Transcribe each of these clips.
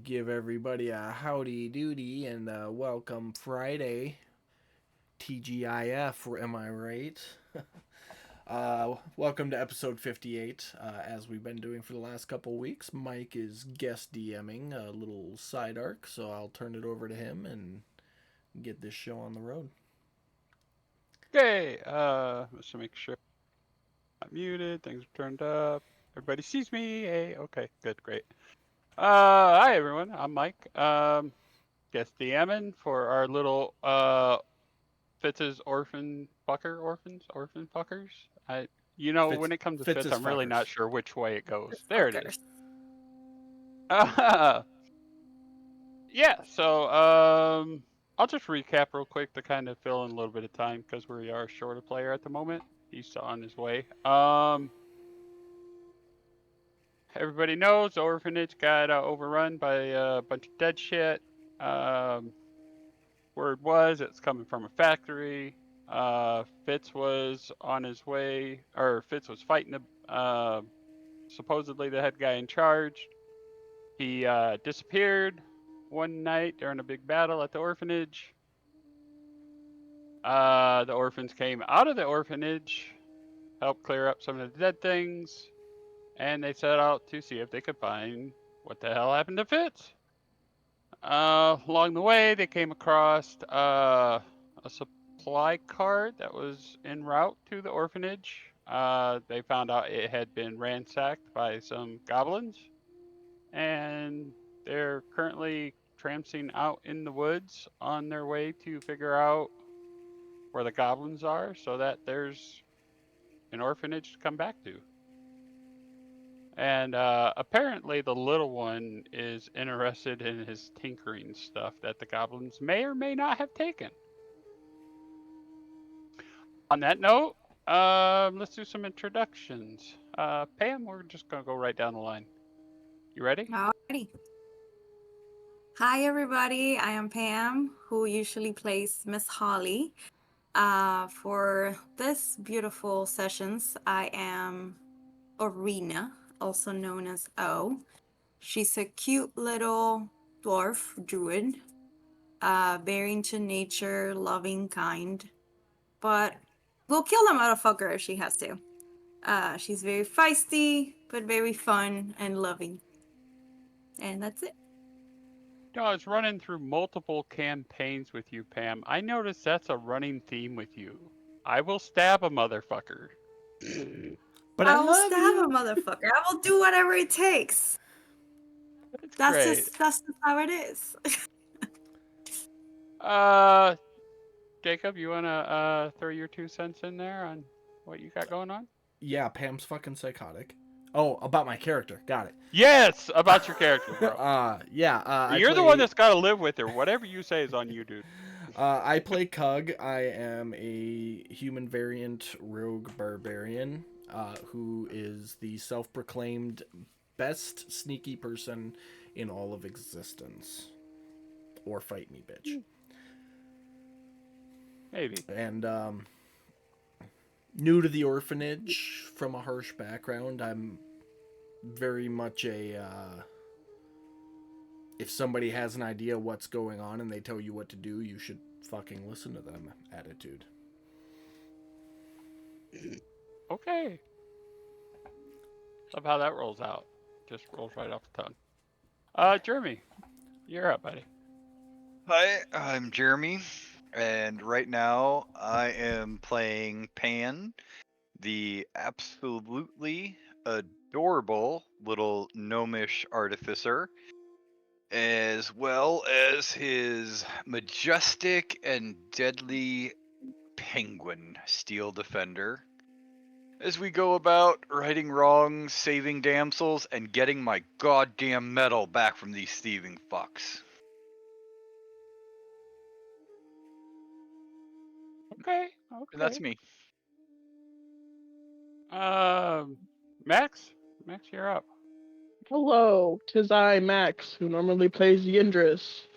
give everybody a howdy doody and welcome Friday. TGIF, am I right? Welcome to episode 58. As we've been doing for the last couple weeks, Mike is guest DMing a little side arc, so I'll turn it over to him and get this show on the road. Okay, let's make sure I'm muted, things are turned up. Everybody sees me. Hey, okay, good, great. Hi everyone, I'm Mike. Guest DMing for our little Fitz's orphan fuckers. I, Fitz, when it comes to Fitz Fitz, is I'm really not fuckers. sure which way it goes. There it is. Fuckers. Yeah, so I'll just recap real quick to kind of fill in a little bit of time because we are short a player at the moment. He's on his way. Everybody knows the orphanage got overrun by a bunch of dead shit. Um, Word was it's coming from a factory. Fitz was on his way, or Fitz was fighting supposedly the head guy in charge. He disappeared one night during a big battle at the orphanage. The orphans came out of the orphanage, helped clear up some of the dead things, and they set out to see if they could find what the hell happened to Fitz. Along the way, they came across a supply cart that was en route to the orphanage. They found out it had been ransacked by some goblins, and they're currently tramping out in the woods on their way to figure out where the goblins are so that there's an orphanage to come back to. And apparently, the little one is interested in his tinkering stuff that the goblins may or may not have taken. On that note, let's do some introductions. Pam, we're just going to go right down the line. You ready? Alrighty. Hi, everybody. I am Pam, who usually plays Miss Holly. For this beautiful sessions, I am Arena, also known as O. She's a cute little dwarf druid, very into nature, loving, kind, but will kill a motherfucker if she has to. She's very feisty, but very fun and loving. And that's it. I was running through multiple campaigns with you, Pam. I noticed that's a running theme with you. I will stab a motherfucker. But I I will love stab a you! motherfucker. I will do whatever it takes. It's That's great. just that's just how it is. Uh, Jacob, you want to throw your 2 cents in there on what you got going on? Yeah, Pam's fucking psychotic. Oh, about my character. Got it. Yes, about your character, bro. I You're the one play that's got to live with her. Whatever you say is on you, dude. I play Cug. I am a human variant rogue barbarian who is the self proclaimed best sneaky person in all of existence. Or fight me, bitch. Maybe. And new to the orphanage from a harsh background. I'm very much a. If somebody has an idea what's going on and they tell you what to do, you should fucking listen to them attitude. Okay. Love how that rolls out. Just rolls right off the tongue. Jeremy, you're up, buddy. Hi, I'm Jeremy, and right now I am playing Pan, the absolutely adorable little gnomish artificer, as well as his majestic and deadly penguin steel defender. As we go about righting wrongs, saving damsels, and getting my goddamn medal back from these thieving fucks. Okay. And that's Okay. me. Um, Max. Max, you're up. Hello, 'tis I, Max, who normally plays Yindris.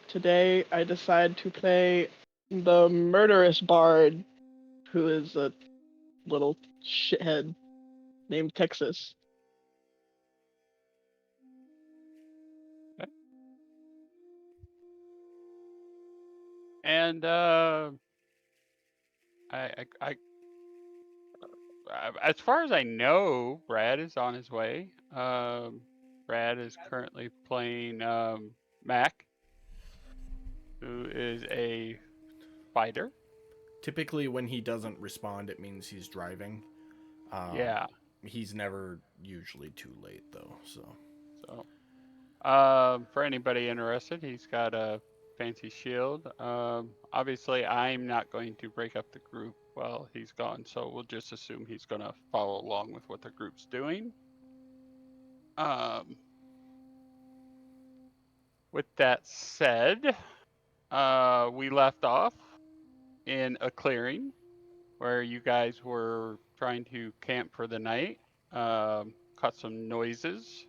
Today I decide to play the murderous bard, who is a little shithead named Texas. And as far as I know, Brad is on his way. Brad is currently playing Mac, who is a fighter. Typically, when he doesn't respond, it means he's driving. Yeah. He's never usually too late though. So So, for anybody interested, he's got a fancy shield. Obviously, I'm not going to break up the group while he's gone, so we'll just assume he's going to follow along with what the group's doing. With that said, we left off in a clearing where you guys were trying to camp for the night. Caught some noises.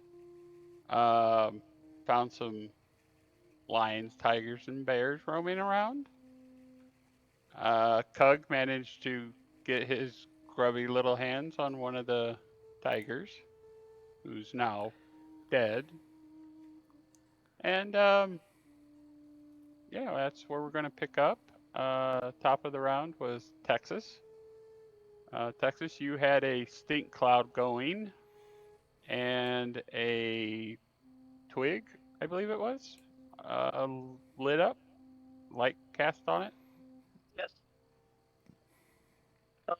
Found some lions, tigers, and bears roaming around. Cug managed to get his grubby little hands on one of the tigers, who's now dead. And yeah, that's where we're gonna pick up. Top of the round was Texas. Texas, you had a stink cloud going and a twig, I believe it was, lit up, light cast on it. Yes. Um,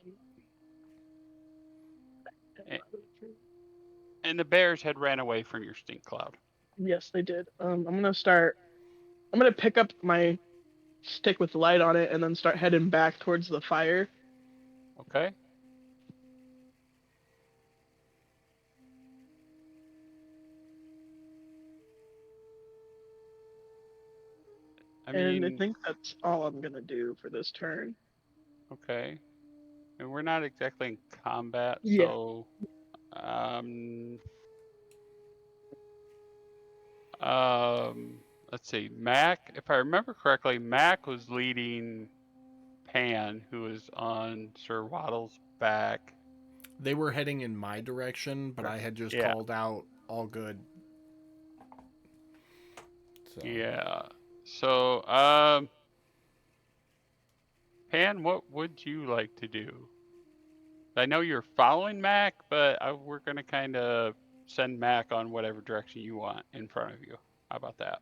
A- And the bears had ran away from your stink cloud. yes, they did. I'm gonna pick up my stick with the light on it and then start heading back towards the fire. Okay. I And I mean, think that's all I'm gonna do for this turn. okay. And we're not exactly in combat, Yeah. so let's see. Mac, if I remember correctly, Mac was leading Pan, who was on Sir Waddle's back. they were heading in my direction, but I had just Yeah. called out all good. So Yeah. So, Pan, what would you like to do? I know you're following Mac, but we're gonna kind of send Mac on whatever direction you want in front of you. How about that?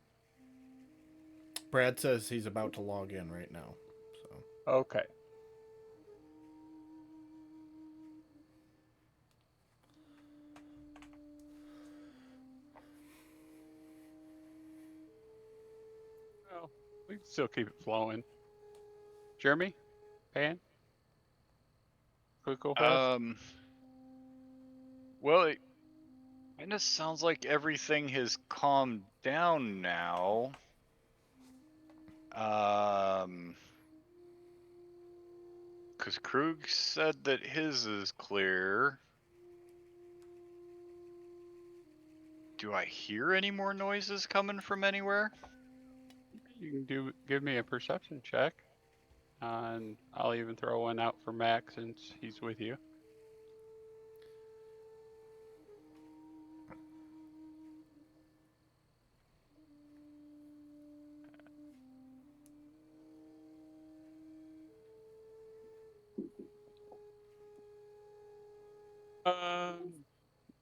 Brad says he's about to log in right now. So Okay. Well, we can still keep it flowing. Jeremy, Pan, go fast. Well, it kind of sounds like everything has calmed down now. Because Krug said that his is clear. Do I hear any more noises coming from anywhere? You can give me a perception check, and I'll even throw one out for Mac since he's with you.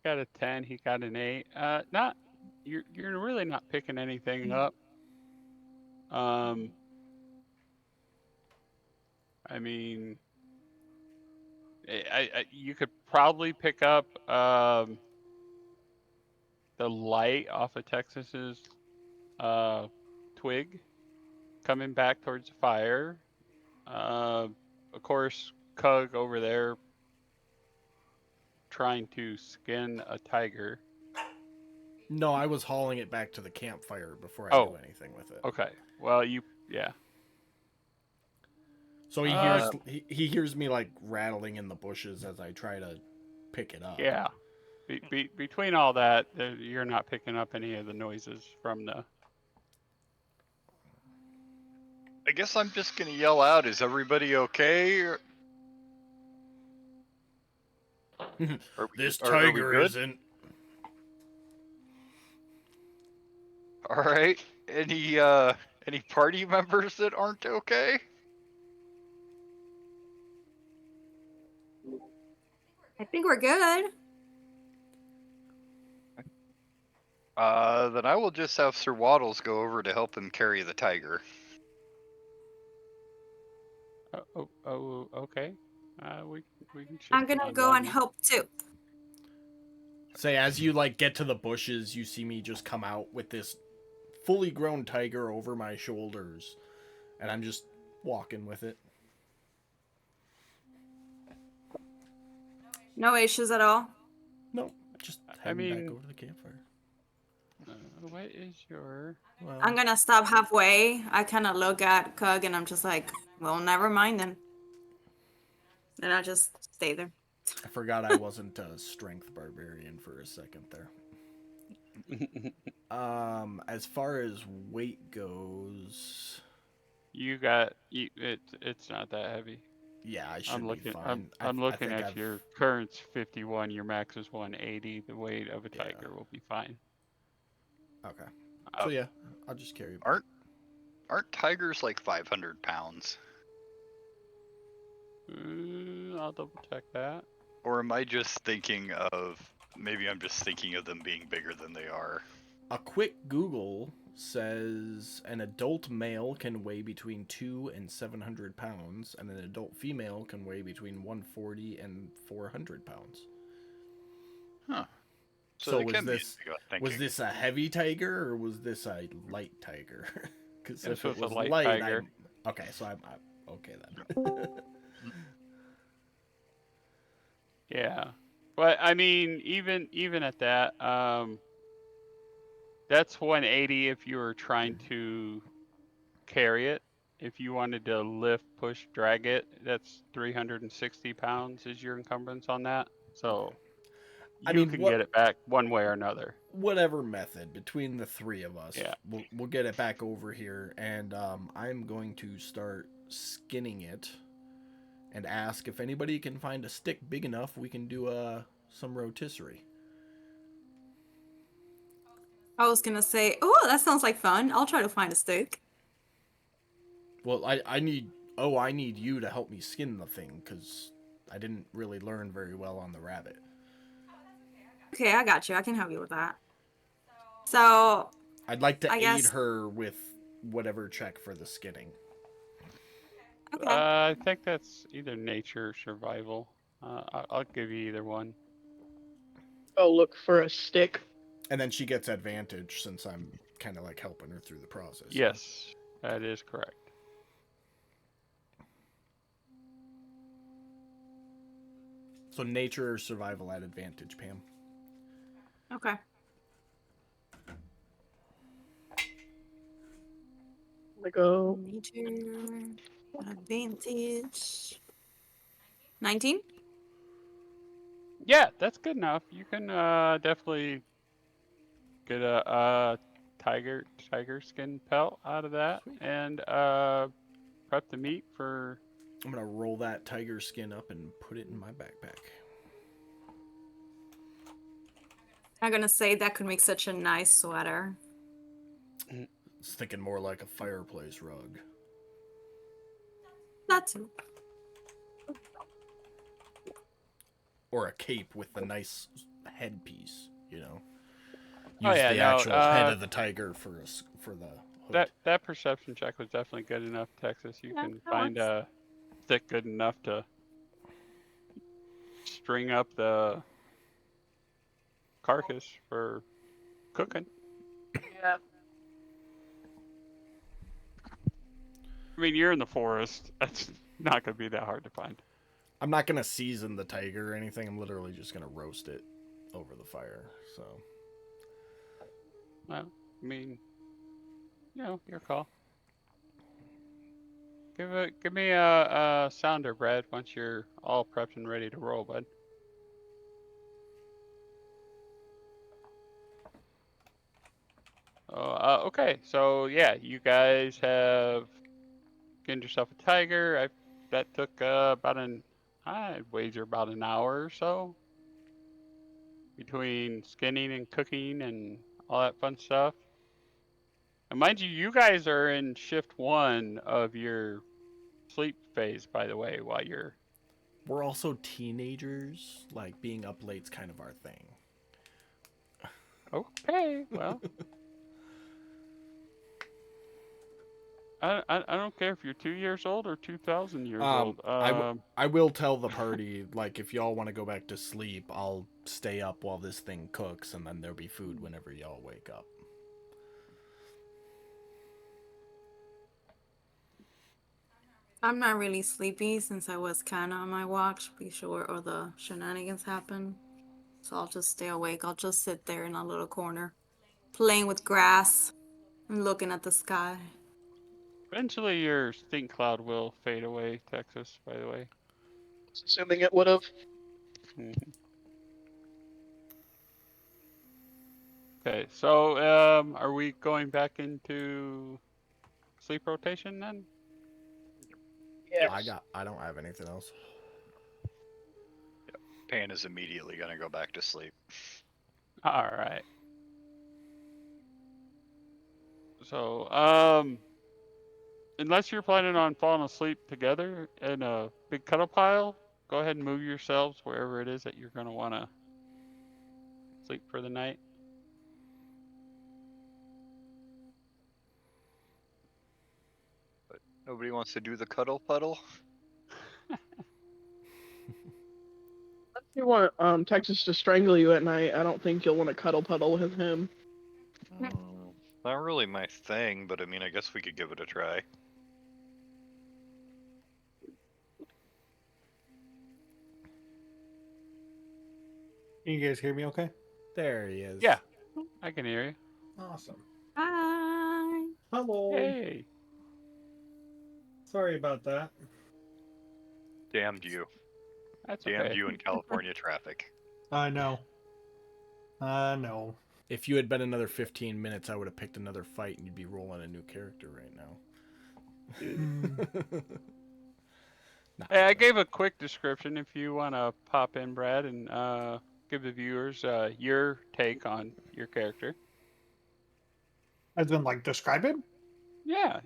Got a 10. He got an 8. Not you're really not picking anything up. I mean, you could probably pick up the light off of Texas's twig coming back towards the fire. Of course, Cug over there trying to skin a tiger. no, I was hauling it back to the campfire before I do Oh, anything with it. okay. Well, yeah. So he hears me like rattling in the bushes as I try to pick it up. Yeah. Between all that, you're not picking up any of the noises from the. I guess I'm just gonna yell out, is everybody okay? This are we tiger good? isn't. Alright. Any party members that aren't okay? I think we're good. Then I will just have Sir Waddles go over to help him carry the tiger. Okay. We can shift I'm it gonna on go down and there. help too. Say, as you like get to the bushes, you see me just come out with this fully grown tiger over my shoulders, and I'm just walking with it. No issues at all. No, just I heading back mean, over to the campfire. what is your? Well, I'm gonna stop halfway. I kind of look at Cug and I'm just like, well, never mind then. And I just stay there. I forgot I wasn't a strength barbarian for a second there. As far as weight goes, You got you. It's not that heavy. yeah, I should I'm be looking. fine. I'm I looking think at I've your current's 51. Your max is 180. The weight of a Yeah. tiger will be fine. Okay. Uh, So yeah, I'll just carry it. Aren't tigers like 500 pounds? I'll double check that. Or am I just thinking of, maybe I'm just thinking of them being bigger than they are? A quick Google says an adult male can weigh between 2 and 700 pounds, and an adult female can weigh between 140 and 400 pounds. Huh. So, So they was can be this as big as I'm thinking. a heavy tiger or was this a light tiger? Because This if it was a was light light, tiger. okay. So I'm okay then. Yeah, but I mean, even at that, that's 180 if you were trying to carry it. If you wanted to lift, push, drag it, that's 360 pounds is your encumbrance on that. So I you mean, can get it back one way or another. whatever method between the three of us, Yeah. we'll get it back over here, and I'm going to start skinning it, and ask if anybody can find a stick big enough we can do some rotisserie. I was gonna say, oh, that sounds like fun. I'll try to find a stick. Well, I need you to help me skin the thing because I didn't really learn very well on the rabbit. Okay, I got you. I can help you with that. So, I'd like to I aid guess. her with whatever check for the skinning. Okay. I think that's either nature or survival. I'll give you either one. Go look for a stick. And then she gets advantage since I'm kind of like helping her through the process. Yes, that is correct. So nature or survival at advantage, Pam. Okay. I go. Nature advantage. 19? Yeah, that's good enough. You can definitely get a tiger skin pelt out of that, Sweet. and prep the meat for. I'm gonna roll that tiger skin up and put it in my backpack. I'm gonna say that could make such a nice sweater. It's thinking more like a fireplace rug. That too. Or a cape with the nice headpiece, you know. Oh, Use yeah, the no, actual head of the tiger for the hood. That perception check was definitely good enough, Texas. You Yeah, can that find works. a stick good enough to string up the carcass for cooking. Yeah. I mean, you're in the forest. That's not going to be that hard to find. I'm not gonna season the tiger or anything. I'm literally just gonna roast it over the fire. So Well, I mean, your call. Give me a sounder, Brad, once you're all prepped and ready to roll, bud. Okay, so yeah, you guys have skinned yourself a tiger. That took I'd wager about an hour or so between skinning and cooking and all that fun stuff. And mind you, you guys are in shift 1 of your sleep phase, by the way, while you're... We're also teenagers. Like, being up late's kind of our thing. Okay, well. I don't care if you're 2 years old or 2,000 years old. I will tell the party, like, if y'all want to go back to sleep, I'll stay up while this thing cooks, and then there'll be food whenever y'all wake up. I'm not really sleepy since I was kind of on my watch before all the shenanigans happen. So I'll just stay awake. I'll just sit there in a little corner, playing with grass and looking at the sky. Eventually, your stink cloud will fade away, Texas, by the way. Assuming it would have. Mhm. Okay, so are we going back into sleep rotation then? Yes. I don't have anything else. Pan is immediately gonna go back to sleep. All right. So, unless you're planning on falling asleep together in a big cuddle pile, go ahead and move yourselves wherever it is that you're going to want to sleep for the night. But nobody wants to do the cuddle puddle. If you want Texas to strangle you at night, I don't think you'll want to cuddle puddle with him. Not really my thing, but I mean, I guess we could give it a try. Can you guys hear me okay? There he is. Yeah, I can hear you. Awesome. Hi. Hello. Hey. Sorry about that. Damned you. That's Damned okay. you in California traffic. I know. I know. If you had been another 15 minutes, I would have picked another fight and you'd be rolling a new character right now. Hey, I gave a quick description if you want to pop in, Brad, and give the viewers your take on your character. As in, like, describe him? Yeah,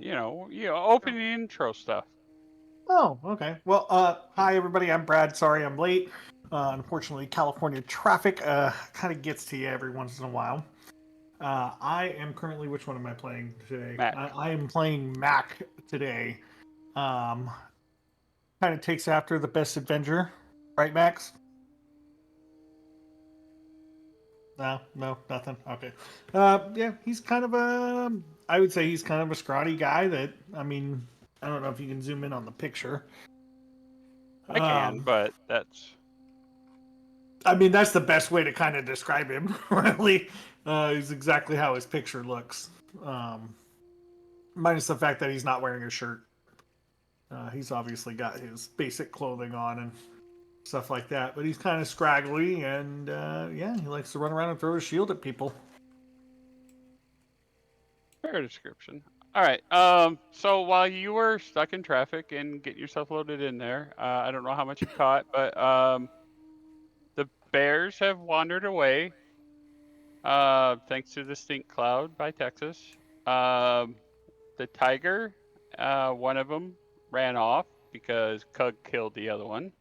opening intro stuff. Oh, okay. Well, hi everybody. I'm Brad. Sorry I'm late. Unfortunately, California traffic kind of gets to you every once in a while. I am currently. Which one am I playing today? Mac. I am playing Mac today. Kind of takes after the Best Avenger, right, Max? No, nothing. Okay. Yeah, he's kind of a. I would say he's kind of a scrawny guy. That I mean, I don't know if you can zoom in on the picture. I can, but that's... I mean, that's the best way to kind of describe him. Really, is exactly how his picture looks. Minus the fact that he's not wearing a shirt. He's obviously got his basic clothing on and stuff like that. But he's kind of scraggly, and yeah, he likes to run around and throw his shield at people. Fair description. All right. So while you were stuck in traffic and getting yourself loaded in there, I don't know how much you caught, but the bears have wandered away. Thanks to the stink cloud by Texas. The tiger, one of them ran off because Cug killed the other one.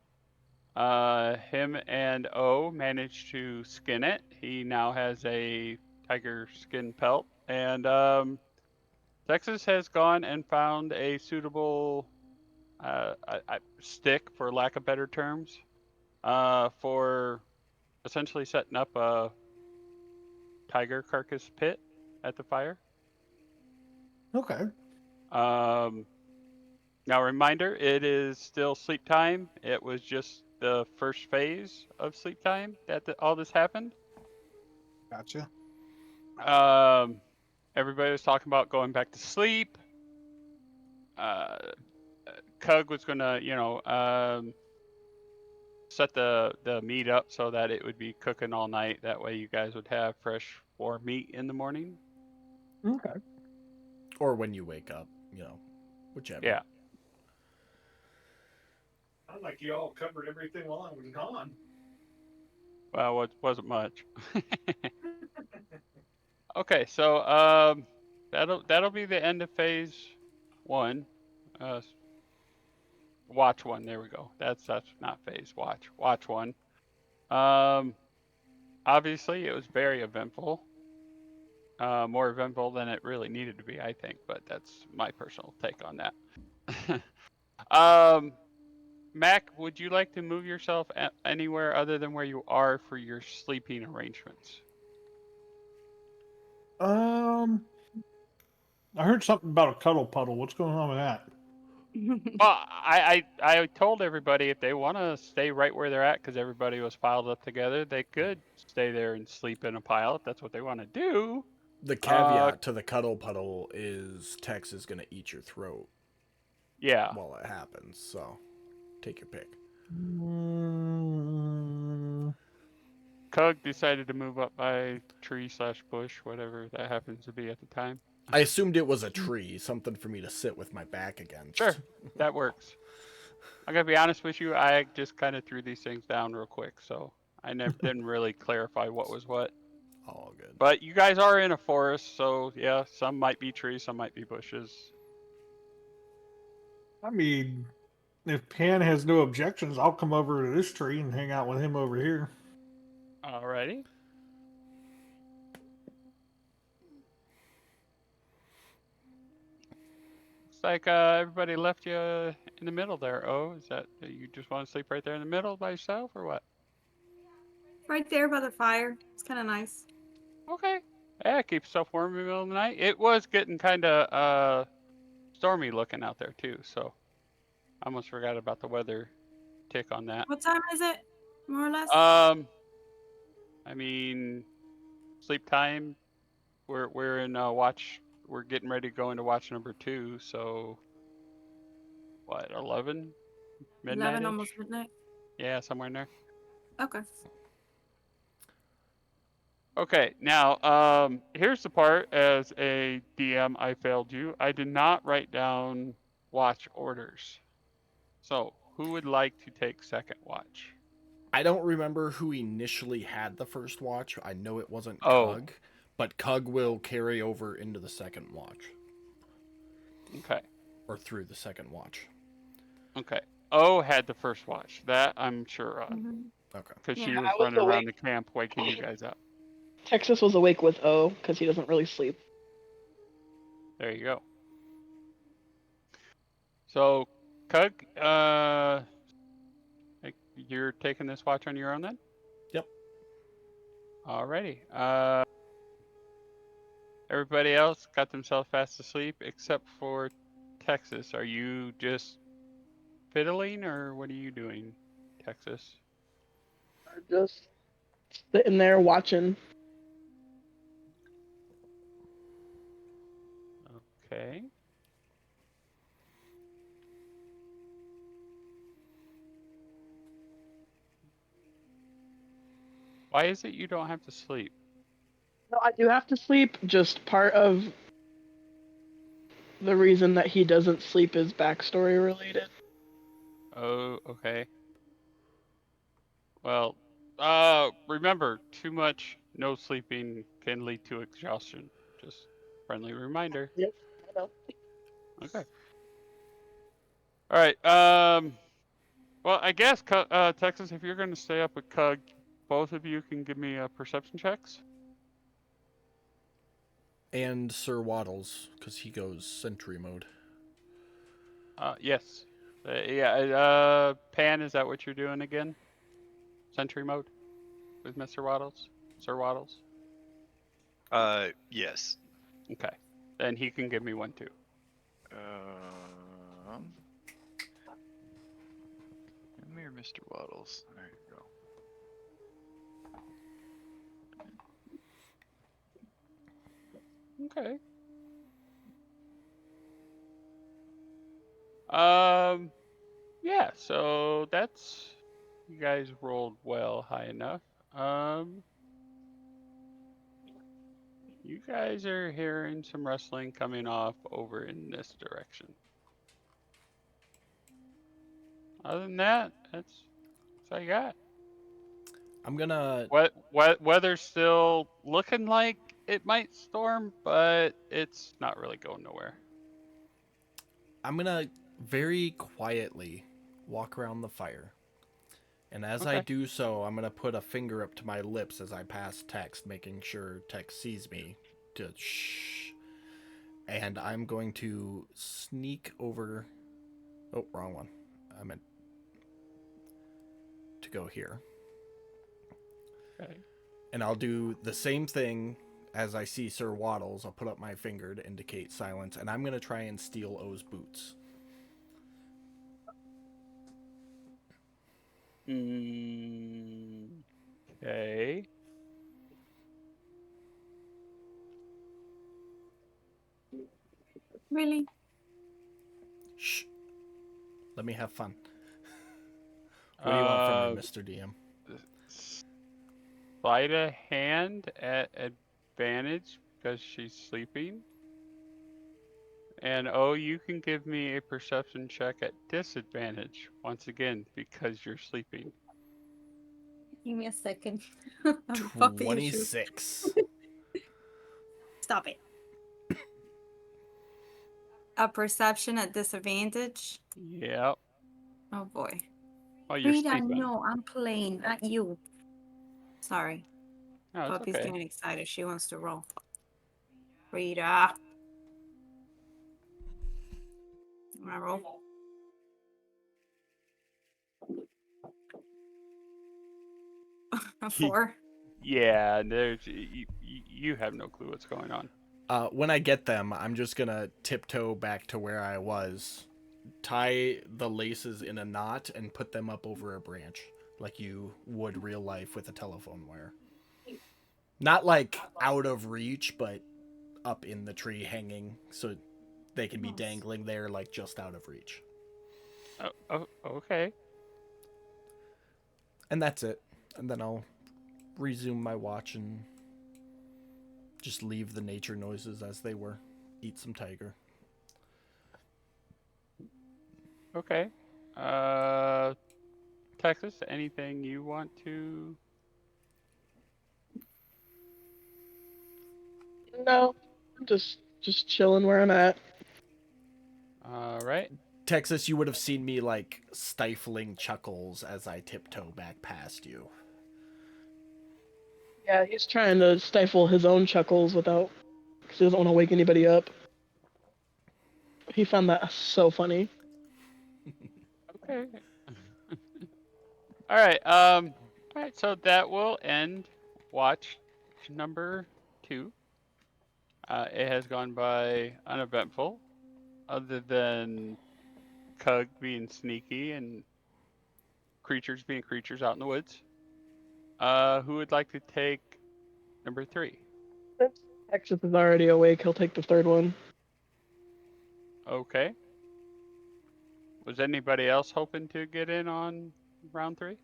Him and O managed to skin it. He now has a tiger skin pelt, and Texas has gone and found a suitable stick, for lack of better terms, for essentially setting up a tiger carcass pit at the fire. Okay. Now, reminder, it is still sleep time. It was just the first phase of sleep time that all this happened. Gotcha. Everybody was talking about going back to sleep. Cug was gonna, set the meat up so that it would be cooking all night. That way, you guys would have fresh, warm meat in the morning. Okay. Or when you wake up, whichever. Yeah. Sounds like you all covered everything while I was gone. Well, it wasn't much. Okay, so that'll be the end of phase 1. Watch 1. There we go. That's not phase. Watch 1. Obviously, it was very eventful. More eventful than it really needed to be, I think, but that's my personal take on that. Mac, would you like to move yourself anywhere other than where you are for your sleeping arrangements? I heard something about a cuddle puddle. What's going on with that? Well, I told everybody if they want to stay right where they're at because everybody was piled up together, they could stay there and sleep in a pile if that's what they want to do. The caveat to the cuddle puddle is Tex is going to eat your throat Yeah. while it happens, so take your pick. Cug decided to move up by tree/bush, whatever that happens to be at the time. I assumed it was a tree, something for me to sit with my back against. Sure, that works. I'm gonna be honest with you. I just kind of threw these things down real quick, so I didn't really clarify what was what. All good. But you guys are in a forest, so yeah, some might be trees, some might be bushes. I mean, if Pan has no objections, I'll come over to this tree and hang out with him over here. Alrighty. Looks like everybody left you in the middle there. Oh, is that you just want to sleep right there in the middle by yourself, or what? Right there by the fire. It's kind of nice. Okay. Yeah, keep yourself warm in the middle of the night. It was getting kind of stormy looking out there too, so I almost forgot about the weather tick on that. What time is it, more or less? I mean, sleep time. We're in watch. We're getting ready to go into watch number 2. So what? 11 midnight. 11, almost midnight. Yeah, somewhere in there. Okay. Okay, now here's the part. As a DM, I failed you. I did not write down watch orders. So who would like to take second watch? I don't remember who initially had the first watch. I know it wasn't Oh. Cug, but Cug will carry over into the second watch. Okay. Or through the second watch. Okay. O had the first watch. That I'm sure on. Mm-hmm. Okay. Because Yeah. she I was was running around awake. the camp waking you guys up. Texas was awake with O because he doesn't really sleep. There you go. So, Cug, you're taking this watch on your own then? Yep. Alrighty. Everybody else got themselves fast asleep except for Texas. Are you just fiddling or what are you doing, Texas? Just sitting there watching. Okay. Why is it you don't have to sleep? No, I do have to sleep. Just part of the reason that he doesn't sleep is backstory related. Oh, okay. Well, remember, too much no sleeping can lead to exhaustion. Just friendly reminder. Yep, I know. Okay. All right. Well, I guess Texas, if you're going to stay up with Cug, both of you can give me perception checks. And Sir Waddles, because he goes sentry mode. Yes. Yeah. Pan, is that what you're doing again? Sentry mode with Mr. Waddles, Sir Waddles. Yes. Okay. Then he can give me one too. Come here, Mr. Waddles. There you go. Okay. Yeah, so that's, you guys rolled well high enough. You guys are hearing some rustling coming off over in this direction. Other than that, that's all I got. I'm gonna... Weather's still looking like it might storm, but it's not really going nowhere. I'm gonna very quietly walk around the fire. And as I Okay. do so, I'm gonna put a finger up to my lips as I pass Text, making sure Text sees me to shh. And I'm going to sneak over. Oh, wrong one. I meant to go here. Okay. And I'll do the same thing as I see Sir Waddles. I'll put up my finger to indicate silence, and I'm gonna try and steal O's boots. Okay. Really? Shh. Let me have fun. What do you want from me, Mr. DM? Sleight of hand at advantage because she's sleeping. And oh, you can give me a perception check at disadvantage once again because you're sleeping. Give me a second. I'm puppy issues. 26. Stop it. A perception at disadvantage. Yep. Oh boy. Oh, you're Frida, sleeping. no, I'm playing, not you. Sorry. No, it's Puppy's okay. getting excited. She wants to roll. Frida. You wanna roll? A 4. Yeah, there's you have no clue what's going on. When I get them, I'm just gonna tiptoe back to where I was, tie the laces in a knot, and put them up over a branch, like you would real life with a telephone wire. Not like out of reach, but up in the tree hanging, so they can be Nice. dangling there, like just out of reach. Oh, okay. And that's it. And then I'll resume my watch and just leave the nature noises as they were. Eat some tiger. Okay. Texas, anything you want to? No, I'm just chilling where I'm at. All right. Texas, you would have seen me like stifling chuckles as I tiptoe back past you. Yeah, he's trying to stifle his own chuckles without, because he doesn't want to wake anybody up. He found that so funny. Okay. All right. All right. So that will end watch number 2. It has gone by uneventful, other than Cug being sneaky and creatures being creatures out in the woods. Who would like to take number 3? Since Texas is already awake, he'll take the third one. Okay. Was anybody else hoping to get in on round 3?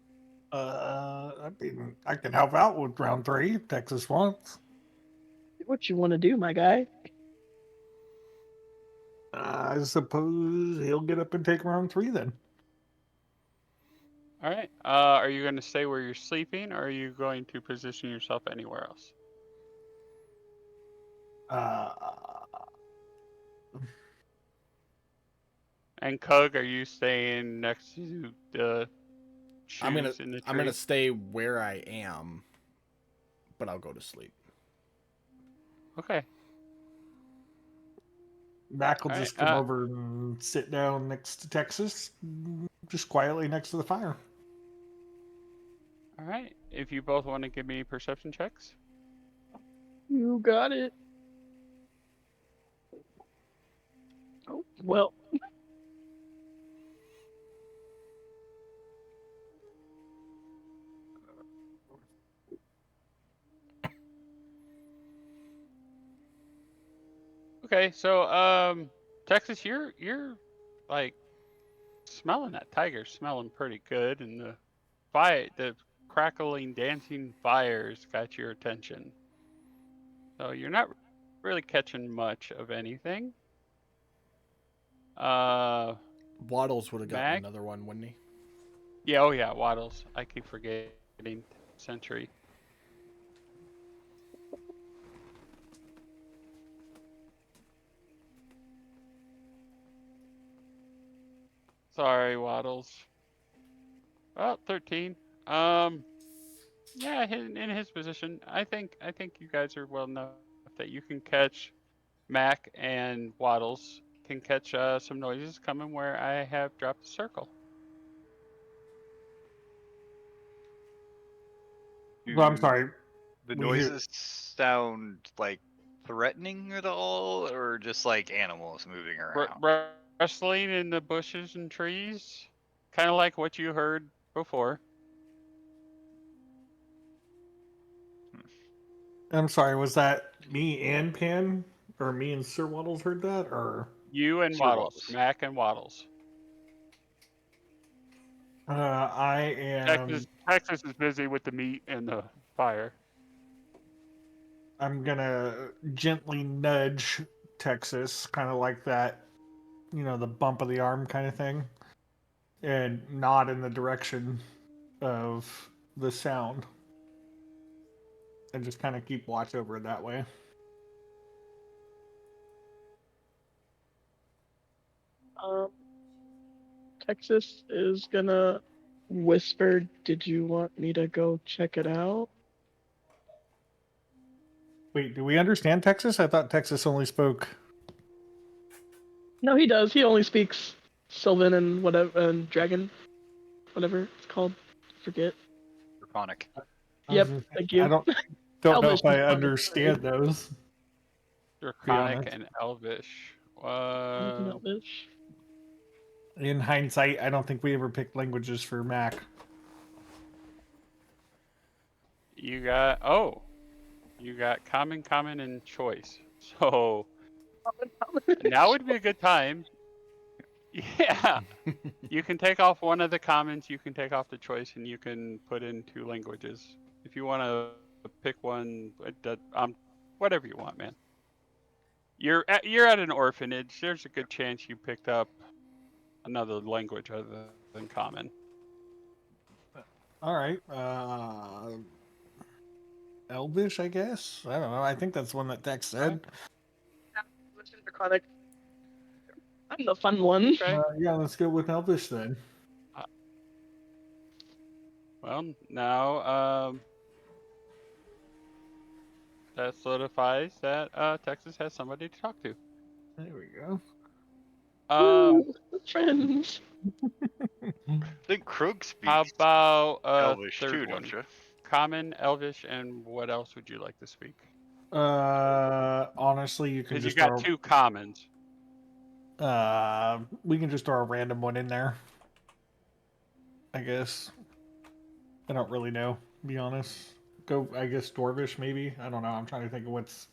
I mean, I can help out with round 3 if Texas wants. Do what you want to do, my guy. I suppose he'll get up and take round 3 then. All right. Are you going to stay where you're sleeping, or are you going to position yourself anywhere else? Uh, And Cug, are you staying next to the I'm gonna shoes in the tree? I'm gonna stay where I am, but I'll go to sleep. Okay. Mac will All just right, come over and sit down next to Texas, just quietly next to the fire. All right. If you both want to give me perception checks. You got it. Oh, well. Okay, so Texas, you're like smelling that tiger, smelling pretty good, and the crackling, dancing fires got your attention. So you're not really catching much of anything. Waddles would have gotten Mac, another one, wouldn't he? yeah, oh yeah, Waddles. I keep forgetting Century. Sorry, Waddles. Well, 13. Yeah, in his position, I think you guys are well enough that you can catch Mac and Waddles can catch some noises coming where I have dropped a circle. Well, I'm Do sorry. the We hear. noises sound like threatening at all, or just like animals moving around? Rustling in the bushes and trees, kind of like what you heard before. I'm sorry. Was that me and Pan, or me and Sir Waddles heard that, or? You and Sir Waddles, Waddles. Mac and Waddles. I am. Texas is busy with the meat and the fire. I'm gonna gently nudge Texas, kind of like that, the bump of the arm kind of thing, and nod in the direction of the sound, and just kind of keep watch over it that way. Um, Texas is gonna whisper, "Did you want me to go check it out?" Wait, do we understand Texas? I thought Texas only spoke. No, he does. He only speaks Sylvan and whatever and Dragon, whatever it's called. Forget. Draconic. Yep. Thank I you. don't know Elvish if I is fun, understand those. To be Draconic honest, and Elvish. sorry. Elvish. in hindsight, I don't think we ever picked languages for Mac. You got common, common, and choice. So now would be a good time. Yeah, you can take off one of the commons, you can take off the choice, and you can put in 2 languages. If you want to pick one, whatever you want, man. You're at an orphanage. There's a good chance you picked up another language other than common. All right, Elvish, I guess. I don't know. I think that's one that Tex said. Elvish and Draconic. I'm the fun one. Okay. Yeah, let's go with Elvish then. Well, now that solidifies that Texas has somebody to talk to. There we go. Um, Friends. I think Krug how speaks about Elvish third too, one? don't you? Common, Elvish, and what else would you like to speak? Honestly, you can Because you just got throw. 2 commons. We can just throw a random one in there. I guess. I don't really know. To be honest. Go. I guess Dwarvish maybe. I don't know. I'm trying to think of what's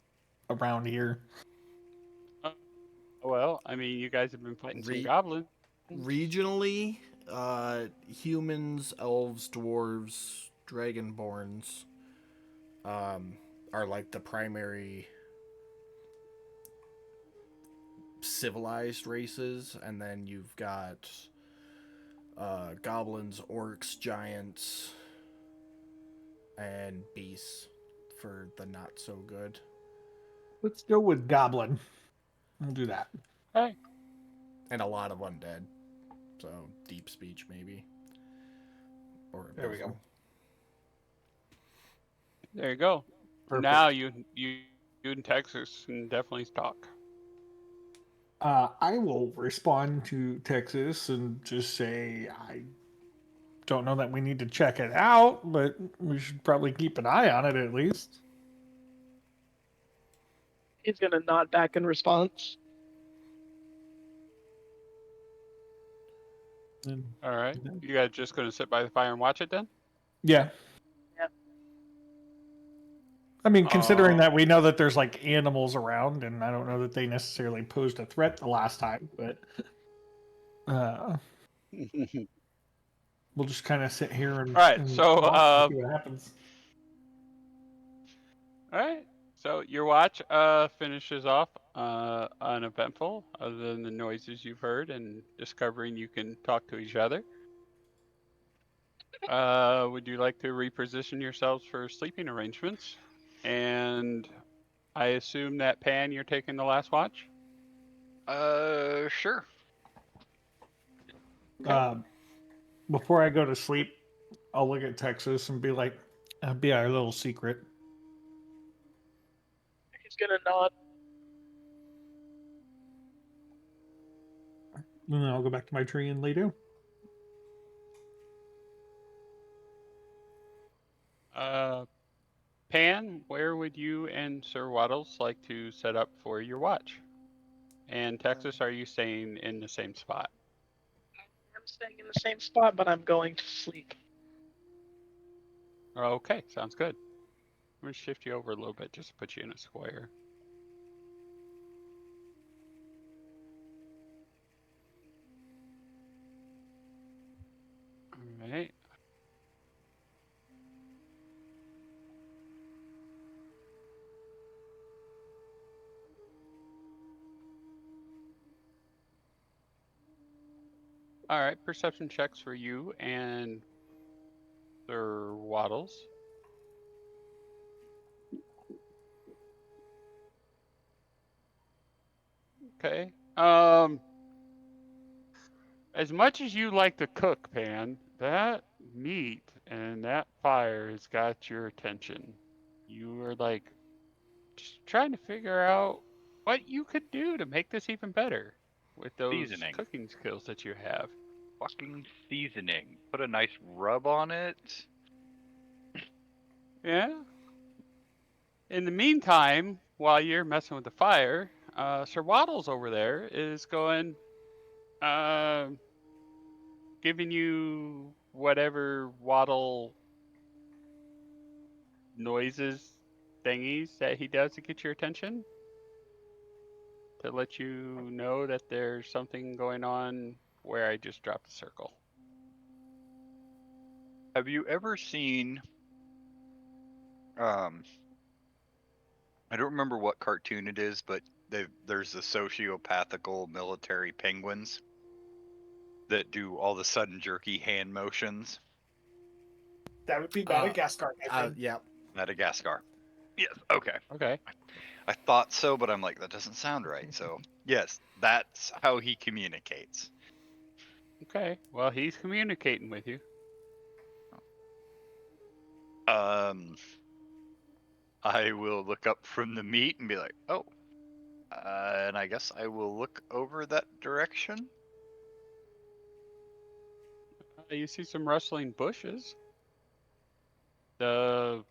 around here. Well, I mean, you guys have been fighting some Re- goblins. Regionally, humans, elves, dwarves, dragonborns are like the primary civilized races, and then you've got goblins, orcs, giants, and beasts for the not so good. Let's go with Goblin. We'll do that. Hey, And a lot of undead. So deep speech maybe. Or There we go. there you go. Perfect. Now you and Texas can definitely talk. I will respond to Texas and just say I don't know that we need to check it out, but we should probably keep an eye on it at least. He's gonna nod back in response. And, All right, you guys just gonna sit by the fire and watch it then? yeah. Yeah. I mean, considering that we know that there's like animals around, and I don't know that they necessarily posed a threat the last time, but we'll just kind of sit here and, All right, and so talk and see what happens. all right, so your watch finishes off uneventful, other than the noises you've heard and discovering you can talk to each other. Would you like to reposition yourselves for sleeping arrangements? And I assume that Pan, you're taking the last watch. Sure. Before I go to sleep, I'll look at Texas and be like, "That'd be our little secret." He's gonna nod. And then I'll go back to my tree and lay down. Pan, where would you and Sir Waddles like to set up for your watch? And Texas, are you staying in the same spot? I'm staying in the same spot, but I'm going to sleep. Okay, sounds good. I'm gonna shift you over a little bit just to put you in a square. All right. All right, perception checks for you and Sir Waddles. Okay. As much as you like to cook, Pan, that meat and that fire has got your attention. You are like just trying to figure out what you could do to make this even better with those Seasoning. cooking skills that you have. Fucking seasoning. Put a nice rub on it. Yeah. In the meantime, while you're messing with the fire, Sir Waddles over there is going, uh, giving you whatever Waddle noises thingies that he does to get your attention, to let you know that there's something going on where I just dropped a circle. Have you ever seen I don't remember what cartoon it is, but there's the sociopathical military penguins that do all the sudden jerky hand motions. That would be Madagascar, I think. Yeah. Madagascar. Yes. Okay. Okay. I thought so, but I'm like, that doesn't sound right. So yes, that's how he communicates. Okay. Well, he's communicating with you. I will look up from the meat and be like, oh, and I guess I will look over that direction. You see some rustling bushes. The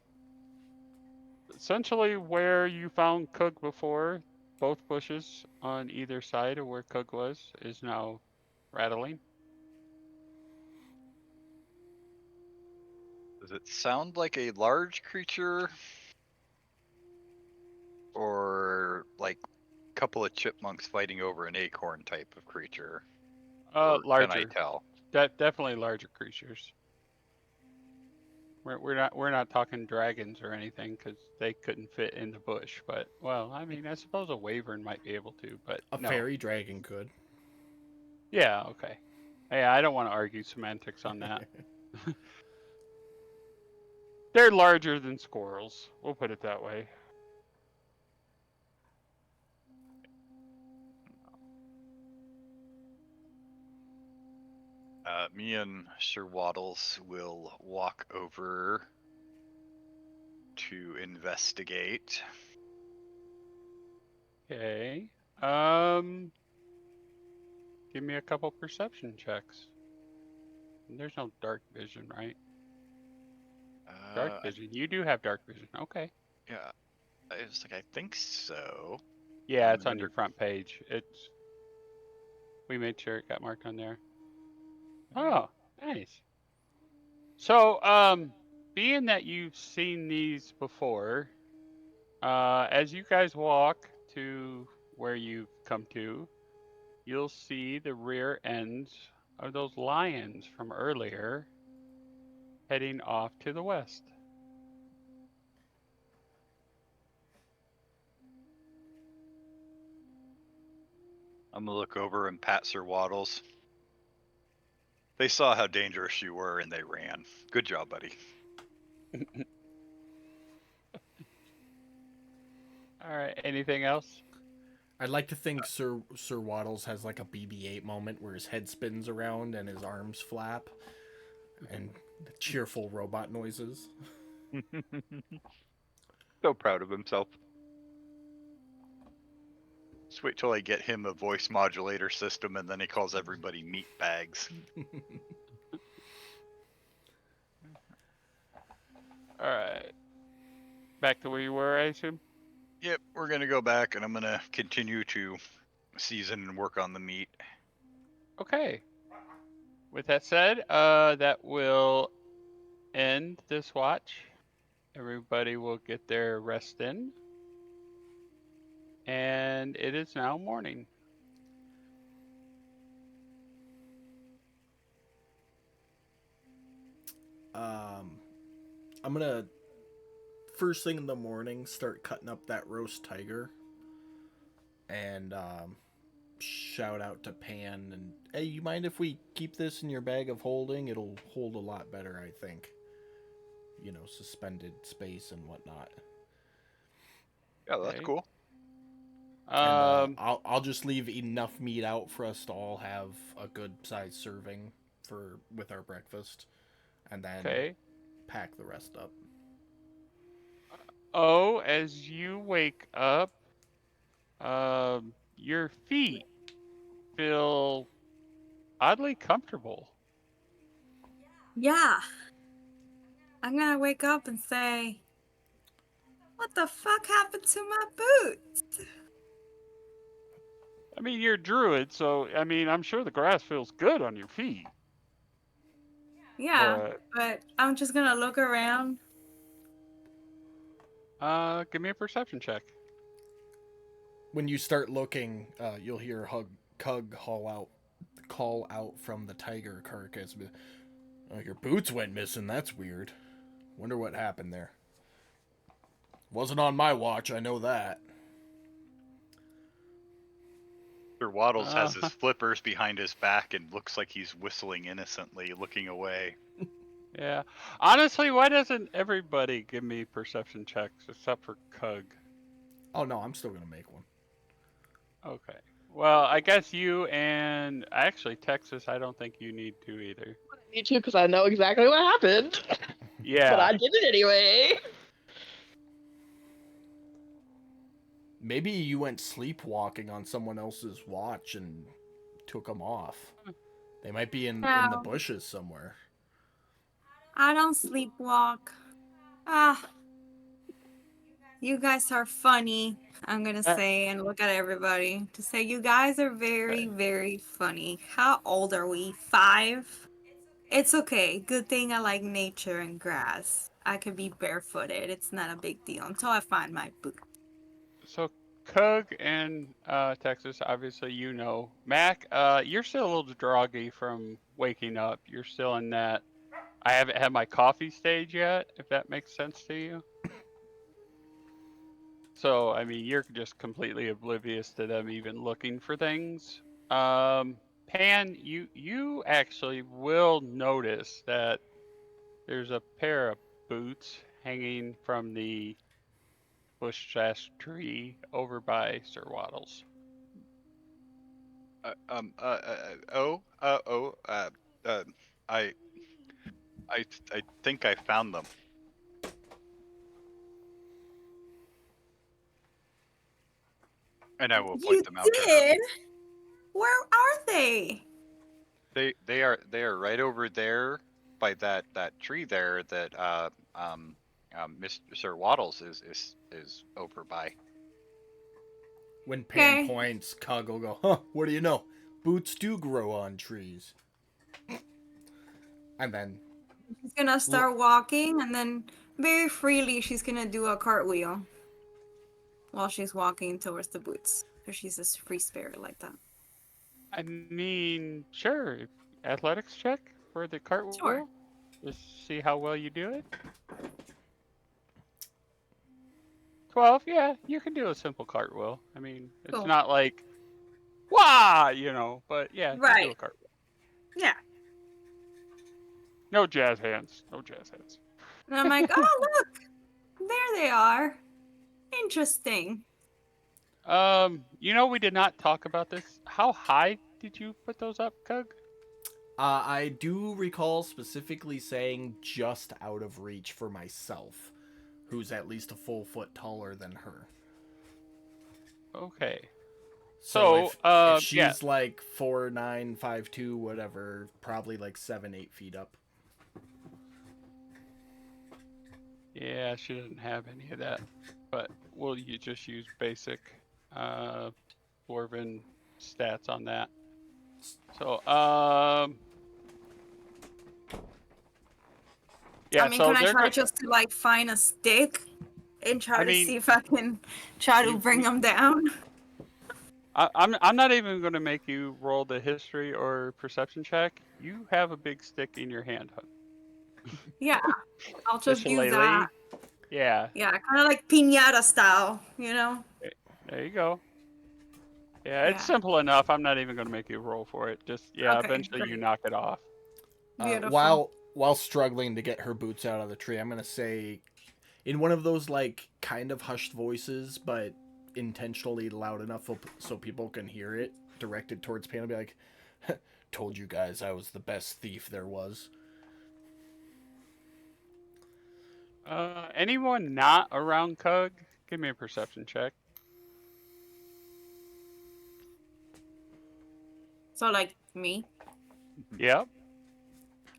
essentially where you found Cook before, both bushes on either side of where Cook was is now rattling. Does it sound like a large creature? Or like a couple of chipmunks fighting over an acorn type of creature? Or can I Larger. tell? Definitely larger creatures. We're not talking dragons or anything because they couldn't fit in the bush. But well, I mean, I suppose a wyvern might be able to, but A no. fairy dragon could. Yeah. Okay. Hey, I don't want to argue semantics on that. They're larger than squirrels. We'll put it that way. Me and Sir Waddles will walk over to investigate. Okay. Give me a couple perception checks. There's no dark vision, right? Dark vision. You do have dark vision. Okay. Yeah, I was like, I think so. Yeah, it's on your front page. We made sure it got marked on there. Oh, nice. So, being that you've seen these before, as you guys walk to where you've come to, you'll see the rear ends of those lions from earlier heading off to the west. I'm gonna look over and pat Sir Waddles. They saw how dangerous you were and they ran. Good job, buddy. All right. Anything else? I'd like to think Sir Waddles has like a BB-8 moment where his head spins around and his arms flap, and the cheerful robot noises. So proud of himself. Just wait till I get him a voice modulator system, and then he calls everybody meat bags. All right. Back to where you were, I assume. Yep, we're gonna go back, and I'm gonna continue to season and work on the meat. Okay. With that said, that will end this watch. Everybody will get their rest in. And it is now morning. I'm gonna first thing in the morning start cutting up that roast tiger, and shout out to Pan and hey, you mind if we keep this in your bag of holding? It'll hold a lot better, I think. You know, suspended space and whatnot. Yeah, that's Okay. cool. And Um, I'll just leave enough meat out for us to all have a good sized serving for with our breakfast, and then okay. pack the rest up. Oh, as you wake up, your feet feel oddly comfortable. Yeah. I'm gonna wake up and say, what the fuck happened to my boots? I mean, you're a druid, so I mean, I'm sure the grass feels good on your feet. Yeah, but I'm just gonna look around. Give me a perception check. When you start looking, you'll hear Cug call out from the tiger carcass. Oh, your boots went missing. That's weird. Wonder what happened there. Wasn't on my watch, I know that. Sir Waddles has his Uh, flippers behind his back and looks like he's whistling innocently, looking away. yeah. Honestly, why doesn't everybody give me perception checks except for Cug? Oh no, I'm still gonna make one. Okay. Well, I guess you and actually Texas, I don't think you need to either. I need to because I know exactly what happened. Yeah. But I did it anyway. Maybe you went sleepwalking on someone else's watch and took them off. They might be in the No, bushes somewhere. I don't sleepwalk. Ah, you guys are funny, I'm gonna Uh, say, and look at everybody to say you guys are very, okay. very funny. How old are we? 5? It's okay. Good thing I like nature and grass. I could be barefooted. It's not a big deal until I find my boot. So Cug and Texas, obviously you know. Mac, you're still a little groggy from waking up. You're still in that I haven't had my coffee stage yet, if that makes sense to you. So, I mean, you're just completely oblivious to them even looking for things. Pan, you actually will notice that there's a pair of boots hanging from the bush tree over by Sir Waddles. Uh, um, uh, uh, oh, oh, I, I think I found them, and I will point You them out to her. did? Where are they? They are right over there by that tree there that Mr. Sir Waddles is over by. When Pan Okay. points, Cug will go, huh, what do you know? Boots do grow on trees. And then, She's gonna start walking, and then very freely she's gonna do a cartwheel while she's walking towards the boots. Because she's this free spirit like that. I mean, sure. Athletics check for the Sure. cartwheel. Just see how well you do it. 12, yeah, you can do a simple cartwheel. I mean, it's Cool. not like, wah, you know, but yeah, you do a Right. cartwheel. Yeah. No jazz hands. No jazz hands. And I'm like, oh, look. There they are. Interesting. We did not talk about this. How high did you put those up, Cug? I do recall specifically saying just out of reach for myself, who's at least a full foot taller than her. Okay. So So, if yeah. she's like 4'9", 5'2", whatever, probably like 7-8 feet up. Yeah, she doesn't have any of that. But we'll just use basic Dwarven stats on that. So, yeah, I mean, so can I they're try good. just to like find a stick and try I to mean, see if I can try to bring them down? I'm not even going to make you roll the history or perception check. You have a big stick in your hand, Hug. Yeah, I'll The just use shillelagh. that. Yeah. Yeah, kind of like piñata style, you know? There you go. Yeah, it's Yeah. simple enough. I'm not even going to make you roll for it. Just, yeah, Okay, eventually you great. knock it off. Beautiful. While struggling to get her boots out of the tree, I'm gonna say, in one of those like kind of hushed voices, but intentionally loud enough so people can hear it, directed towards Pan, I'll be like, "Told you guys I was the best thief there was." Anyone not around Cug? Give me a perception check. So like me? Yep.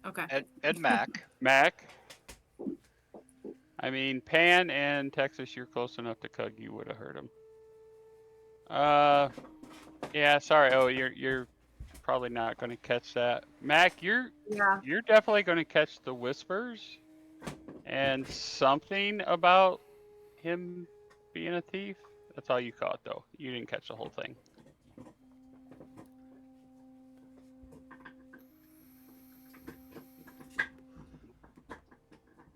Okay. Ed Mac. Mac. I mean, Pan and Texas, you're close enough to Cug. You would have heard him. Yeah. Sorry. Oh, you're probably not going to catch that. Mac, you're Yeah. definitely going to catch the whispers and something about him being a thief. That's all you caught, though. You didn't catch the whole thing.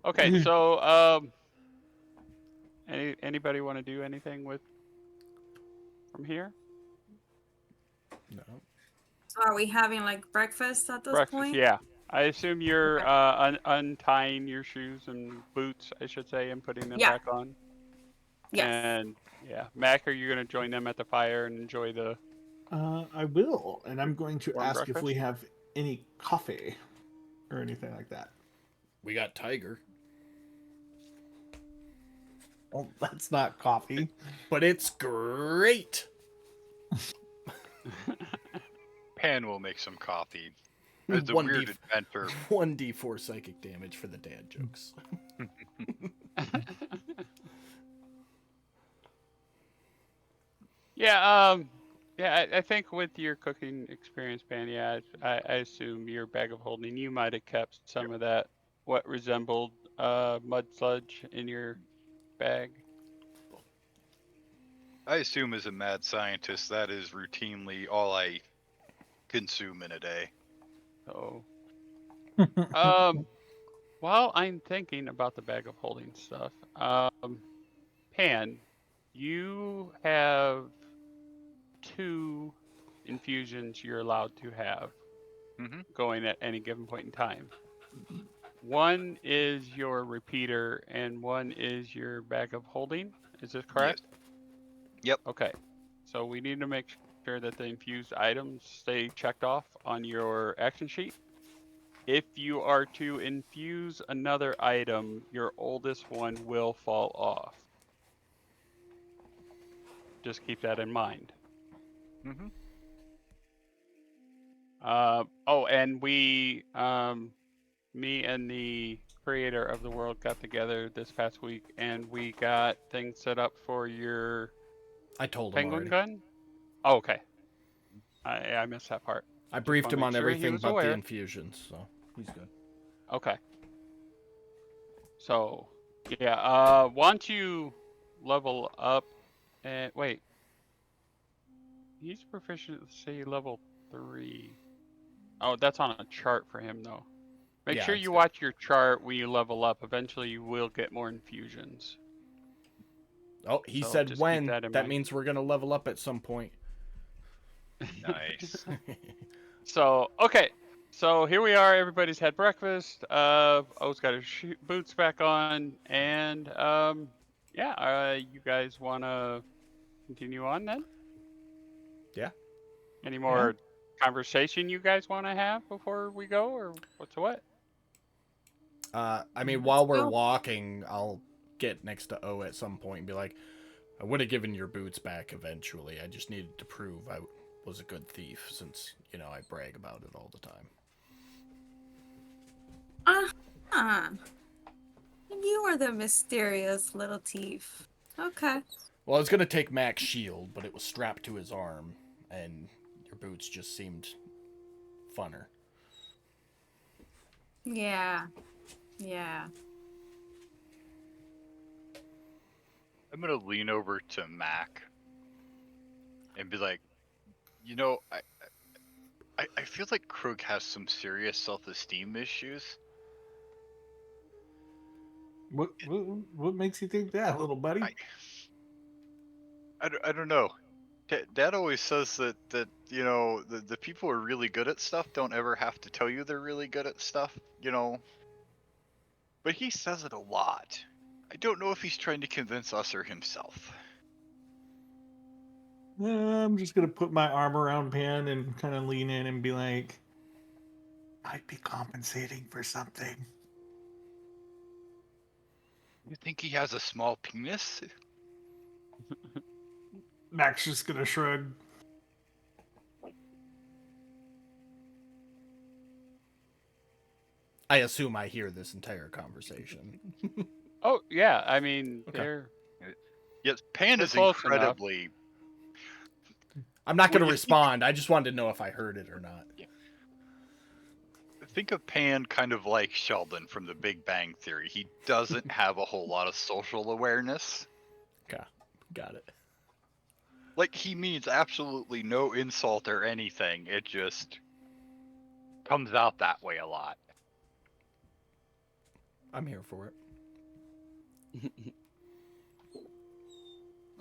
Okay, so anybody want to do anything with from here? No. So are we having like breakfast at this Breakfast, point? yeah. I assume you're Okay. untying your shoes and boots, I should say, and putting them Yeah. back on. Yes. And yeah, Mac, are you gonna join them at the fire and enjoy the I will, and I'm going to warm ask if we breakfast? have any coffee or anything like that. We got Tiger, Well, that's not coffee. but it's great. Pan will make some coffee. It's a 1d weird adventure. 1d4 psychic damage for the dad jokes. Yeah, yeah, I think with your cooking experience, Pan, yeah, I assume your bag of holding, you might have kept some of that what resembled mud sludge in your bag. I assume as a mad scientist, that is routinely all I consume in a day. So, while I'm thinking about the bag of holding stuff, Pan, you have 2 infusions you're allowed to have Mm-hmm. going at any given point in time. One is your repeater, and one is your bag of holding. Is this correct? Yes. Yep. Okay. So we need to make sure that the infused items stay checked off on your action sheet. If you are to infuse another item, your oldest one will fall off. Just keep that in mind. Mm-hmm. Oh, and me and the creator of the world got together this past week, and we got things set up for your I told him penguin already. gun. Oh, okay. I missed that part. I Just briefed want to him make on sure he everything was but the aware. infusions, so he's good. Okay. So, yeah, once you level up, and wait, he's proficiency level 3. Oh, that's on a chart for him though. Make Yeah, sure it's you good. watch your chart when you level up. Eventually, you will get more infusions. Oh, he So said just keep when. that in That mind. means we're gonna level up at some point. Nice. So, okay. So here we are. Everybody's had breakfast. O's got his boots back on, and yeah. You guys wanna continue on then? Yeah. Any more conversation you guys want to have before we go, or what's what? I mean, Let's while we're go. walking, I'll get next to O at some point and be like, I would have given your boots back eventually. I just needed to prove I was a good thief since, I brag about it all the time. Uh-huh. You are the mysterious little thief. Okay. Well, I was going to take Mac's shield, but it was strapped to his arm, and your boots just seemed funner. Yeah. Yeah. I'm gonna lean over to Mac and be like, I feel like Krug has some serious self-esteem issues. What makes you think that, little buddy? I don't know. Dad always says that the people who are really good at stuff don't ever have to tell you they're really good at stuff, But he says it a lot. I don't know if he's trying to convince us or himself. I'm just gonna put my arm around Pan and kind of lean in and be like, "Might be compensating for something." You think he has a small penis? Mac's just gonna shrug. I assume I hear this entire conversation. Oh yeah, I mean Okay. they're Yes, Pan They're is close enough. incredibly. I'm not going When to you respond. I just wanted to know if I heard it or not. think of Pan kind of like Sheldon from The Big Bang Theory. He doesn't have a whole lot of social awareness. Okay. Got it. Like, he means absolutely no insult or anything. It just comes out that way a lot. I'm here for it.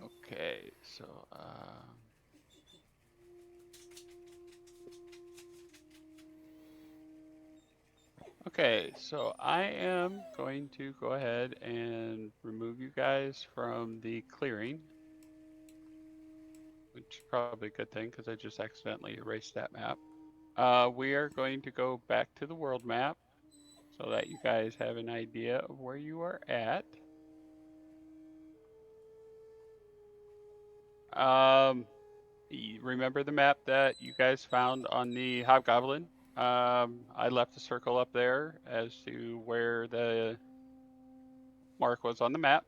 okay. So okay, so I am going to go ahead and remove you guys from the clearing, which is probably a good thing because I just accidentally erased that map. We are going to go back to the world map so that you guys have an idea of where you are at. Remember the map that you guys found on the Hobgoblin? I left a circle up there as to where the mark was on the map,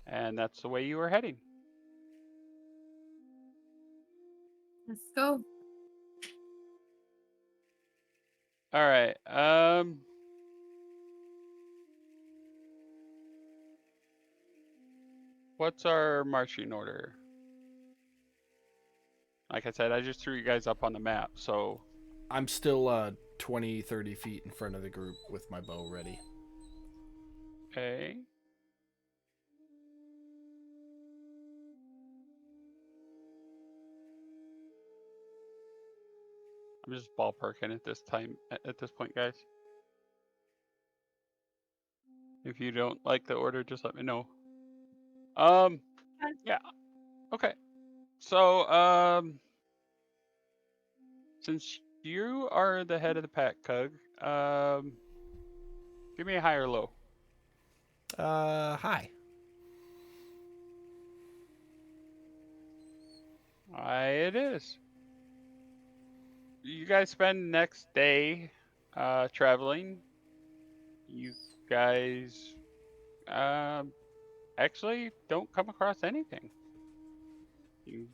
and that's the way you were heading. Let's go. All right. What's our marching order? Like I said, I just threw you guys up on the map, so I'm still 20, 30 feet in front of the group with my bow ready. okay. I'm just ballparking at this time, at this point, guys. If you don't like the order, just let me know. Yeah. Okay. So, since you are the head of the pack, Cug, give me a high or low. Hi. It is. You guys spend next day, traveling. You guys, actually don't come across anything. You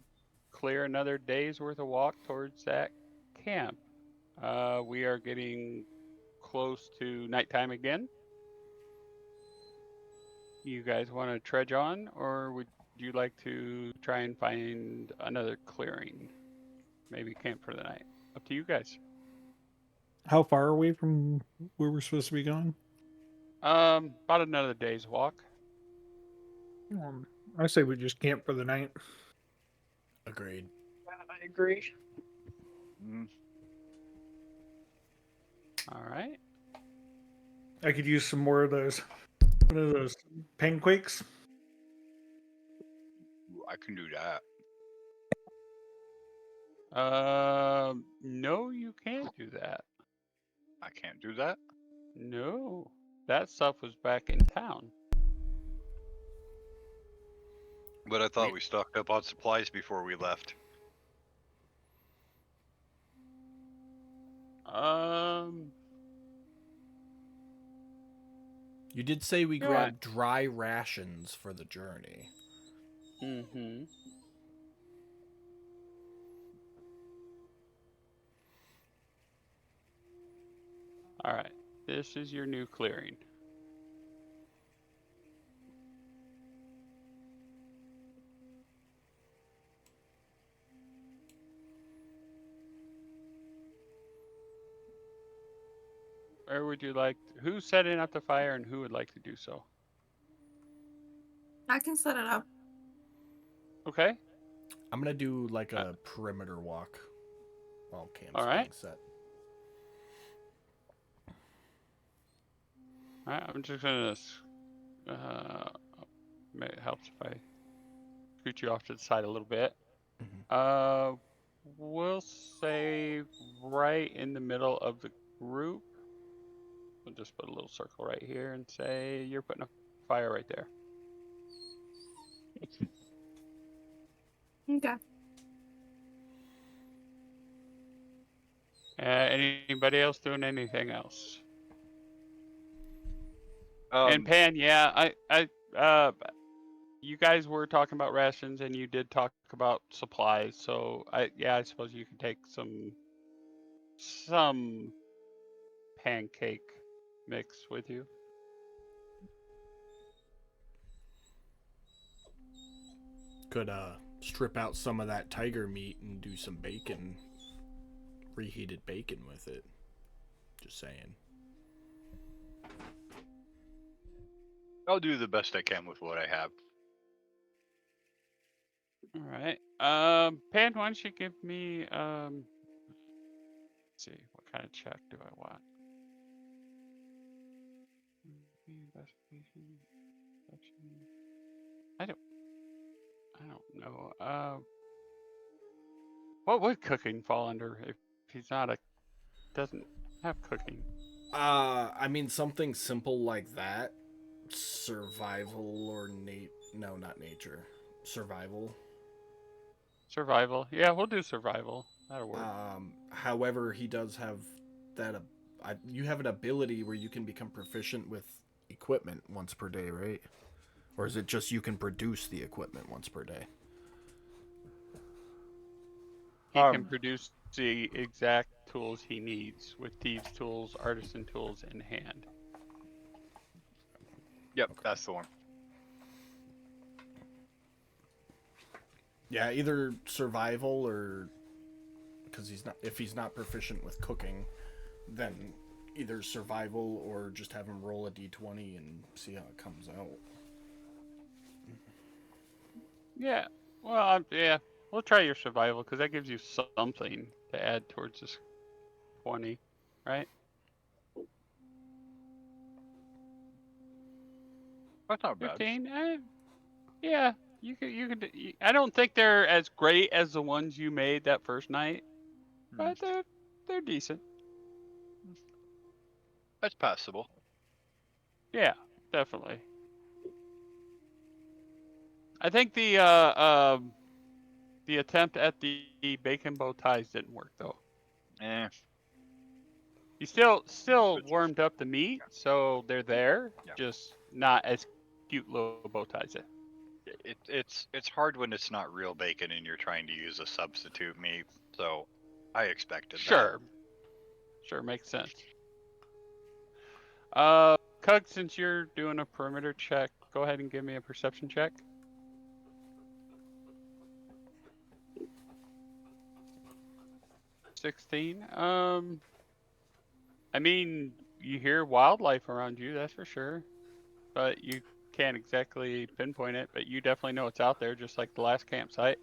clear another day's worth of walk towards that camp. We are getting close to nighttime again. You guys want to trudge on, or would you like to try and find another clearing? Maybe camp for the night. Up to you guys. How far away from where we're supposed to be going? About another day's walk. I say we just camp for the night. Agreed. I agree. Mm, All right. I could use some more of those. What are those? Pancakes? I can do that. No, you can't do that. I can't do that. No, that stuff was back in town. But I thought Wait. we stocked up on supplies before we left. You did say we You know what? grabbed dry rations for the journey. Mm-hmm. All right, this is your new clearing. Where would you like? Who's setting up the fire, and who would like to do so? I can set it up. Okay. I'm gonna do like Uh, a perimeter walk while camp's all right. being set. All right. I'm just gonna. It helps if I scoot you off to the side a little bit. Mhm. We'll say right in the middle of the group. We'll just put a little circle right here and say you're putting a fire right there. Okay. Anybody else doing anything else? And Pan, yeah, you guys were talking about rations, and you did talk about supplies. So I suppose you can take some pancake mix with you. Could strip out some of that tiger meat and do some bacon, reheated bacon with it. Just saying. I'll do the best I can with what I have. All right. Pan, why don't you give me let's see, what kind of check do I want? Investigation, perception. I don't know. What would cooking fall under if he's not doesn't have cooking? I mean something simple like that. Survival or no, not nature. Survival. Survival. Yeah, we'll do survival. That'll work. However, he does have that. You have an ability where you can become proficient with equipment once per day, right? Or is it just you can produce the equipment once per day? He can produce the exact tools he needs with thieves' tools, artisan tools in hand. Yep, that's the one. Yeah, either survival or because if he's not proficient with cooking, then either survival or just have him roll a d20 and see how it comes out. Yeah. Well, yeah. We'll try your survival because that gives you something to add towards this 20, right? That's not bad. 15. Yeah. I don't think they're as great as the ones you made that first night, but they're decent. That's passable. Yeah, definitely. I think the attempt at the bacon bow ties didn't work though. Eh. You still It's- warmed up the meat, so they're there, Yeah. just not as cute little bow ties. It's hard when it's not real bacon and you're trying to use a substitute meat. So I expected Sure, makes sense. Cug, since you're doing a perimeter check, go ahead and give me a perception check. 16. I mean, you hear wildlife around you, that's for sure, but you can't exactly pinpoint it. But you definitely know it's out there, just like the last campsite.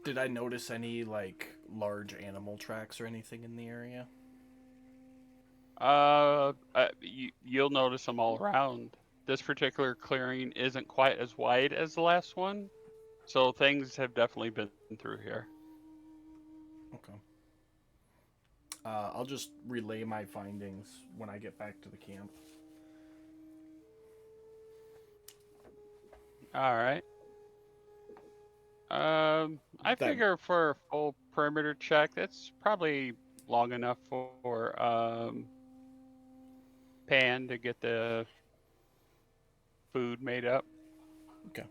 Did I notice any like large animal tracks or anything in the area? You'll notice them all around. This particular clearing isn't quite as wide as the last one, So things have definitely been through here. Okay. I'll just relay my findings when I get back to the camp. All right. I That figure for a full perimeter check, that's probably long enough for Pan to get the food made up. okay.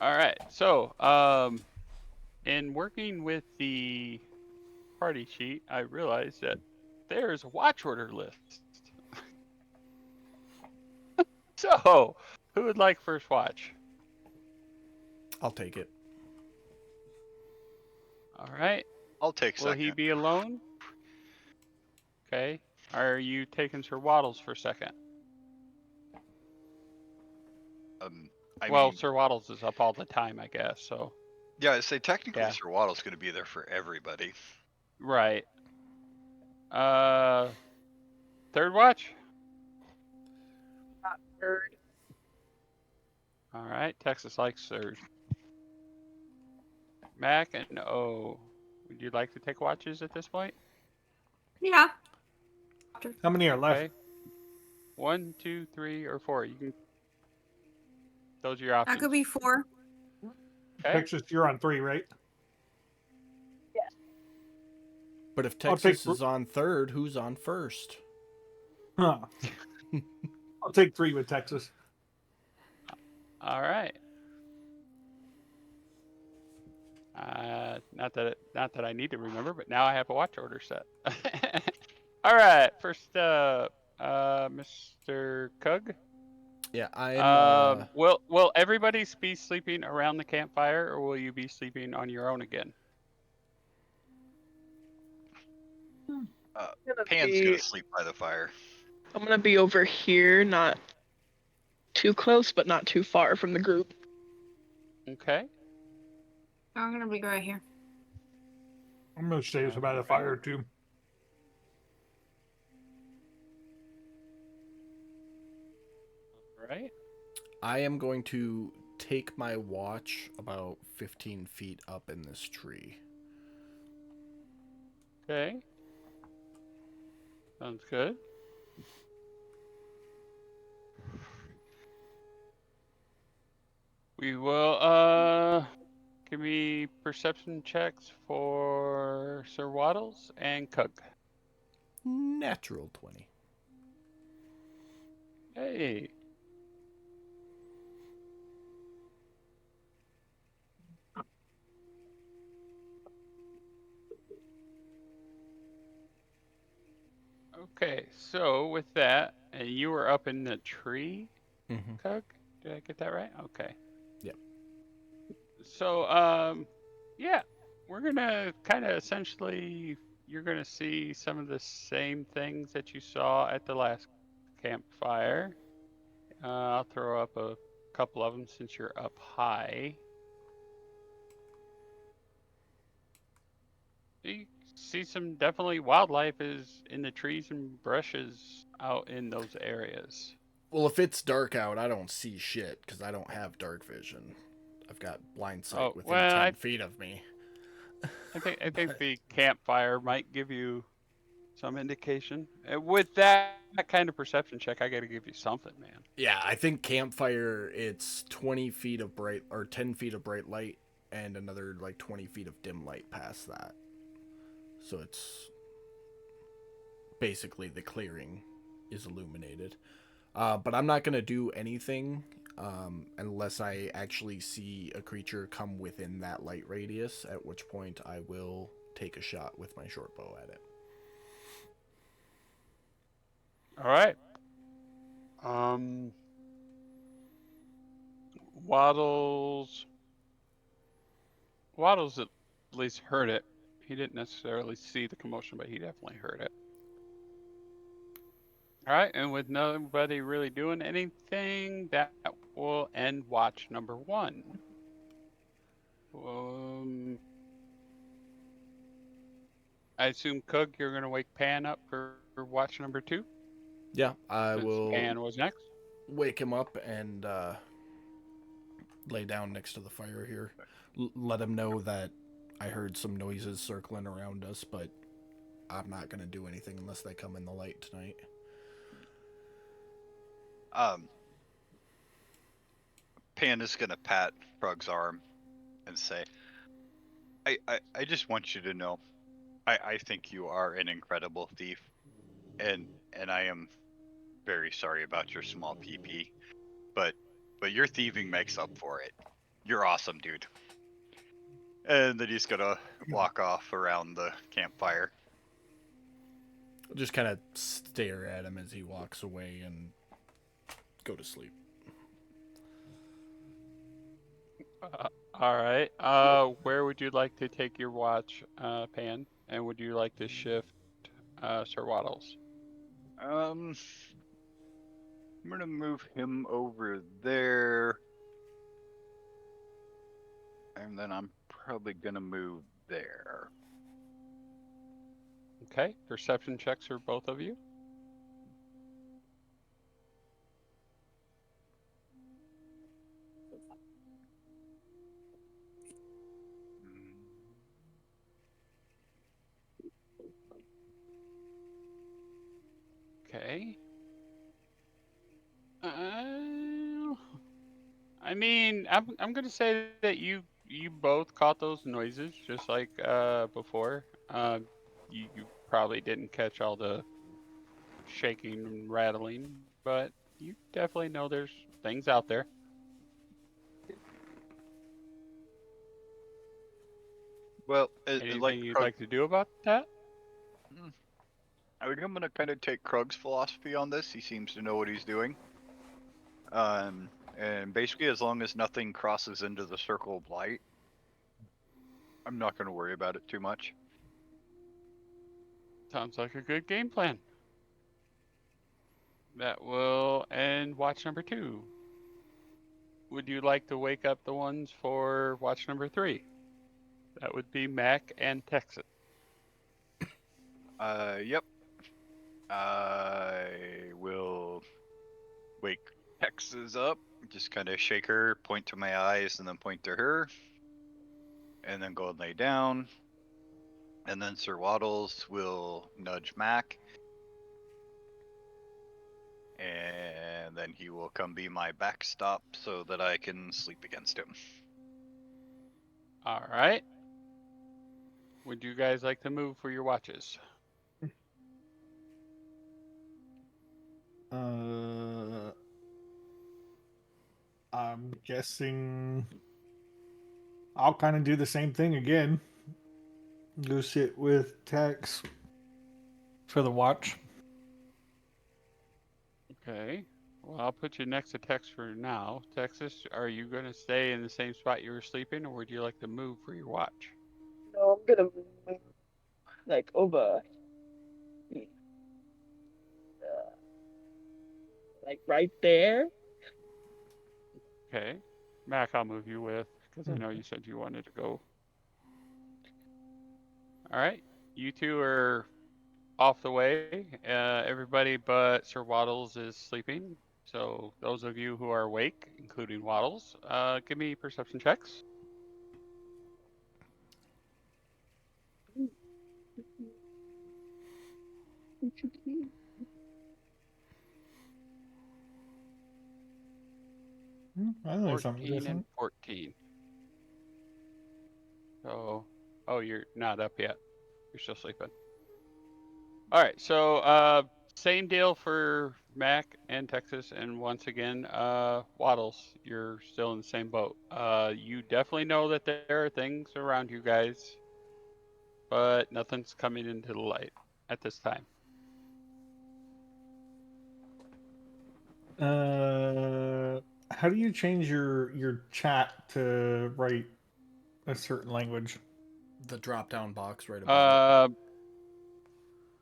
All right. So, in working with the party sheet, I realized that there's a watch order list. So, who would like first watch? I'll take it. All right. I'll take Will he second. be alone? Okay. Are you taking Sir Waddles for second? I Well, mean, Sir Waddles is up all the time, I guess. So, yeah, I say technically yeah. Sir Waddle's going to be there for everybody. Right. Uh, third watch. Third. All right. Texas likes third. Mac and O. Would you like to take watches at this point? Yeah. How many are left? Okay. 1, 2, 3, or 4. You can. Those are your That options. could be 4. Okay. Texas, you're on 3, right? But if I'll take Texas is on third, who's on first? Huh. I'll take 3 with Texas. All right. Not that I need to remember, but now I have a watch order set. All right. First up, Mr. Cug. Yeah, I'm. Will everybody be sleeping around the campfire, or will you be sleeping on your own again? Pan's going to sleep by the fire. I'm gonna be over here, not too close, but not too far from the group. Okay. I'm gonna be right here. I'm going to stay by the fire, too. All right. I am going to take my watch about 15 feet up in this tree. Okay. Sounds good. We will give me perception checks for Sir Waddles and Cug. Natural 20. Hey. Okay, so with that, and you were up in the tree, Mm-hmm. Cug? Did I get that right? Okay. Yep. So, yeah, we're gonna kind of essentially, you're gonna see some of the same things that you saw at the last campfire. I'll throw up a couple of them since you're up high. You see some definitely wildlife is in the trees and brushes out in those areas. Well, if it's dark out, I don't see shit because I don't have dark vision. I've got blind sight Oh, within well, 10 feet of me. I think the campfire might give you some indication. With that kind of perception check, I got to give you something, man. Yeah, I think campfire, it's 20 feet of bright, or 10 feet of bright light, and another like 20 feet of dim light past that. So it's basically the clearing is illuminated. But I'm not going to do anything unless I actually see a creature come within that light radius, at which point I will take a shot with my short bow at it. All right. Waddles at least heard it. He didn't necessarily see the commotion, but he definitely heard it. All right, and with nobody really doing anything, that will end watch number 1. I assume, Cook, you're going to wake Pan up for watch number 2? Yeah, I Since will Pan was next. wake him up and lay down next to the fire here. Let him know that I heard some noises circling around us, but I'm not gonna do anything unless they come in the light tonight. Pan is gonna pat Krug's arm and say, I just want you to know, I think you are an incredible thief, and I am very sorry about your small PP, but your thieving makes up for it. You're awesome, dude. And then he's gonna walk off around the campfire. Just kind of stare at him as he walks away and go to sleep. All right. Where would you like to take your watch, Pan? And would you like to shift Sir Waddles? I'm gonna move him over there, and then I'm probably gonna move there. Okay. Perception checks for both of you. Okay. I mean, I'm gonna say that you both caught those noises just like before. You probably didn't catch all the shaking and rattling, but you definitely know there's things out there. Well, like Anything you'd Krug, like to do about that? I think I'm gonna kind of take Krug's philosophy on this. He seems to know what he's doing. And basically, as long as nothing crosses into the circle of light, I'm not gonna worry about it too much. Sounds like a good game plan. That will end watch number 2. Would you like to wake up the ones for watch number 3? That would be Mac and Texas. Yep. I will wake Texas up, just kind of shake her, point to my eyes, and then point to her, and then go and lay down. And then Sir Waddles will nudge Mac, and then he will come be my backstop so that I can sleep against him. All right. Would you guys like to move for your watches? I'm guessing I'll kind of do the same thing again. Go sit with Tex for the watch. Okay. Well, I'll put you next to Tex for now. Texas, are you going to stay in the same spot you were sleeping, or would you like to move for your watch? No, I'm gonna move like over, like right there. Okay. Mac, I'll move you with, because I know you said you wanted to go. All right. You two are off the way. Everybody but Sir Waddles is sleeping. So those of you who are awake, including Waddles, give me perception checks. I know something 14 and different. 14. So, oh, you're not up yet. You're still sleeping. All right. So, same deal for Mac and Texas. And once again, Waddles, you're still in the same boat. You definitely know that there are things around you guys, but nothing's coming into the light at this time. How do you change your chat to write a certain language? The drop down box right above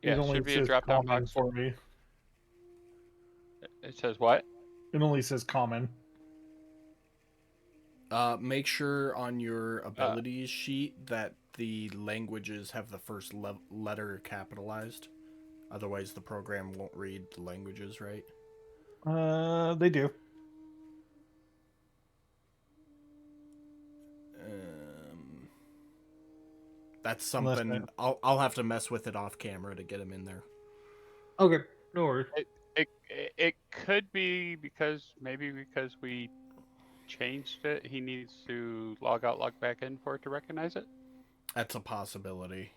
It Yeah, only should be a says drop down common box. for me. It says what? It only says common. it. Make sure on your abilities sheet that the languages have the first letter capitalized. Otherwise, the program won't read the languages right. They do. That's Unless something I'll have to mess with it off camera to get him in there. Okay, no worries. It could be because we changed it. He needs to log out, log back in for it to recognize it. That's a possibility.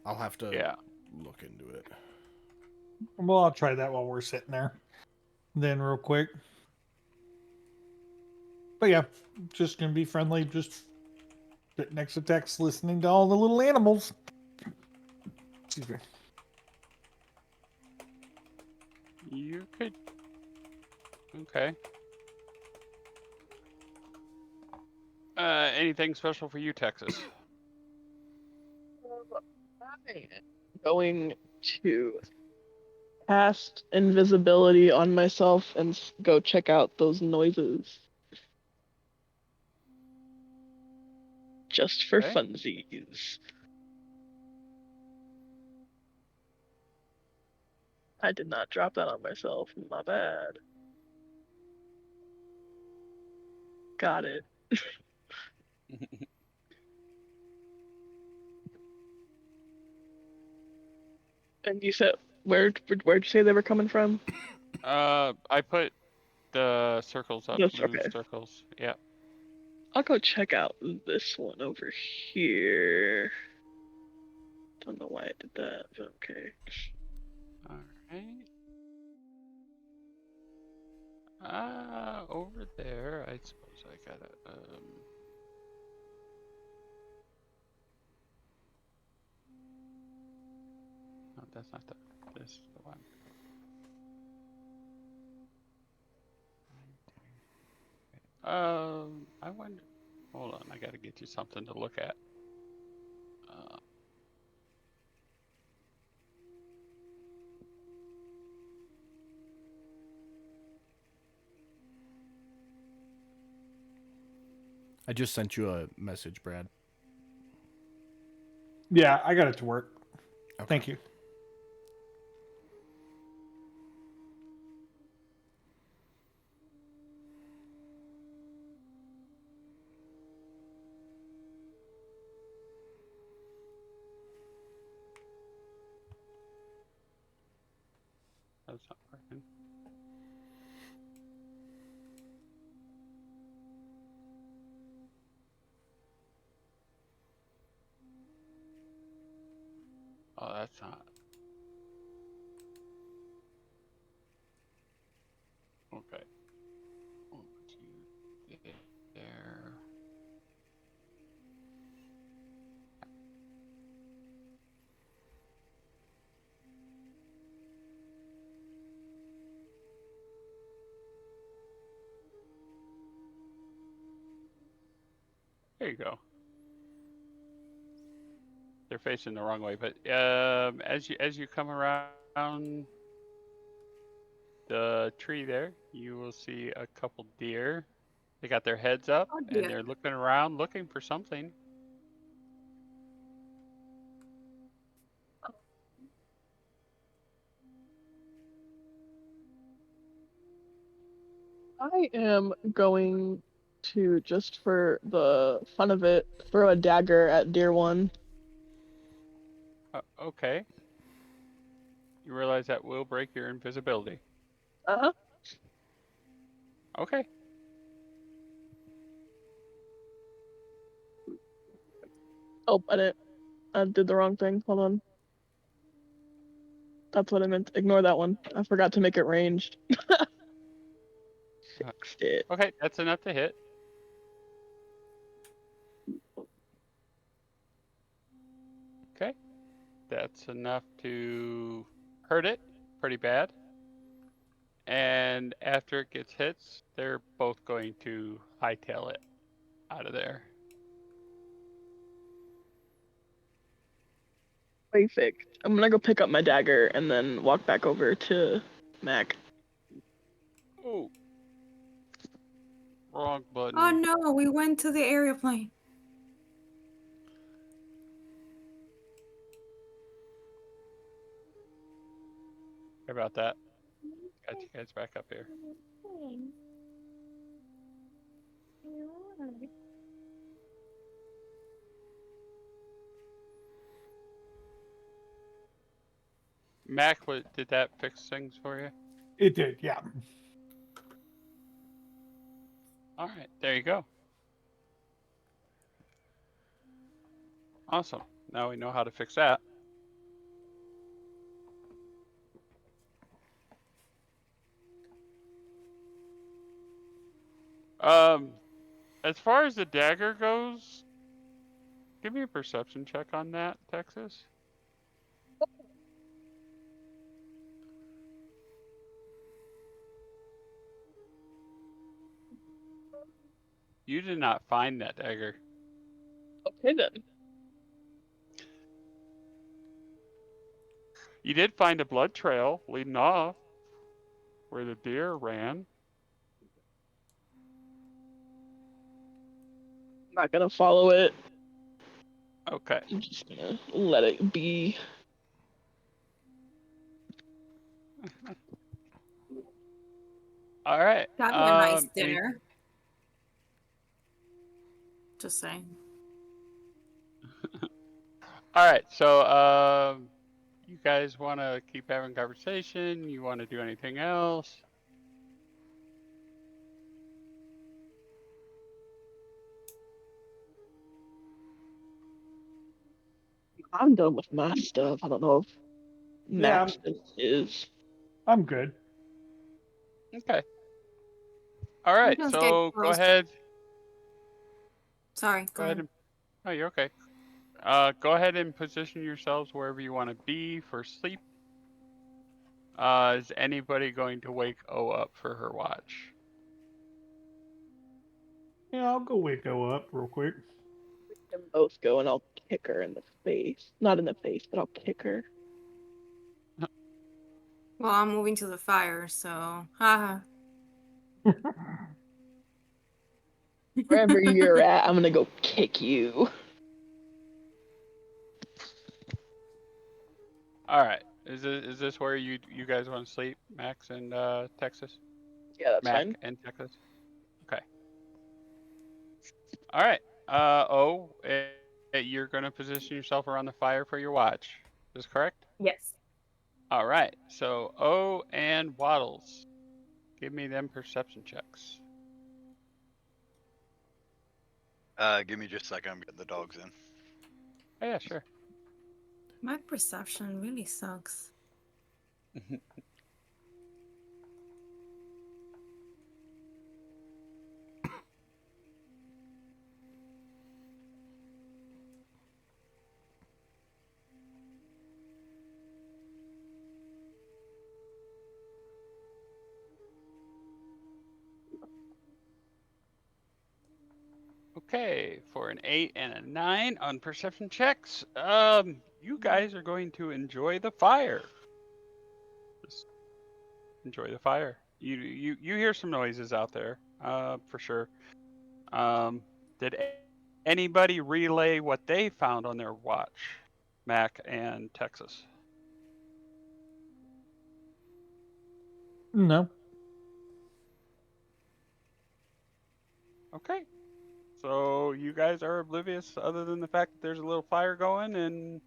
I'll have to Yeah. look into it. Well, I'll try that while we're sitting there. Then, real quick. But yeah, just gonna be friendly. Just sit next to Tex, listening to all the little animals. Excuse me. You could. Okay. Anything special for you, Texas? I am going to cast invisibility on myself and go check out those noises. Just for Okay. funsies. I did not drop that on myself. My bad. Got it. And you said where'd you say they were coming from? I put the circles up, Yes, blue okay. circles. Yeah. I'll go check out this one over here. Don't know why I did that, but okay. All right. Over there, I suppose I gotta No, that's not this is the one. I wonder. Hold on, I gotta get you something to look at. I just sent you a message, Brad. Yeah, I got it to work. Okay. Thank you. That's not working. Oh, that's not. Okay. Over to there. There you go. They're facing the wrong way, but as you come around the tree there, you will see a couple deer. They got their heads up Oh and dear. they're looking around, looking for something. I am going to, just for the fun of it, throw a dagger at Deer One. Okay. You realize that will break your invisibility. Uh-huh. Okay. Oh, I did the wrong thing. Hold on. That's what I meant. Ignore that one. I forgot to make it ranged. Uh, Fixed it. okay, that's enough to hit. Okay. That's enough to hurt it pretty bad. And after it gets hits, they're both going to hightail it out of there. Perfect. I'm gonna go pick up my dagger and then walk back over to Mac. Oh, wrong button. Oh no, we went to the airplane. Sorry about that. Got you guys back up here. Mac, did that fix things for you? It did, yeah. All right, there you go. Awesome. Now we know how to fix that. As far as the dagger goes, give me a perception check on that, Texas. You did not find that dagger. Okay then. You did find a blood trail leading off where the deer ran. I'm not gonna follow it. Okay. I'm just gonna let it be. All right. That'd be a nice Any dinner. Just saying. All right. So, you guys want to keep having conversation? You want to do anything else? I'm done with my stuff. I don't know if Yeah, Max is. I'm good. Okay. All We right. just get So go close. ahead. Sorry, Go go ahead ahead. and. Oh, you're okay. Go ahead and position yourselves wherever you want to be for sleep. Is anybody going to wake O up for her watch? Yeah, I'll go wake O up real quick. We can both go and I'll kick her in the face. Not in the face, but I'll kick her. Well, I'm moving to the fire, so haha. Wherever you're at, I'm gonna go kick you. All right. Is this where you guys want to sleep, Max and Texas? Yeah, that's Mac fine. and Texas. Okay. All right. You're gonna position yourself around the fire for your watch. Is this correct? Yes. All right. So O and Waddles, give me them perception checks. Give me just a second. I'm getting the dogs in. Oh, yeah, sure. My perception really sucks. Okay, for an 8 and a 9 on perception checks, you guys are going to enjoy the fire. Just enjoy the fire. You hear some noises out there, for sure. Did anybody relay what they found on their watch, Mac and Texas? No. Okay, so you guys are oblivious, other than the fact that there's a little fire going, and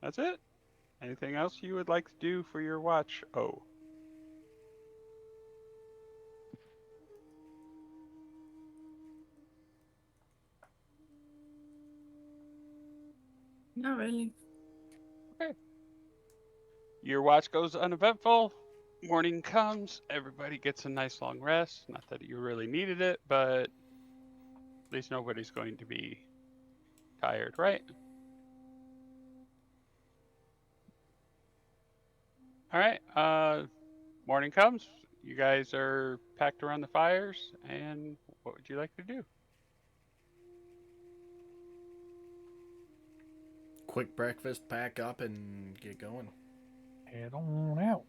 that's it. Anything else you would like to do for your watch? Oh. Not really. Okay. Your watch goes uneventful. Morning comes. Everybody gets a nice long rest. Not that you really needed it, but at least nobody's going to be tired, right? All right. Morning comes. You guys are packed around the fires, and what would you like to do? Quick breakfast, pack up, and get going. Head on out.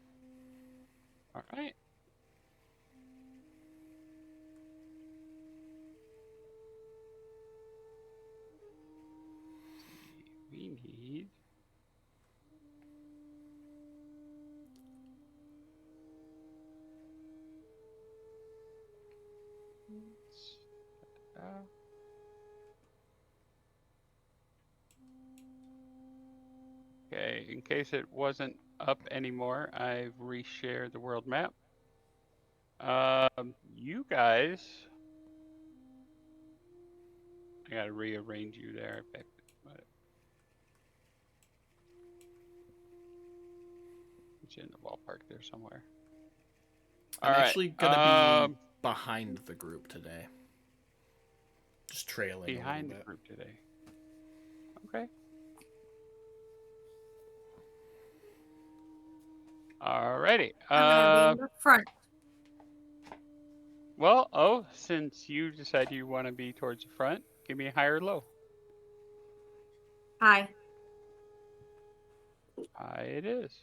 All right. We need. Okay, in case it wasn't up anymore, I've reshared the world map. You guys, I gotta rearrange you there. It's in the ballpark there somewhere. I'm All right. actually gonna be behind the group today. Just trailing Behind a the little bit. group today. Okay. Alrighty. I'm gonna be in the front. Well, since you decide you want to be towards the front, give me a high or low. Hi. High it is.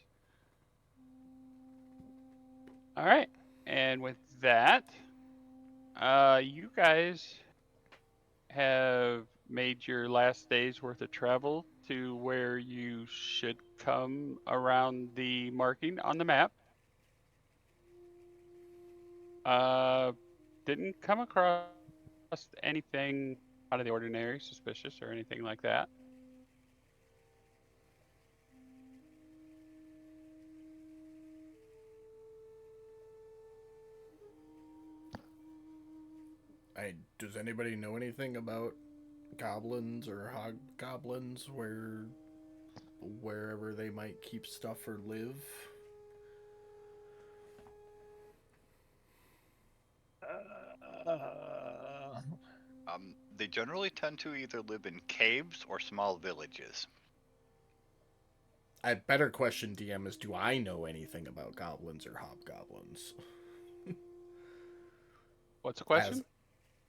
All right. And with that, you guys have made your last day's worth of travel to where you should come around the marking on the map. Didn't come across anything out of the ordinary, suspicious, or anything like that. Does anybody know anything about goblins or hobgoblins wherever they might keep stuff or live? They generally tend to either live in caves or small villages. A better question, DM, is do I know anything about goblins or hobgoblins? What's the question? As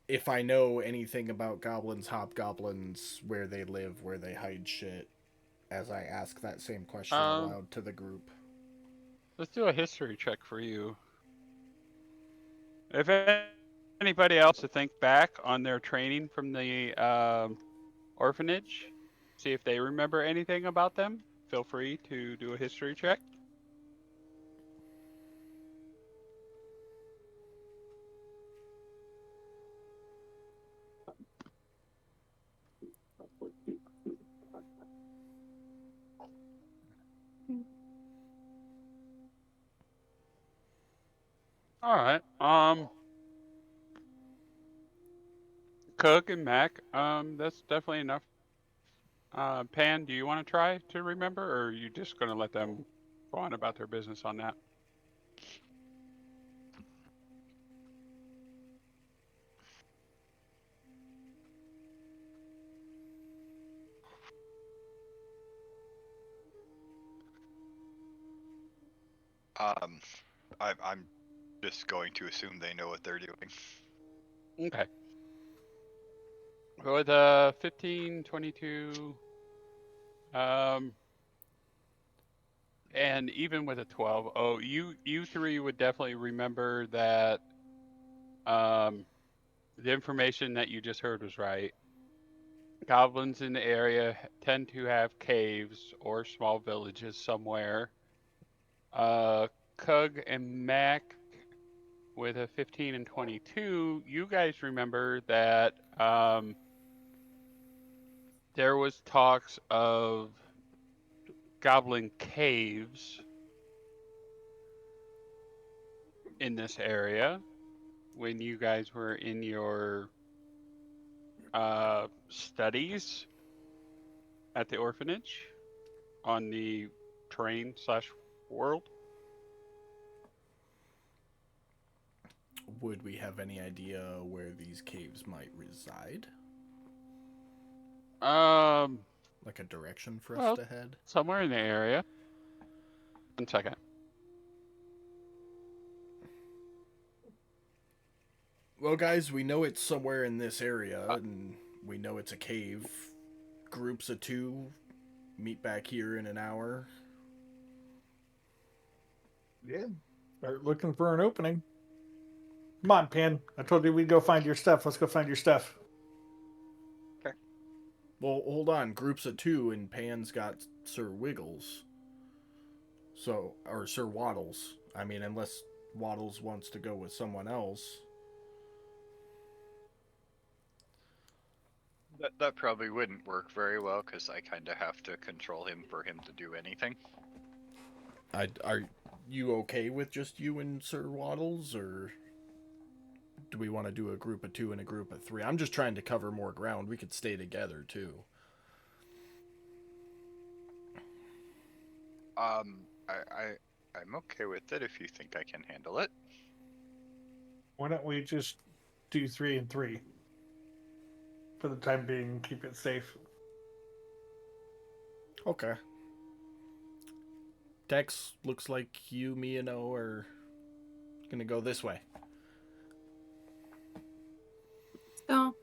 if I know anything about goblins, hobgoblins, where they live, where they hide shit, as I ask that same question aloud to the group. Let's do a history check for you. If anybody else to think back on their training from the orphanage, see if they remember anything about them, feel free to do a history check. All right. Cook and Mac, that's definitely enough. Pan, do you want to try to remember, or are you just going to let them go on about their business on that? I'm just going to assume they know what they're doing. Okay. With 15, 22, and even with a 12, you three would definitely remember that the information that you just heard was right. Goblins in the area tend to have caves or small villages somewhere. Cug and Mac with a 15 and 22, you guys remember that there was talks of goblin caves in this area when you guys were in your studies at the orphanage on the terrain slash world. Would we have any idea where these caves might reside? Like a direction for us to head? Somewhere in the area. 1 second. Well, guys, we know it's somewhere in this area, and we know it's a cave. Groups of 2 meet back here in an hour. Yeah. Start looking for an opening. Come on, Pan. I told you we'd go find your stuff. Let's go find your stuff. Okay. Well, hold on. Groups of 2, and Pan's got Sir Wiggles. So, or Sir Waddles. I mean, unless Waddles wants to go with someone else. That probably wouldn't work very well because I kind of have to control him for him to do anything. Are you okay with just you and Sir Waddles, or do we want to do a group of 2 and a group of 3? I'm just trying to cover more ground. We could stay together too. I'm okay with it if you think I can handle it. Why don't we just do 3 and 3 for the time being? Keep it safe. Okay. Dex, looks like you, me, and O are gonna go this way. So,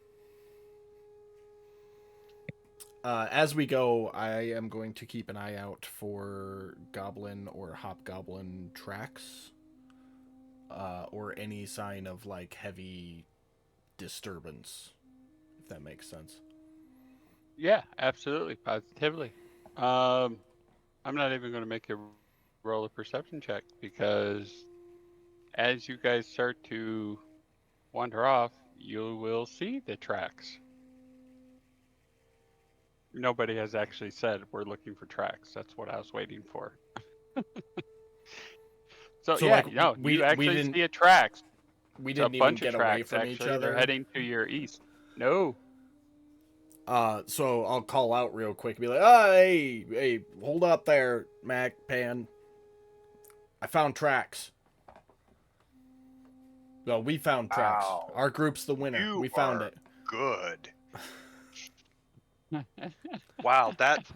As we go, I am going to keep an eye out for goblin or hobgoblin tracks, or any sign of like heavy disturbance, if that makes sense. Yeah, absolutely, positively. Um, I'm not even going to make you roll a perception check because as you guys start to wander off, you will see the tracks. Nobody has actually said we're looking for tracks. That's what I was waiting for. So So yeah, like no, we you actually didn't see a tracks. we It's a didn't even bunch of get away tracks from each actually. They're other. heading to your east. No. So I'll call out real quick and be like, "Oh, hey, hold up there, Mac Pan. I found tracks. Well, we found tracks. Wow. Our group's the winner. You We found are it." good. Wow, that's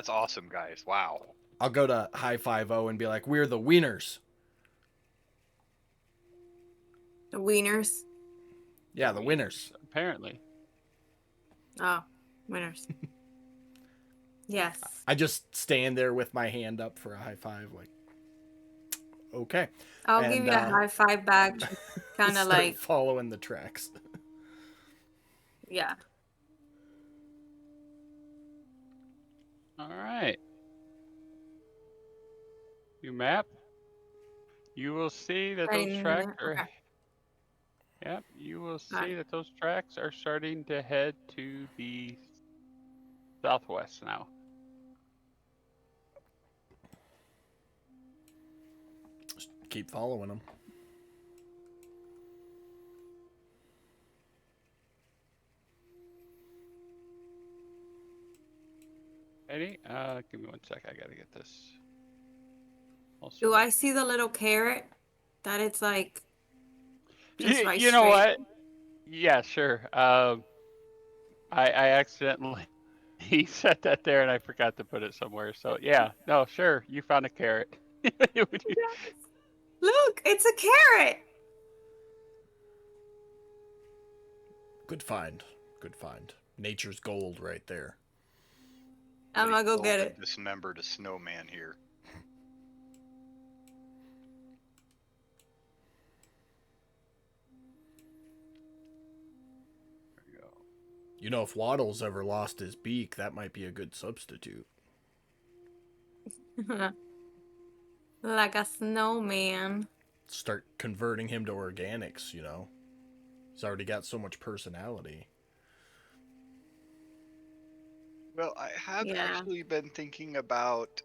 awesome, guys. Wow. I'll go to High 5-0 and be like, "We're the winners." the wieners. Yeah, the winners. Apparently. Oh, winners. Yes. I just stand there with my hand up for a high five, like, okay. I'll And, give you a high five back. Kind of start like, following the tracks. yeah. All right. You map. You will see that those tracks are. Okay. Yep, you will Got see it. that those tracks are starting to head to the southwest now. Just keep following them. Ready? Give me one sec. I gotta get this. Do I see the little carrot? That it's like just right You know straight. what? Yeah, sure. I accidentally he set that there and I forgot to put it somewhere. So yeah, no, sure. You found a carrot. Look, it's a carrot. Good find. Good find. Nature's gold right there. I'm gonna go get it. Dismembered a snowman here. There we go. You know, if Waddles ever lost his beak, that might be a good substitute. Like a snowman. Start converting him to organics, you know. He's already got so much personality. Well, I have actually been thinking about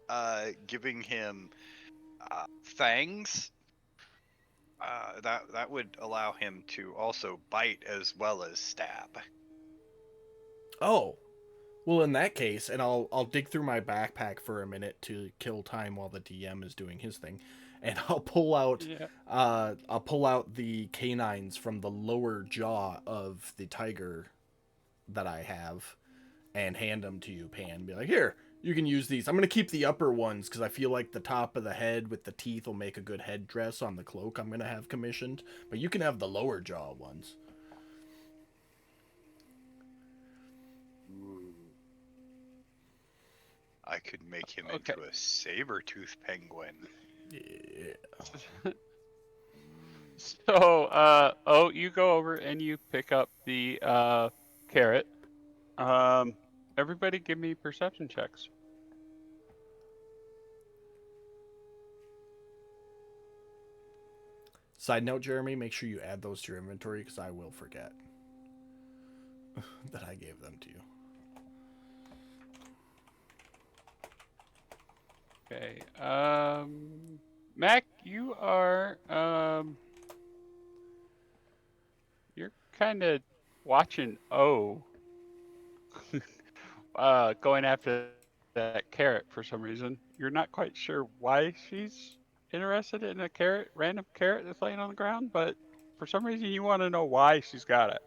giving him fangs. That would allow him to also bite as well as stab. Oh, well, in that case, and I'll dig through my backpack for a minute to kill time while the DM is doing his thing, and I'll pull out the canines from the lower jaw of the tiger that I have, and hand them to you, Pan. Be like, here, you can use these. I'm gonna keep the upper ones because I feel like the top of the head with the teeth will make a good headdress on the cloak I'm gonna have commissioned. But you can have the lower jaw ones. Ooh. I could make him into a saber-tooth penguin. Yeah. So, you go over and you pick up the carrot. Everybody give me perception checks. Side note, Jeremy, make sure you add those to your inventory because I will forget. that I gave them to you. Okay. Mac, you are you're kind of watching O going after that carrot for some reason. You're not quite sure why she's interested in a carrot, random carrot that's laying on the ground, but for some reason you want to know why she's got it.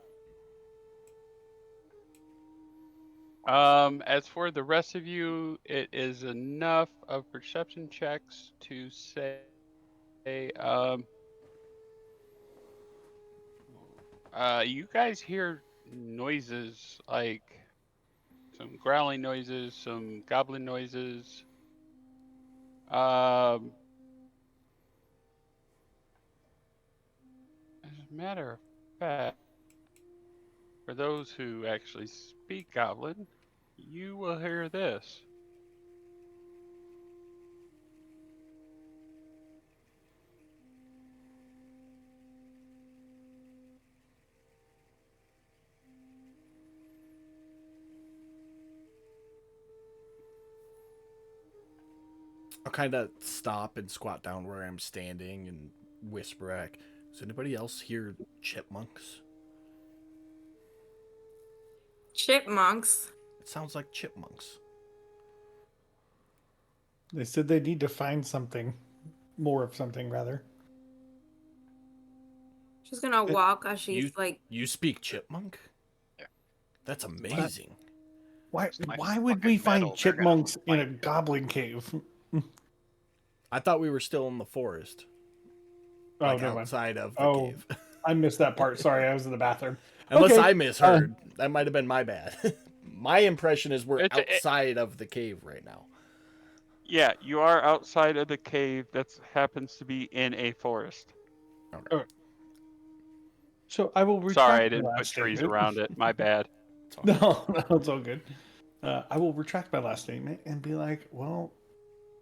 As for the rest of you, it is enough of perception checks to say, you guys hear noises like some growling noises, some goblin noises. As a matter of fact, for those who actually speak goblin, you will hear this. I'll kind of stop and squat down where I'm standing and whisper back. Does anybody else hear chipmunks? Chipmunks. It sounds like chipmunks. They said they need to find something, more of something rather. She's gonna walk as she's You like. you speak chipmunk? Yeah. That's amazing. Why? My Why would fucking we find metal, they're gonna chipmunks in a find it. goblin cave? I thought we were still in the forest, Oh, like never mind. outside of the Oh, cave. I missed that part. Sorry, I was in the bathroom. Unless Okay, I misheard, that might have been my bad. My impression is we're It's outside of the cave right now. Yeah, you are outside of the cave that happens to be in a forest. So I will retract Sorry, I my didn't put last trees statement. around it. My bad. It's all good. No, it's all good. I will retract my last statement and be like, well,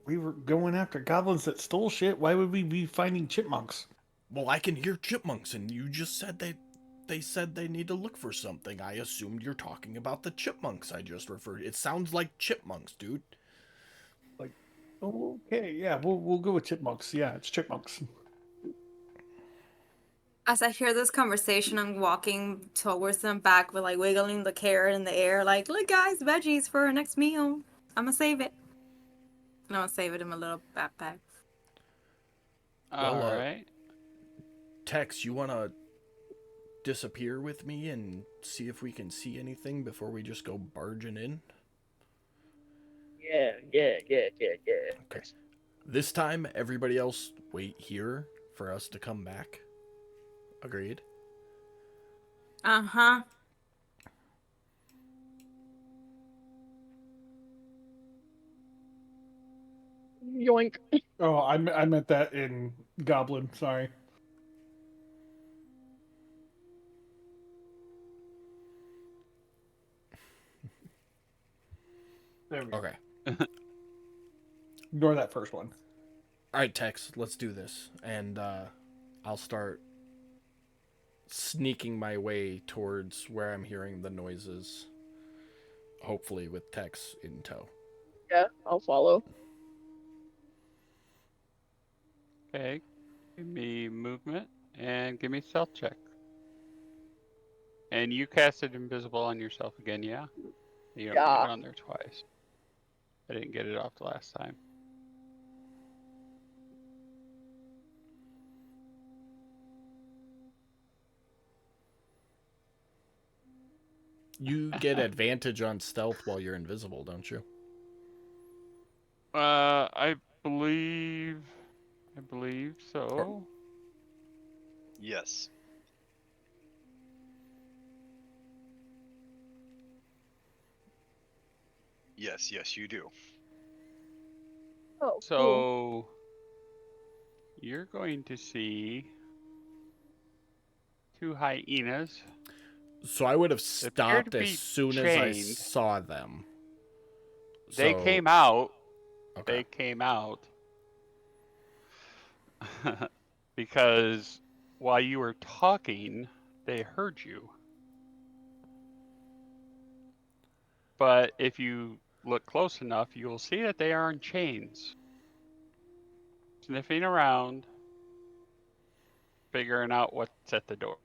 we were going after goblins that stole shit. Why would we be finding chipmunks? Well, I can hear chipmunks, and you just said they said they need to look for something. I assumed you're talking about the chipmunks I just referred. It sounds like chipmunks, dude. Like, oh, okay, yeah, we'll go with chipmunks. Yeah, it's chipmunks. As I hear this conversation, I'm walking towards them back with like wiggling the carrot in the air, like, look guys, veggies for our next meal. I'm gonna save it. And I'm gonna save it in my little backpack. Well, All right. Tex, you wanna disappear with me and see if we can see anything before we just go barging in? Yeah. Okay. This time, everybody else wait here for us to come back. Agreed? Uh-huh. Yoink. Oh, I meant that in goblin. Sorry. There we go. Okay. Ignore that first one. All right, Tex, let's do this. And I'll start sneaking my way towards where I'm hearing the noises. Hopefully with Tex in tow. Yeah, I'll follow. Okay. Give me movement and give me stealth check. And you casted invisible on yourself again, yeah? You don't Yeah. get it on there twice. I didn't get it off the last time. You get advantage on stealth while you're invisible, don't you? I believe so. Yes. Yes, you do. Oh, cool. So you're going to see two hyenas. So I would have They appear to stopped as be soon as I chained. saw them. They So- came out. Okay. They came out because while you were talking, they heard you. but if you look close enough, you will see that they are in chains, sniffing around, figuring out what's at the door.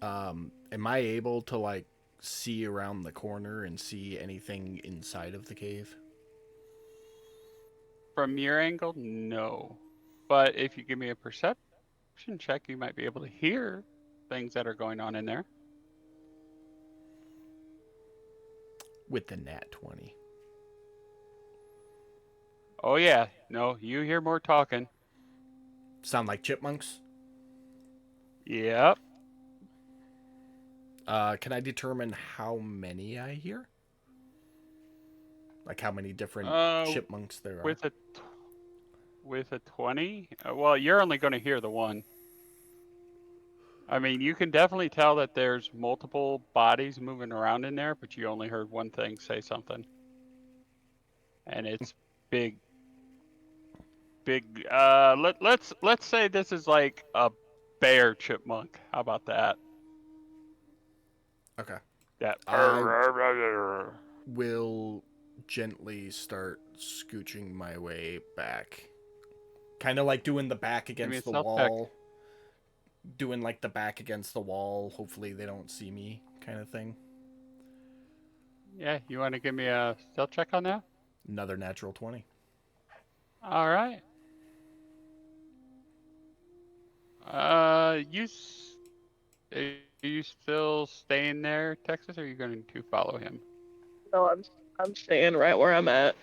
Am I able to like see around the corner and see anything inside of the cave? From your angle, no. But if you give me a perception check, you might be able to hear things that are going on in there. With the nat 20. Oh yeah, no, you hear more talking. Sound like chipmunks? Yep. Can I determine how many I hear? Like how many different chipmunks there are? With a 20, well, you're only going to hear the one. I mean, you can definitely tell that there's multiple bodies moving around in there, but you only heard one thing say something. And it's big. Let's say this is like a bear chipmunk. How about that? Okay. That I will gently start scooching my way back. Kind of like doing the back Give me a against the stealth check. wall. Doing like the back against the wall. Hopefully they don't see me kind of thing. Yeah, you want to give me a stealth check on that? Another natural 20. All right. Are you still staying there, Texas, or are you going to follow him? No, I'm staying right where I'm at.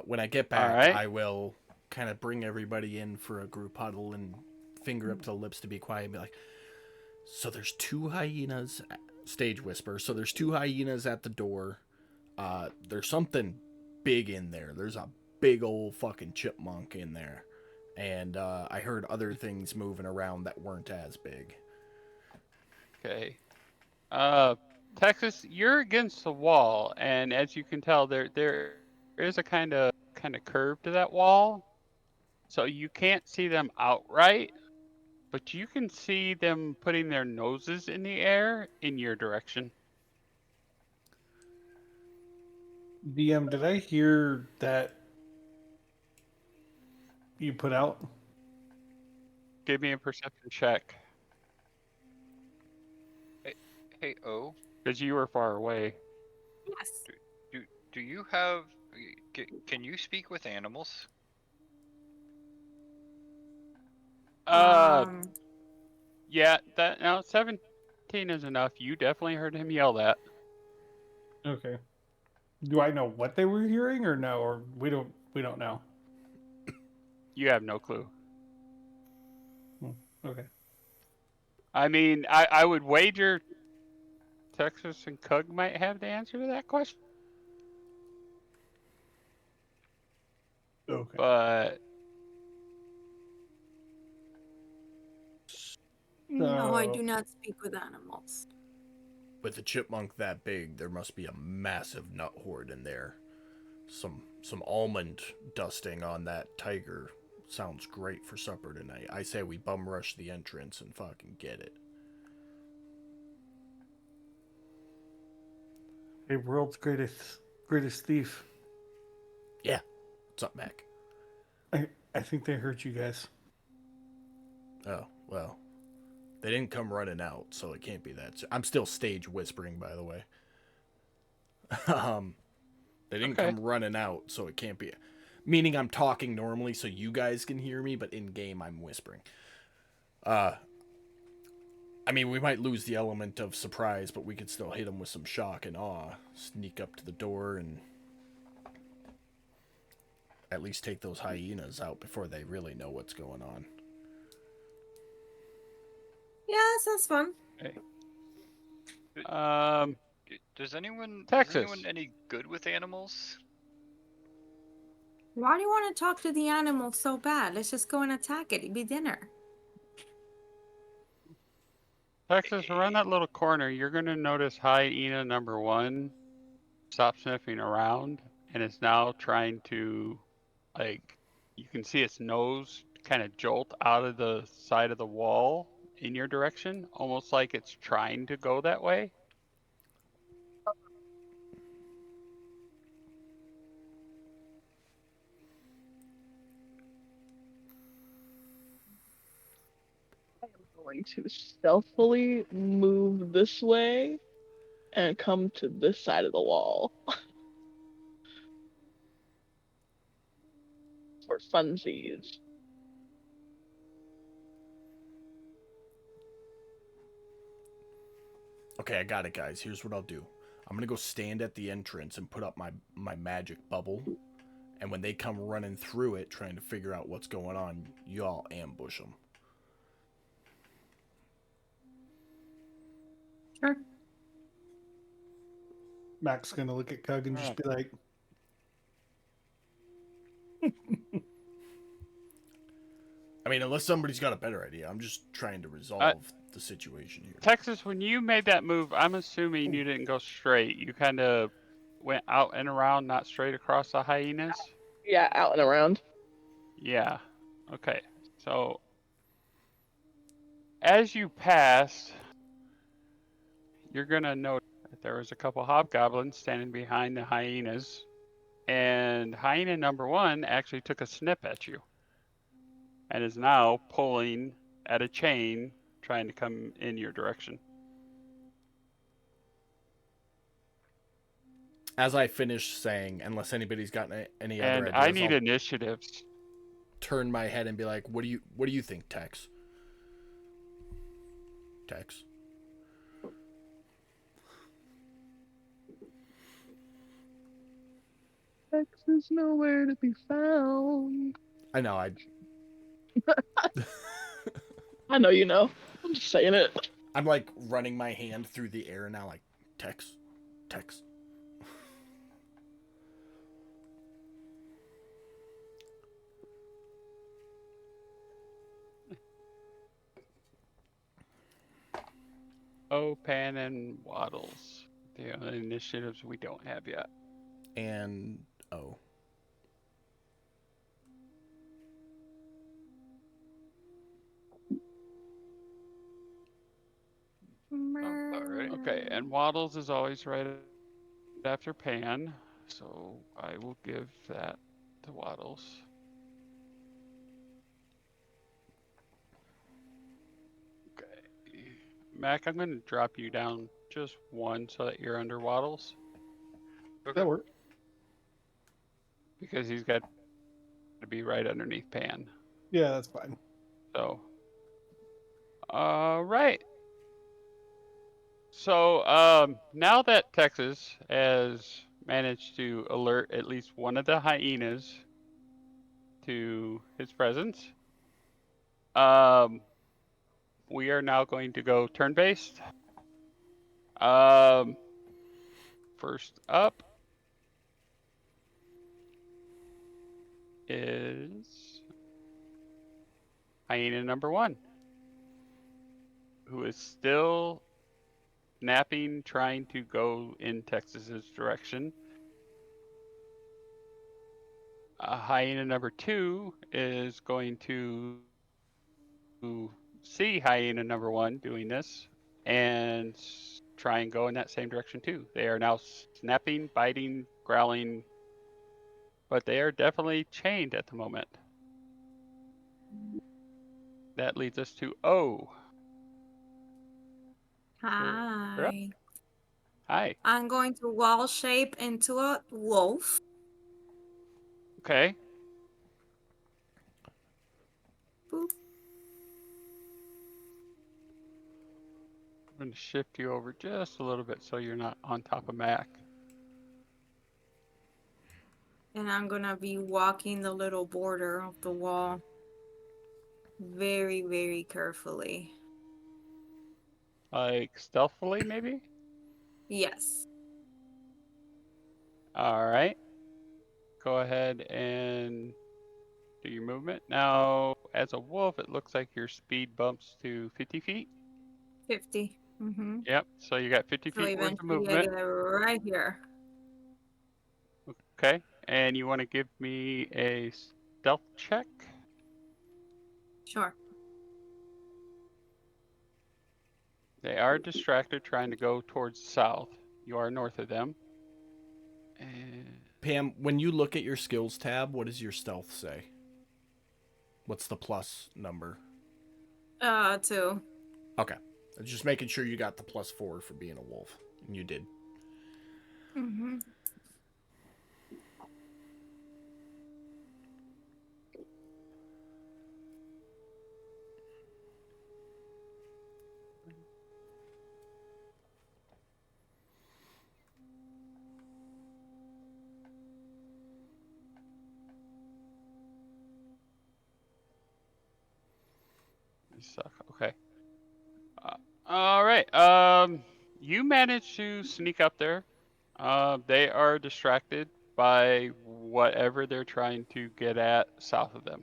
When I get All back, right. I will kind of bring everybody in for a group huddle and finger up to the lips to be quiet and be like, so there's two hyenas, stage whisper. So there's two hyenas at the door. There's something big in there. There's a big old fucking chipmunk in there. And I heard other things moving around that weren't as big. Okay. Texas, you're against the wall, and as you can tell, there is a kind of curve to that wall, so you can't see them outright, but you can see them putting their noses in the air in your direction. DM, did I hear that you put out? Give me a perception check, Hey, O, because you were far away. Yes. do you have? Can you speak with animals? Um, Yeah, 17 is enough. You definitely heard him yell that. Okay. Do I know what they were hearing, or no, or we don't know? You have no clue. Okay. I mean, I would wager Texas and Cug might have the answer to that question, Okay. but no, I So do not speak with animals. With a chipmunk that big, there must be a massive nut hoard in there. Some almond dusting on that tiger sounds great for supper tonight. I say we bum rush the entrance and fucking get it. a world's greatest thief. Yeah. What's up, Mac? I think they heard you guys. Oh, well. They didn't come running out, so it can't be that. I'm still stage whispering, by the way. They didn't okay. come running out, so it can't be. Meaning I'm talking normally so you guys can hear me, but in game I'm whispering. I mean, we might lose the element of surprise, but we could still hit them with some shock and awe. Sneak up to the door and at least take those hyenas out before they really know what's going on. Yeah, sounds fun. Okay. Does anyone Texas. any good with animals? Why do you want to talk to the animal so bad? Let's just go and attack it. It'd be dinner. Texas, around that little corner, you're gonna notice hyena number 1 stop sniffing around and is now trying to like you can see its nose kind of jolt out of the side of the wall in your direction, almost like it's trying to go that way. I am going to stealthily move this way and come to this side of the wall for funsies. Okay, I got it, guys. Here's what I'll do. I'm gonna go stand at the entrance and put up my magic bubble, and when they come running through it, trying to figure out what's going on, y'all ambush them. Sure. Mac's gonna look at Cug and just be like, I mean, unless somebody's got a better idea, I'm just trying to resolve the situation here. Texas, when you made that move, I'm assuming you didn't go straight. You kind of went out and around, not straight across the hyenas. Yeah, out and around. Yeah. Okay. So as you pass, you're gonna notice that there was a couple hobgoblins standing behind the hyenas, and hyena number one actually took a snip at you, and is now pulling at a chain, trying to come in your direction. As I finish saying, unless anybody's got any other And ideas, I need I'll initiatives. turn my head and be like, "What do you think, Tex?" Tex. X is nowhere to be found. I know. I know you know. I'm just saying it. I'm like running my hand through the air now, like Tex, Tex. Oh, Pan and Waddles. The only initiatives we don't have yet. And oh. All right. Okay, and Waddles is always right after Pan, so I will give that to Waddles. Okay. Mac, I'm going to drop you down just one so that you're under Waddles. that work. Because he's got to be right underneath Pan. Yeah, that's fine. So, all right. So now that Texas has managed to alert at least one of the hyenas to his presence, we are now going to go turn-based. First up is hyena number one, who is still napping, trying to go in Texas's direction. Hyena number two is going to see hyena number one doing this and try and go in that same direction too. They are now snapping, biting, growling, but they are definitely chained at the moment. That leads us to O. Hi. Hi. I'm going to wall shape into a wolf. Okay. Boop. I'm going to shift you over just a little bit so you're not on top of Mac. And I'm gonna be walking the little border of the wall very, very carefully. Like stealthily, maybe? Yes. All right. Go ahead and do your movement. Now, as a wolf, it looks like your speed bumps to 50 feet. 50. Mm-hmm. Yep. So you got 50 So feet worth of eventually I movement. get right here. Okay. And you want to give me a stealth check. Sure. They are distracted trying to go towards the south. You are north of them. And Pam, when you look at your skills tab, what does your stealth say? What's the plus number? 2. Okay. Just making sure you got the +4 for being a wolf. And you did. Mm-hmm. they suck. Okay. All right. You managed to sneak up there. They are distracted by whatever they're trying to get at south of them.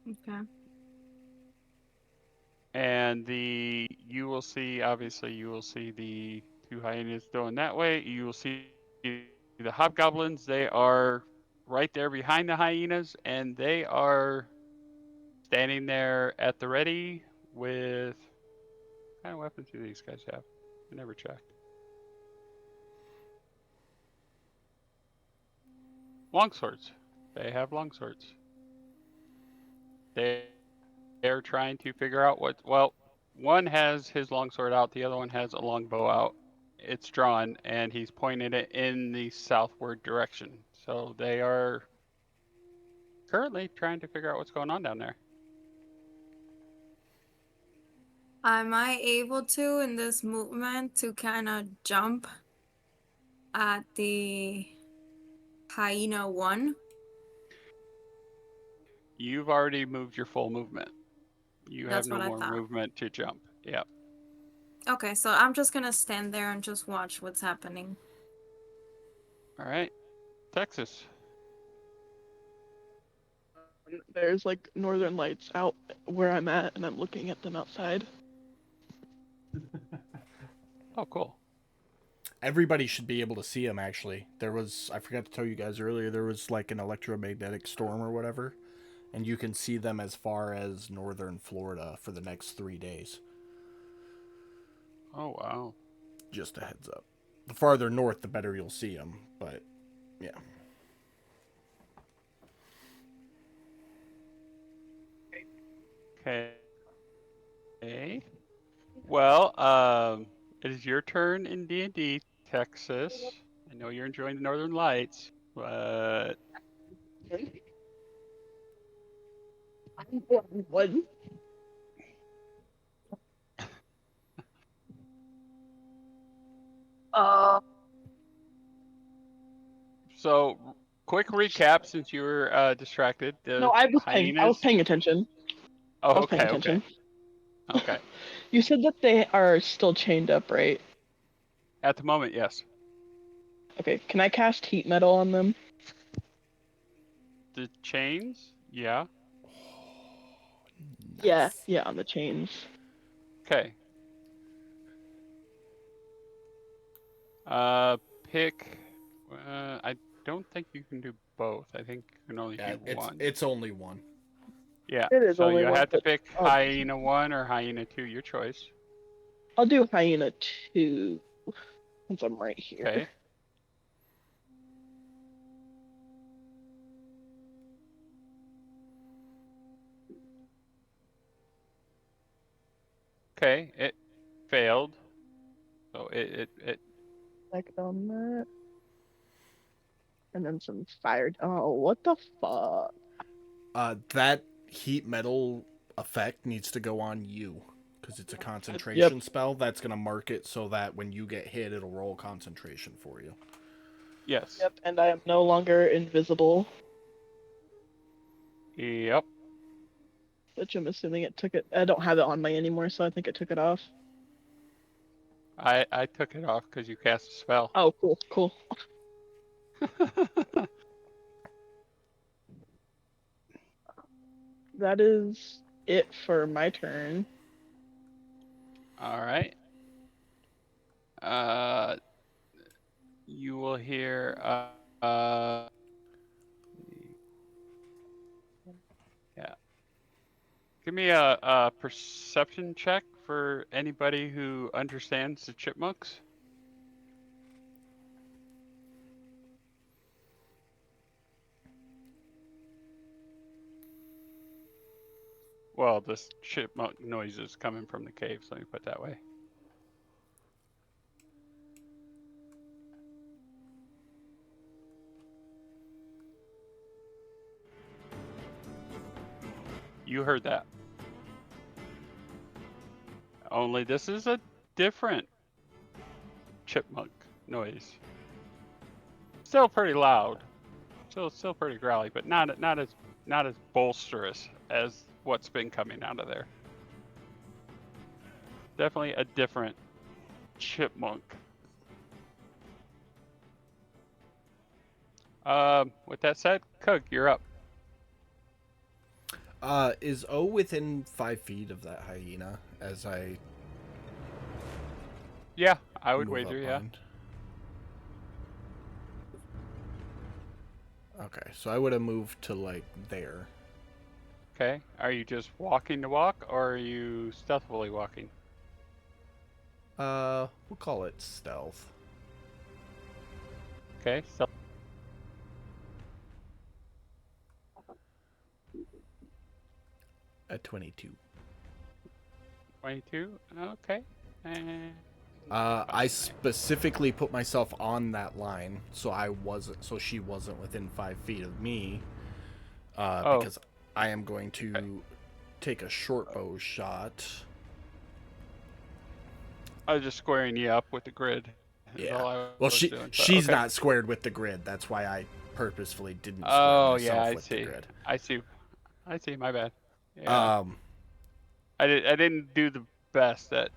Okay. And you will see, obviously, you will see the 2 hyenas going that way. You will see the hobgoblins. They are right there behind the hyenas, and they are standing there at the ready with what kind of weapons do these guys have? I never checked. Longswords. They have longswords. They're trying to figure out what. Well, one has his longsword out. The other one has a longbow out. It's drawn, and he's pointing it in the southward direction. So they are currently trying to figure out what's going on down there. Am I able to, in this movement, to kind of jump at the hyena 1? You've already moved your full movement. You have That's no what I more thought. movement to jump. Yeah. Okay, so I'm just gonna stand there and just watch what's happening. All right. Texas. There's like northern lights out where I'm at, and I'm looking at them outside. Oh, cool. Everybody should be able to see them, actually. I forgot to tell you guys earlier, there was like an electromagnetic storm or whatever. And you can see them as far as northern Florida for the next 3 days. Oh, wow. Just a heads up. The farther north, the better you'll see them. But, yeah. Okay. Well, it is your turn in D&D, Texas. I know you're enjoying the Northern Lights, but What? so quick recap since you were distracted. No, The I was hyenas. paying attention. I Oh, was paying okay, attention. okay. You said that they are still chained up, right? At the moment, yes. Okay, can I cast heat metal on them? The chains, yeah. Yeah, Nice. yeah, on the chains. Okay. Uh, pick. I don't think you can do both. I think you can only Yeah, do one. it's only one. Yeah. It is So only you one, have to but pick I'll hyena 1 or hyena 2, your choice. do hyena 2 since I'm right here. Okay. Okay, it failed. So it Like on that. And then some fire. Oh, what the fuck? That heat metal effect needs to go on you. Because it's a Yep. concentration spell. That's going to mark it so that when you get hit, it'll roll concentration for you. yes. Yep, and I am no longer invisible, Yep. which I'm assuming it took it. I don't have it on me anymore, so I think it took it off. I took it off because you cast a spell. Oh, cool, cool. That is it for my turn. All right. You will hear Give me a perception check for anybody who understands the chipmunks. Well, this chipmunk noise is coming from the cave, so let me put it that way. You heard that. Only this is a different chipmunk noise. Still pretty loud. Still pretty growly, but not as bolsterous as what's been coming out of there. Definitely a different chipmunk. With that said, Kug, you're up. Is O within 5 feet of that hyena as I Yeah, I would move wager, up yeah. behind? Okay, so I would have moved to like there. Okay. Are you just walking to walk, or are you stealthily walking? We'll call it stealth. Okay, so At 22. 22. Okay. And I specifically put myself on that line so she wasn't within 5 feet of me. Because I am going to take a short bow shot. I was just squaring you up with the grid. is Yeah. all I Well, was doing, but she's okay. not squared with the grid. That's why I purposefully didn't square Oh myself yeah, I with see. the grid. I see. My bad. Yeah. Um, I didn't do the best at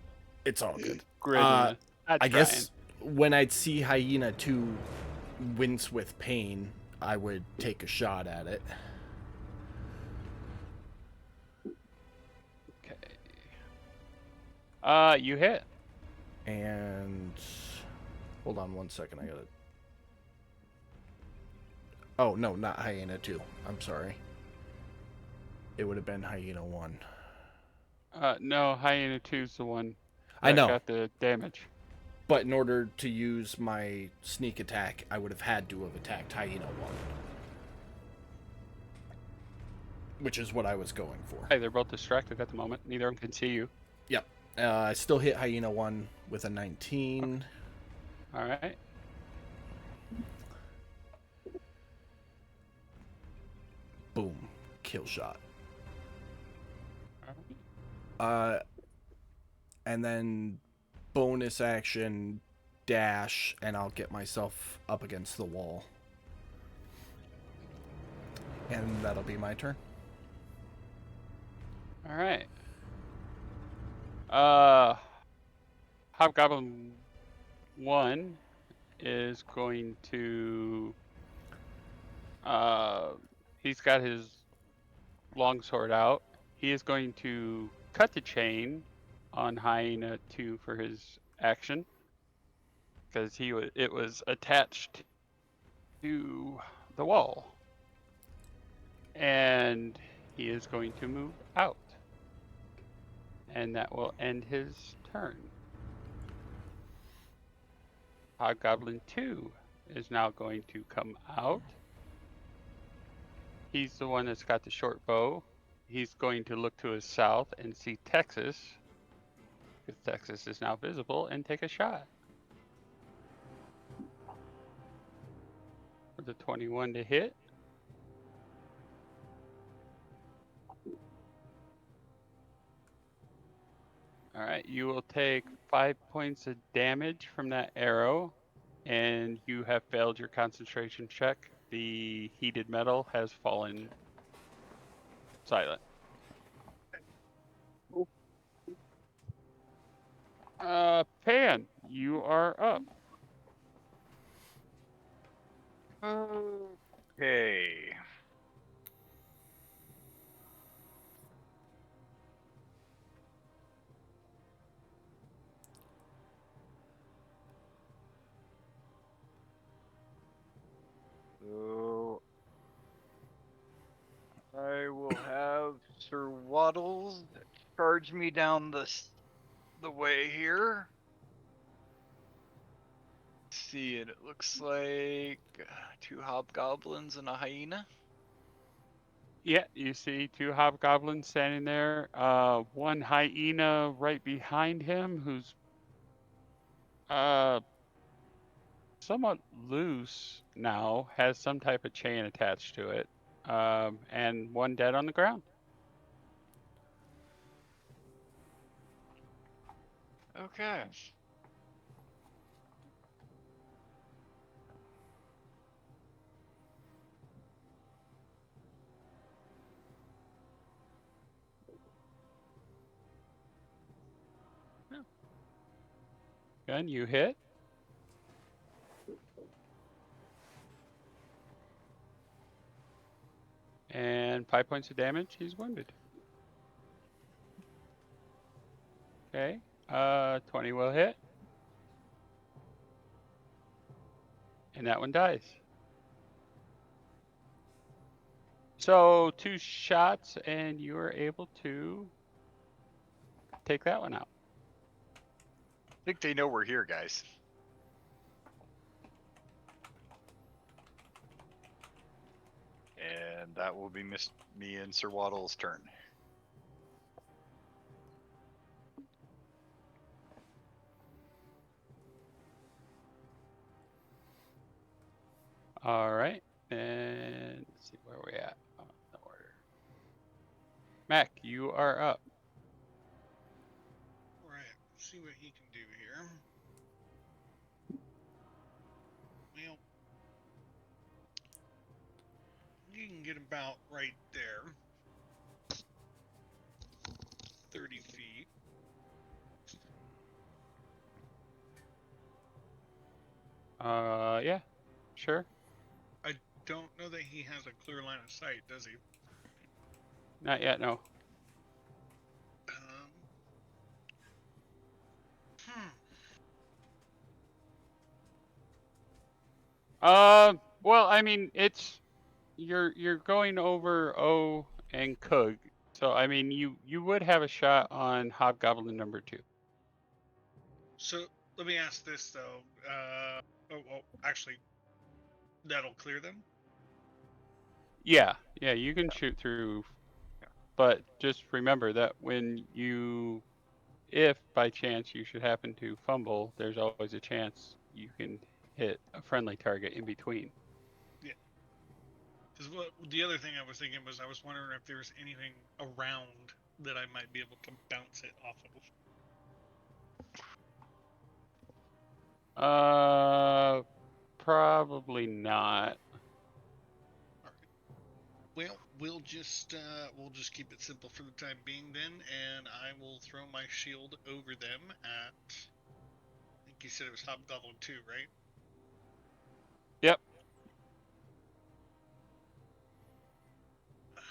it's all good. grid. I guess when I'd see Hyena 2 wince with pain, I would take a shot at it. Okay. You hit. And hold on 1 second. I got it. Oh no, not Hyena 2. I'm sorry. It would have been Hyena 1. No, Hyena 2's the one that I know. got the damage. But in order to use my sneak attack, I would have had to have attacked Hyena 1. Which is what I was going for. Hey, they're both distracted at the moment. Neither of them can see you. Yep. I still hit Hyena 1 with a 19. All right. Boom. Kill shot. All right. And then bonus action dash, and I'll get myself up against the wall. And that'll be my turn. All right. Hobgoblin 1 is going to he's got his longsword out. He is going to cut the chain on Hyena 2 for his action because it was attached to the wall. And he is going to move out. And that will end his turn. Hobgoblin 2 is now going to come out. He's the one that's got the short bow. He's going to look to his south and see Texas, because Texas is now visible, and take a shot. For the 21 to hit. All right, you will take 5 points of damage from that arrow, and you have failed your concentration check. The heated metal has fallen silent. Pan, you are up. Okay. So I will have Sir Waddles charge me down the way here. See it. It looks like 2 hobgoblins and a hyena. Yeah, you see 2 hobgoblins standing there. One hyena right behind him, who's somewhat loose now, has some type of chain attached to it. And one dead on the ground. Okay. Gun, you hit. And 5 points of damage. He's wounded. Okay. 20 will hit. And that one dies. So 2 shots, and you are able to take that one out. I think they know we're here, guys. And that will be me and Sir Waddle's turn. All right. And let's see where we at on the order. Mac, you are up. All right, let's see what he can do here. Well, you can get about right there. 30 feet. Yeah, sure. I don't know that he has a clear line of sight, does he? Not yet, no. Hmm. Well, I mean, it's you're going over O and Kug, so I mean, you would have a shot on Hobgoblin number 2. So let me ask this though. Actually, that'll clear them. Yeah, you can shoot through, but just remember that if by chance you should happen to fumble, there's always a chance you can hit a friendly target in between. Yeah. Because the other thing I was thinking was I was wondering if there was anything around that I might be able to bounce it off of. Probably not. All right. Well, we'll just keep it simple for the time being then, and I will throw my shield over them at. I think you said it was Hobgoblin 2, right? Yep. I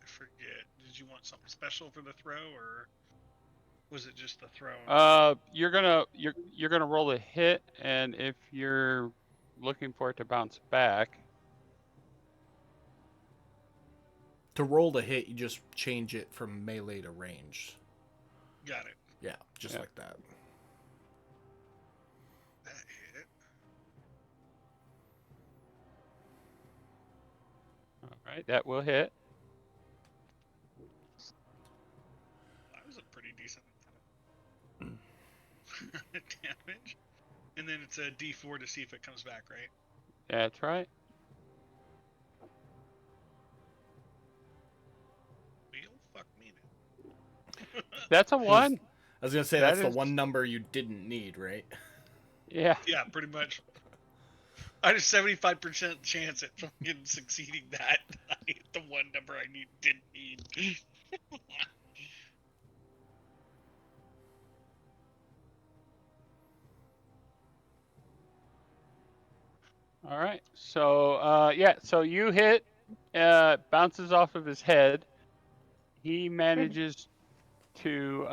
forget. Did you want something special for the throw, or was it just the throw? You're gonna roll a hit, and if you're looking for it to bounce back, To roll the hit, you just change it from melee to ranged. Got it. Yeah, just Yeah. like that. That hit. all right, that will hit. That was a pretty decent damage. And then it's a D4 to see if it comes back, right? That's right. Well, fuck me then. That's a 1. I was gonna say That that's the is- one number you didn't need, right? Yeah. Yeah, pretty much. I had a 75% chance at fucking succeeding that. I hit the one number I didn't need. All right. So so you hit, bounces off of his head. He manages to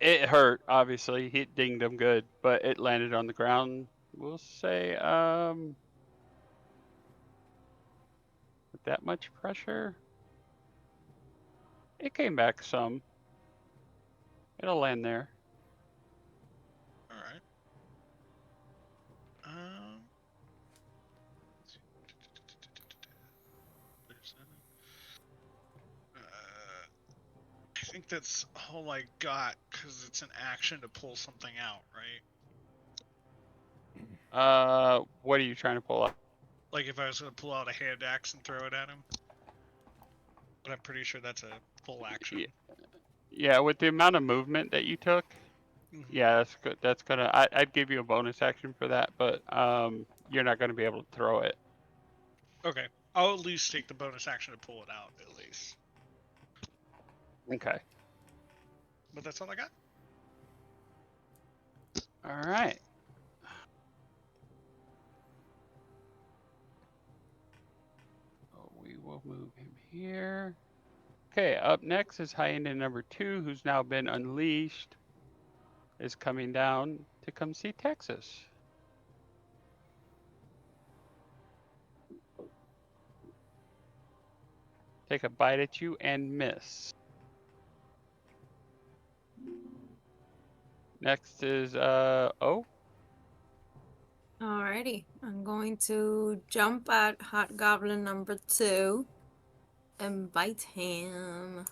it hurt, obviously. He dinged him good, but it landed on the ground. We'll say let's that much pressure. It came back some. It'll land there. All right. There's I think that's all I got because it's an action to pull something out, right? What are you trying to pull up? Like if I was going to pull out a hand axe and throw it at him. But I'm pretty sure that's a full action. Yeah, with the amount of movement that you took, yeah, that's good. That's gonna. I'd give you a bonus action for that, but you're not gonna be able to throw it. Okay, I'll at least take the bonus action to pull it out, at least. Okay. But that's all I got. All right. So we will move him here. Okay, up next is hyena number 2, who's now been unleashed, is coming down to come see Texas. Take a bite at you and miss. Next is O. Alrighty, I'm going to jump at Hot Goblin number 2 and bite him.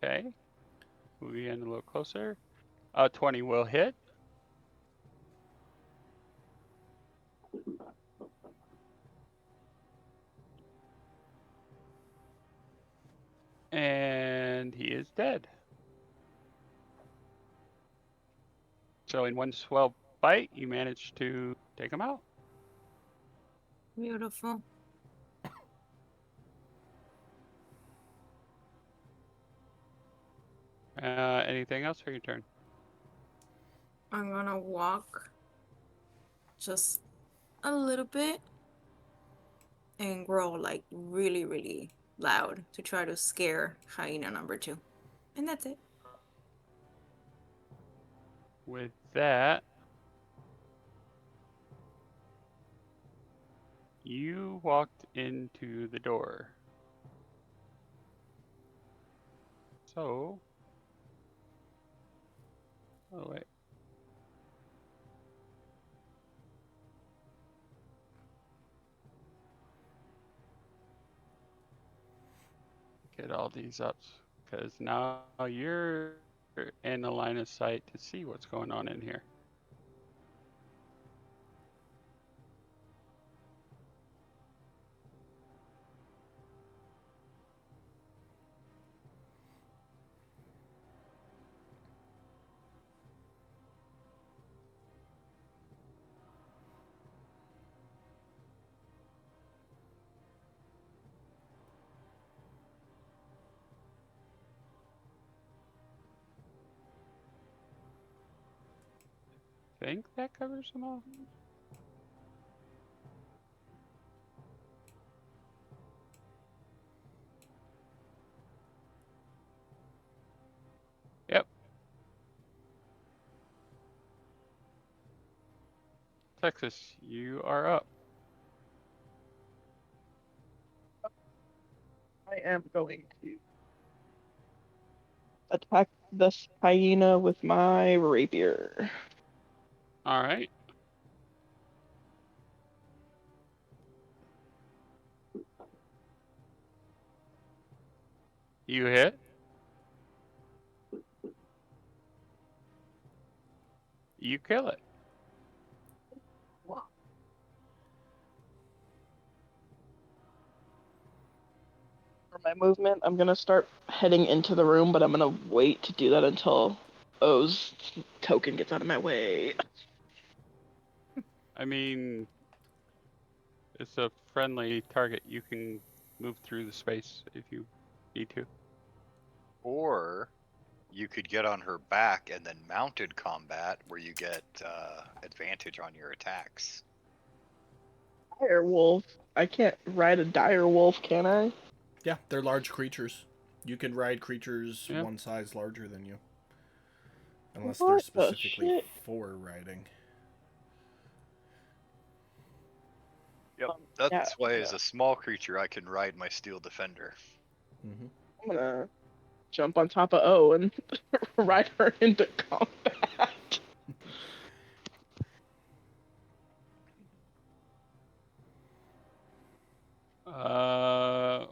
Okay. Moving in a little closer. 20 will hit. And he is dead. So in one swell bite, you managed to take him out. Beautiful. Anything else for your turn? I'm gonna walk just a little bit and growl like really, really loud to try to scare hyena number 2. And that's it. With that, you walked into the door. So, oh wait. Get all these up, because now you're in the line of sight to see what's going on in here. Think that covers them all? Yep. Texas, you are up. I am going to attack this hyena with my rapier. All right. You hit. You kill it. For my movement, I'm gonna start heading into the room, but I'm gonna wait to do that until O's token gets out of my way. I mean, it's a friendly target. You can move through the space if you need to. Or you could get on her back and then mounted combat where you get advantage on your attacks. Dire wolf. I can't ride a dire wolf, can I? Yeah, they're large creatures. You can ride creatures Yeah. one size larger than you. Unless they're What the specifically shit? for riding. That's why, as a small creature, I can ride my steel defender. Mm-hmm. I'm gonna jump on top of O and ride her into combat.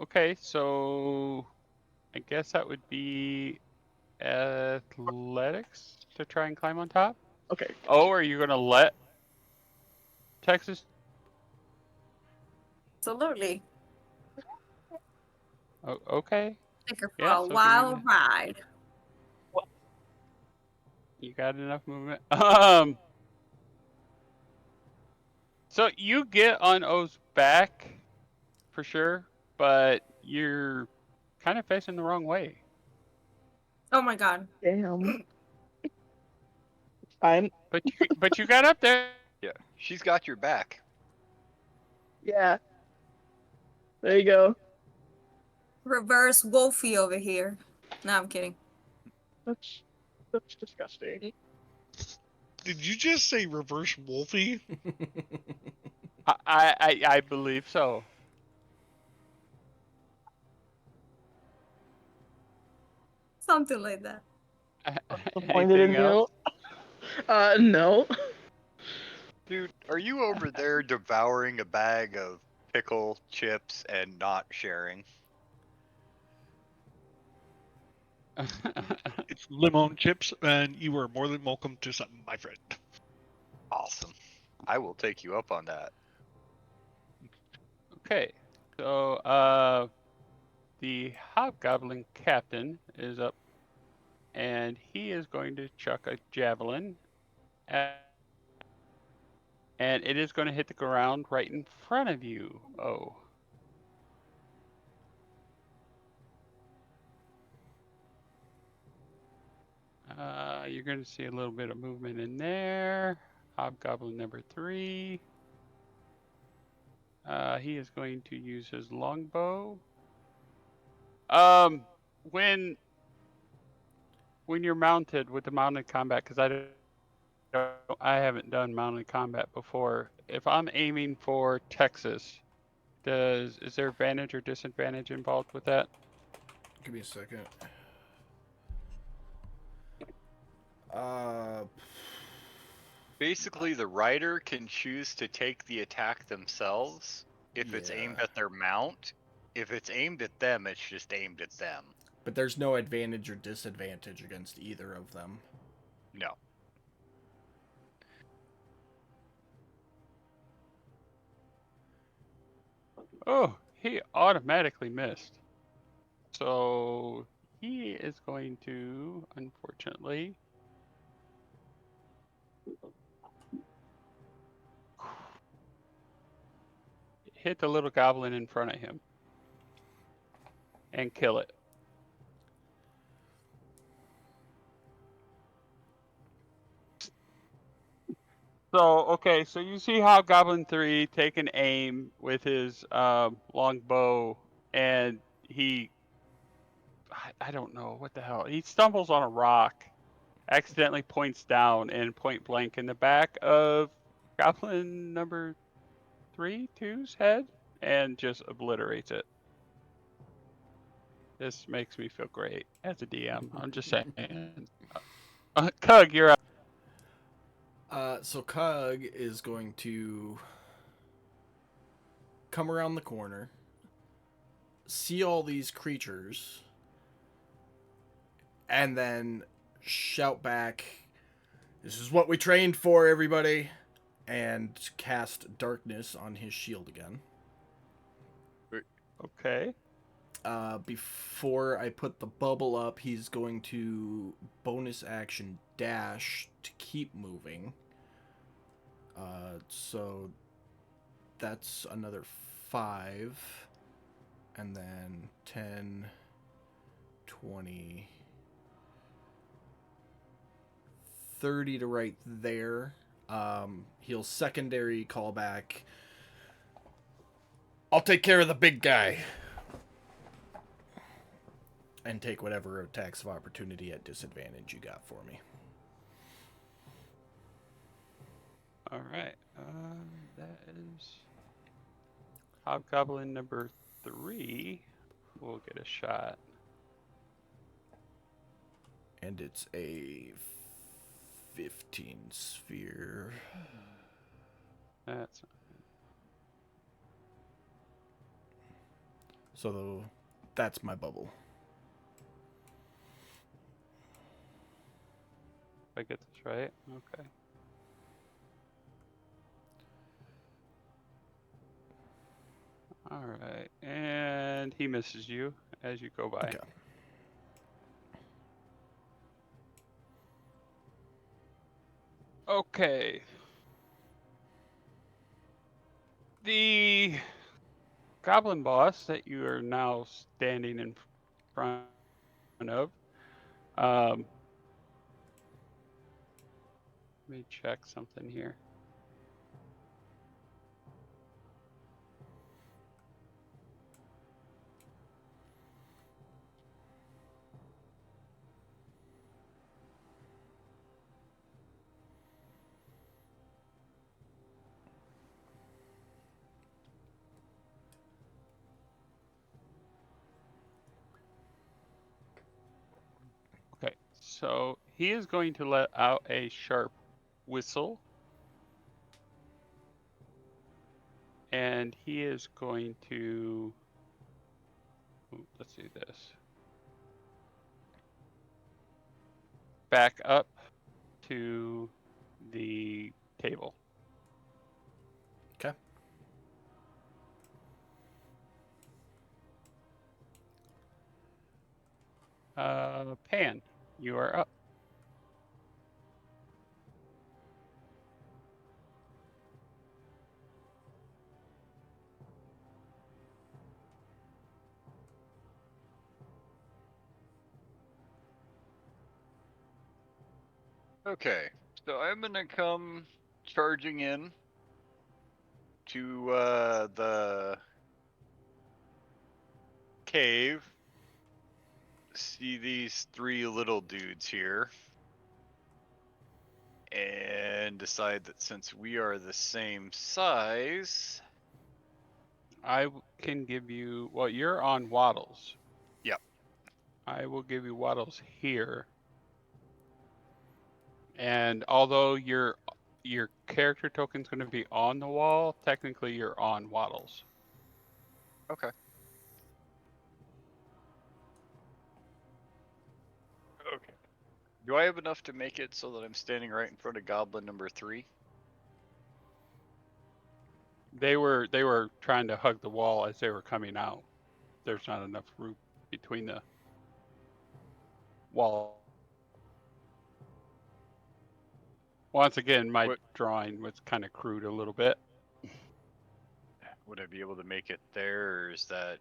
Okay, so I guess that would be athletics to try and climb on top. Okay. Oh, are you gonna let Texas? Absolutely. Oh, okay. Take her for Yeah. a So give me. wild ride. You got enough movement. So you get on O's back for sure, but you're kind of facing the wrong way. Oh my god. Damn. Fine. But you got up there. Yeah, she's got your back. Yeah. There you go. Reverse Wolfie over here. No, I'm kidding. That's disgusting. Did you just say reverse Wolfie? I believe so. Something like that. Disappointed in Anything else? you? No. Dude, are you over there devouring a bag of pickle chips and not sharing? It's lemon chips, and you are more than welcome to some, my friend. Awesome. I will take you up on that. Okay. So the hobgoblin captain is up, and he is going to chuck a javelin at, and it is going to hit the ground right in front of you. Oh. You're going to see a little bit of movement in there. Hobgoblin number 3. He is going to use his longbow. When you're mounted with the mounted combat, because I haven't done mounted combat before. If I'm aiming for Texas, is there advantage or disadvantage involved with that? Give me a second. Uh, Basically, the rider can choose to take the attack themselves if it's aimed Yeah. at their mount. If it's aimed at them, it's just aimed at them. But there's no advantage or disadvantage against either of them. No. Oh, he automatically missed. So he is going to, unfortunately, hit the little goblin in front of him and kill it. So, okay, so you see how Goblin 3 take an aim with his long bow, and I don't know, what the hell. He stumbles on a rock, accidentally points down, and point blank in the back of Goblin number 2's head, and just obliterates it. This makes me feel great as a DM. I'm just saying. Cug, you're up. So Cug is going to come around the corner, see all these creatures, and then shout back, "This is what we trained for, everybody!" and cast darkness on his shield again. Okay. Before I put the bubble up, he's going to bonus action dash to keep moving. So that's another 5. And then 10, 20, 30 to right there. He'll secondary call back. "I'll take care of the big guy." And take whatever attacks of opportunity at disadvantage you got for me. All right. That is. Hobgoblin number 3 will get a shot. And it's a 15 sphere. That's So that's my bubble. if I get this right. Okay. All right, and he misses you as you go by. Okay. Okay. The goblin boss that you are now standing in front of. Let me check something here. Okay, so he is going to let out a sharp whistle. And he is going to, let's do this. Back up to the table. Okay. Pan, you are up. Okay, so I'm gonna come charging in to the cave. See these 3 little dudes here. And decide that since we are the same size. I can give you, well, you're on Waddles. Yep. I will give you Waddles here. And although your character token's going to be on the wall, technically you're on Waddles. Okay. Okay. Do I have enough to make it so that I'm standing right in front of goblin number 3? They were trying to hug the wall as they were coming out. There's not enough room between the wall. Once again, my drawing was kind of crude a little bit. Would I be able to make it there, or is that...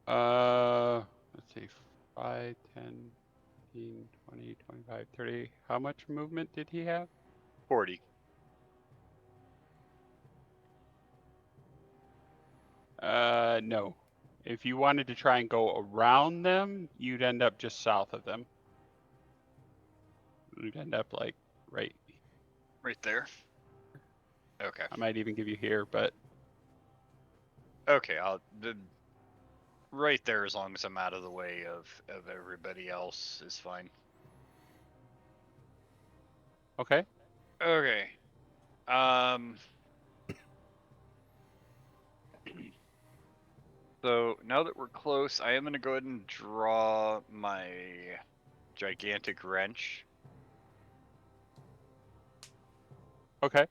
Let's see, 5, 10, 15, 20, 25, 30. How much movement did he have? 40. No. If you wanted to try and go around them, you'd end up just south of them. You'd end up like right there. Okay. I might even give you here, but okay, right there, as long as I'm out of the way of everybody else, is fine. Okay. Okay. So now that we're close, I am going to go ahead and draw my gigantic wrench. Okay. Make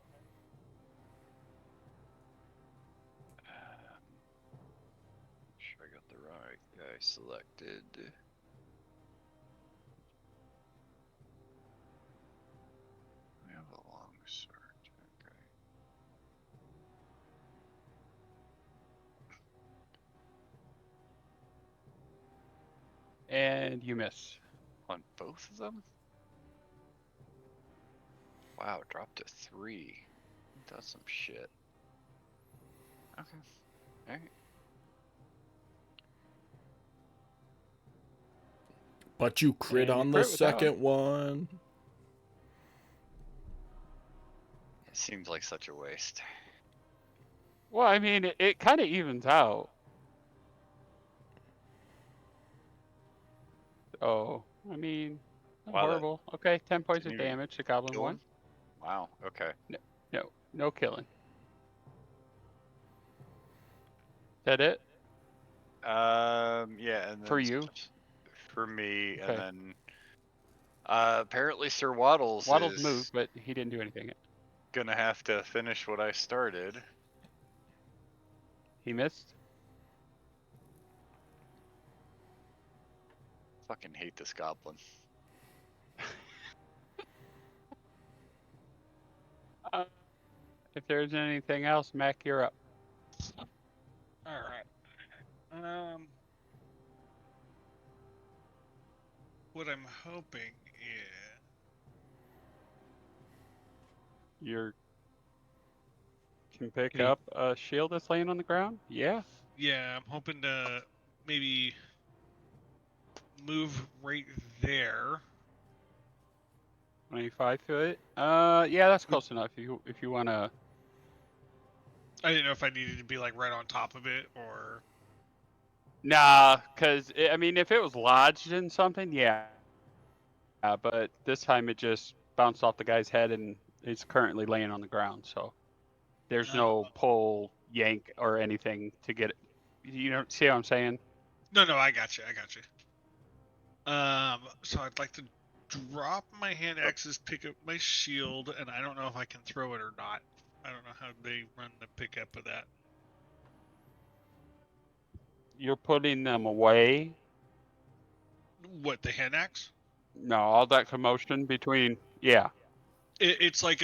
sure I got the right guy selected. We have a long sword. Okay. And you miss. On both of them? Wow, dropped to 3. That's some shit. Okay. Alright. But you crit And you on the crit with that second one. It seems like such a waste. Well, I mean, it kind of evens out. Oh, I mean, not Wow, that horrible. Okay, 10 points didn't of even damage to Goblin kill 1. him. Wow. Okay. No killing. Is that it Yeah, and for then you? for me, and Okay. then apparently Sir Waddles Waddles moved, is but he didn't do anything. gonna have to finish what I started. He missed. Fucking hate this goblin. Uh, if there's anything else, Mac, you're up. All right. What I'm hoping is You can pick Hey. up a shield that's laying on the ground. Yeah. yeah, I'm hoping to maybe move right there. 25 foot. Yeah, that's close enough. If you wanna. I didn't know if I needed to be like right on top of it or. Nah, because I mean, if it was lodged in something, yeah. But this time it just bounced off the guy's head and is currently laying on the ground. So there's no pull, yank, or anything to get it. You know, see what I'm saying? No, I got you. I got you. So I'd like to drop my hand axes, pick up my shield, and I don't know if I can throw it or not. I don't know how they run the pickup of that. You're putting them away. What, the hand axe? No, all that commotion between. Yeah. It's like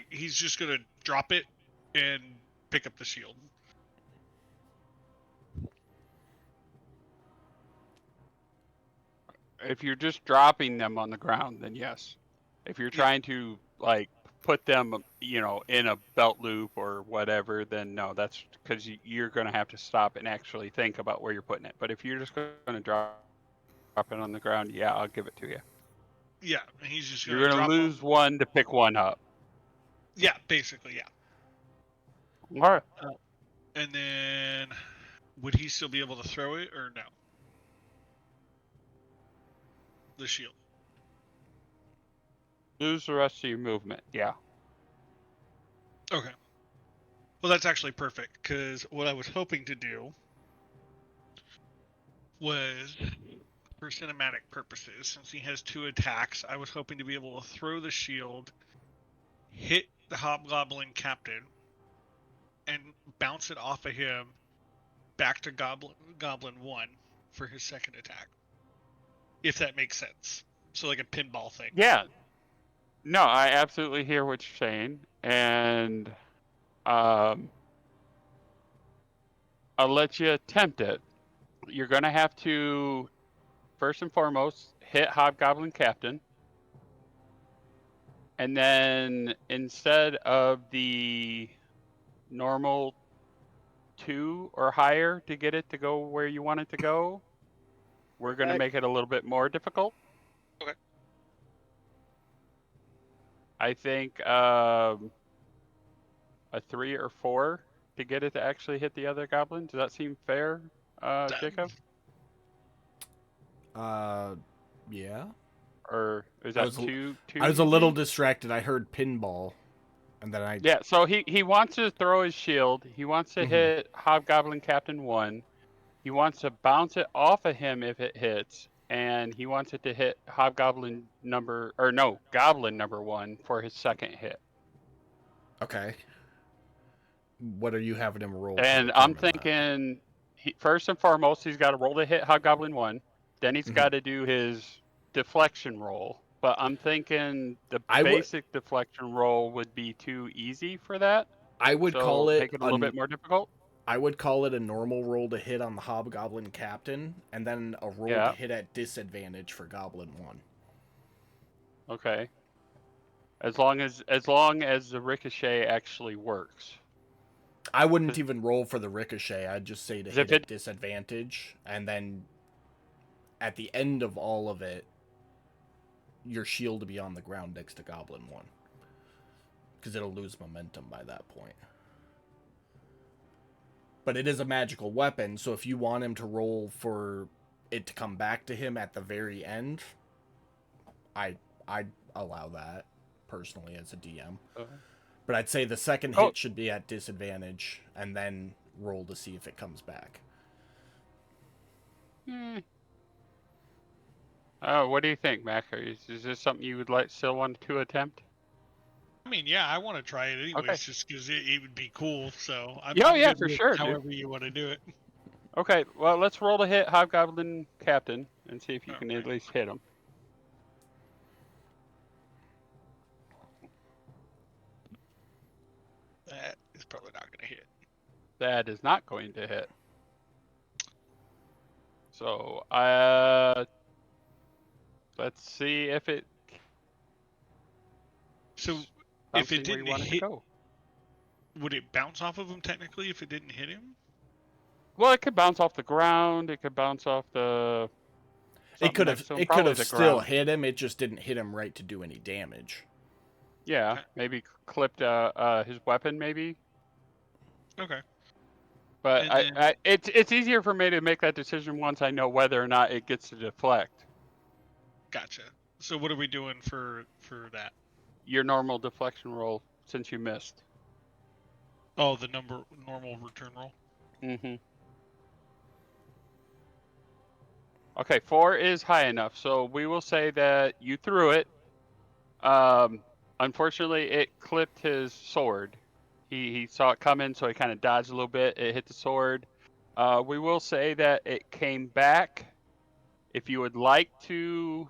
he's just gonna drop it and pick up the shield. If you're just dropping them on the ground, then yes. If you're Yeah. trying to like put them, in a belt loop or whatever, then no, that's because you're going to have to stop and actually think about where you're putting it. But if you're just going to drop it on the ground, yeah, I'll give it to you. Yeah, and he's just You're gonna going to drop them. lose one to pick one up. Yeah, basically, yeah. All right. And then, would he still be able to throw it or no? The shield. Lose the rest of your movement. Yeah. Okay. Well, that's actually perfect because what I was hoping to do was, for cinematic purposes, since he has 2 attacks, I was hoping to be able to throw the shield, hit the hobgoblin captain, and bounce it off of him back to Goblin 1 for his second attack. If that makes sense. So like a pinball thing. Yeah. No, I absolutely hear what you're saying, and I'll let you attempt it. You're going to have to, first and foremost, hit Hobgoblin Captain. And then instead of the normal 2 or higher to get it to go where you want it to go, we're going to make it a little bit more difficult. Okay. I think a 3 or 4 to get it to actually hit the other goblin. Does that seem fair, Jacob? Yeah. Or is I that was too I was a little easy? distracted. I heard pinball, and then I. Yeah, so he wants to throw his shield. He wants to Mhm. hit Hobgoblin Captain 1. He wants to bounce it off of him if it hits, and he wants it to hit Goblin number 1 for his second hit. Okay. What are you having him roll to And I'm determine that? thinking, first and foremost, he's got to roll to hit Hobgoblin 1. Then he's Mhm. got to do his deflection roll. But I'm thinking the I would basic deflection roll would be too easy for that. I would call So it make it a little bit more difficult. I would call it a normal roll to hit on the Hobgoblin Captain, and then a roll to Yeah. hit at disadvantage for Goblin 1. Okay. As long as the ricochet actually works. I wouldn't even roll for the ricochet. I'd just say to 'Cause hit if at it disadvantage, and then at the end of all of it, your shield to be on the ground next to Goblin 1. Because it'll lose momentum by that point. but it is a magical weapon. So if you want him to roll for it to come back to him at the very end, I'd allow that personally as a DM. But I'd say the second hit should be at disadvantage, and then roll to see if it comes back. What do you think, Mac? Is this something you would still want to attempt? I mean, yeah, I want to try it anyways, Okay. just because it would be cool. So I'm Yeah, good for with sure, dude. however you want to do it. Okay, well, let's roll to hit Hobgoblin Captain and see if you can Okay. at least hit him. That is probably not going to hit. That is not going to hit. So, let's see if it. So if it where you didn't want it to hit, go. would it bounce off of him technically if it didn't hit him? Well, it could bounce off the ground. It could bounce off the. It could have Probably the still ground. hit him. It just didn't hit him right to do any damage. Yeah, Okay. maybe clipped his weapon, maybe. Okay. But And then- it's easier for me to make that decision once I know whether or not it gets to deflect. Gotcha. So what are we doing for that? Your normal deflection roll since you missed. Oh, the normal return roll. Mm-hmm. Okay, 4 is high enough, so we will say that you threw it. Unfortunately, it clipped his sword. He saw it coming, so he kind of dodged a little bit. It hit the sword. We will say that it came back. If you would like to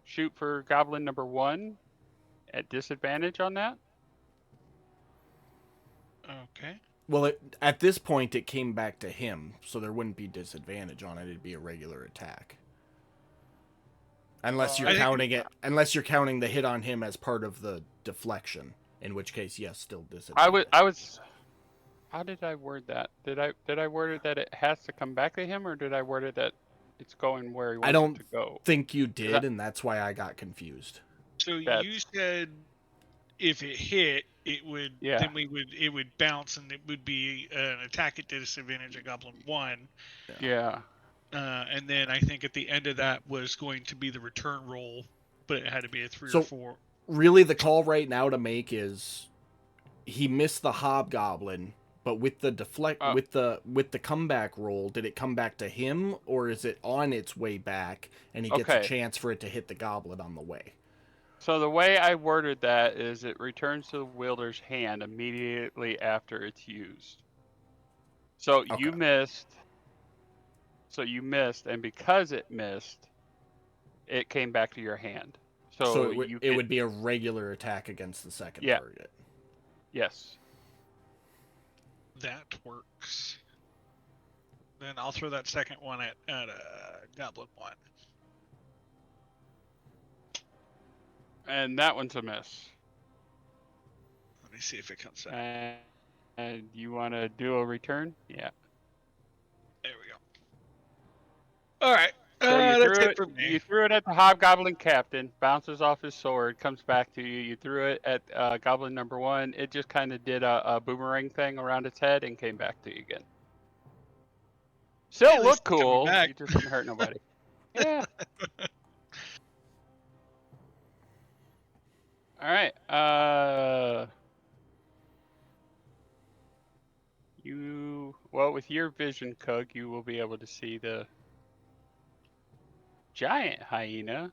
shoot for Goblin number 1 at disadvantage on that. Okay. Well, at this point, it came back to him, so there wouldn't be disadvantage on it. It'd be a regular attack, unless you're counting the hit on him as part of the deflection. In which case, yes, still disadvantage. I was. How did I word that? Did I word it that it has to come back to him, or did I word it that it's going where he wants I don't it to go? think you did, and that's why I got confused. So you said if it hit, it would it would bounce and it would be an attack at disadvantage at Goblin 1. Yeah. And then I think at the end of that was going to be the return roll, but it had to be a 3 or 4. Really, the call right now to make is he missed the hobgoblin, but with the with the comeback roll, did it come back to him, or is it on its way back and he gets a chance for it to hit the goblin on the way? So the way I worded that is it returns to the wielder's hand immediately after it's used. So you missed. So you missed, and because it missed, it came back to your hand. So it would be a regular attack against the second target. Yes. That works. Then I'll throw that second one at Goblin 1. And that one's a miss. Let me see if it comes back. And you want to do a return? Yeah. There we go. All right. So that's it for me. You threw it at the Hobgoblin Captain, bounces off his sword, comes back to you. You threw it at Goblin number 1. It just kind of did a boomerang thing around its head and came back to you again. Still looked cool. You just didn't hurt nobody. Yeah. All right. With your vision, Cug, you will be able to see the giant hyena.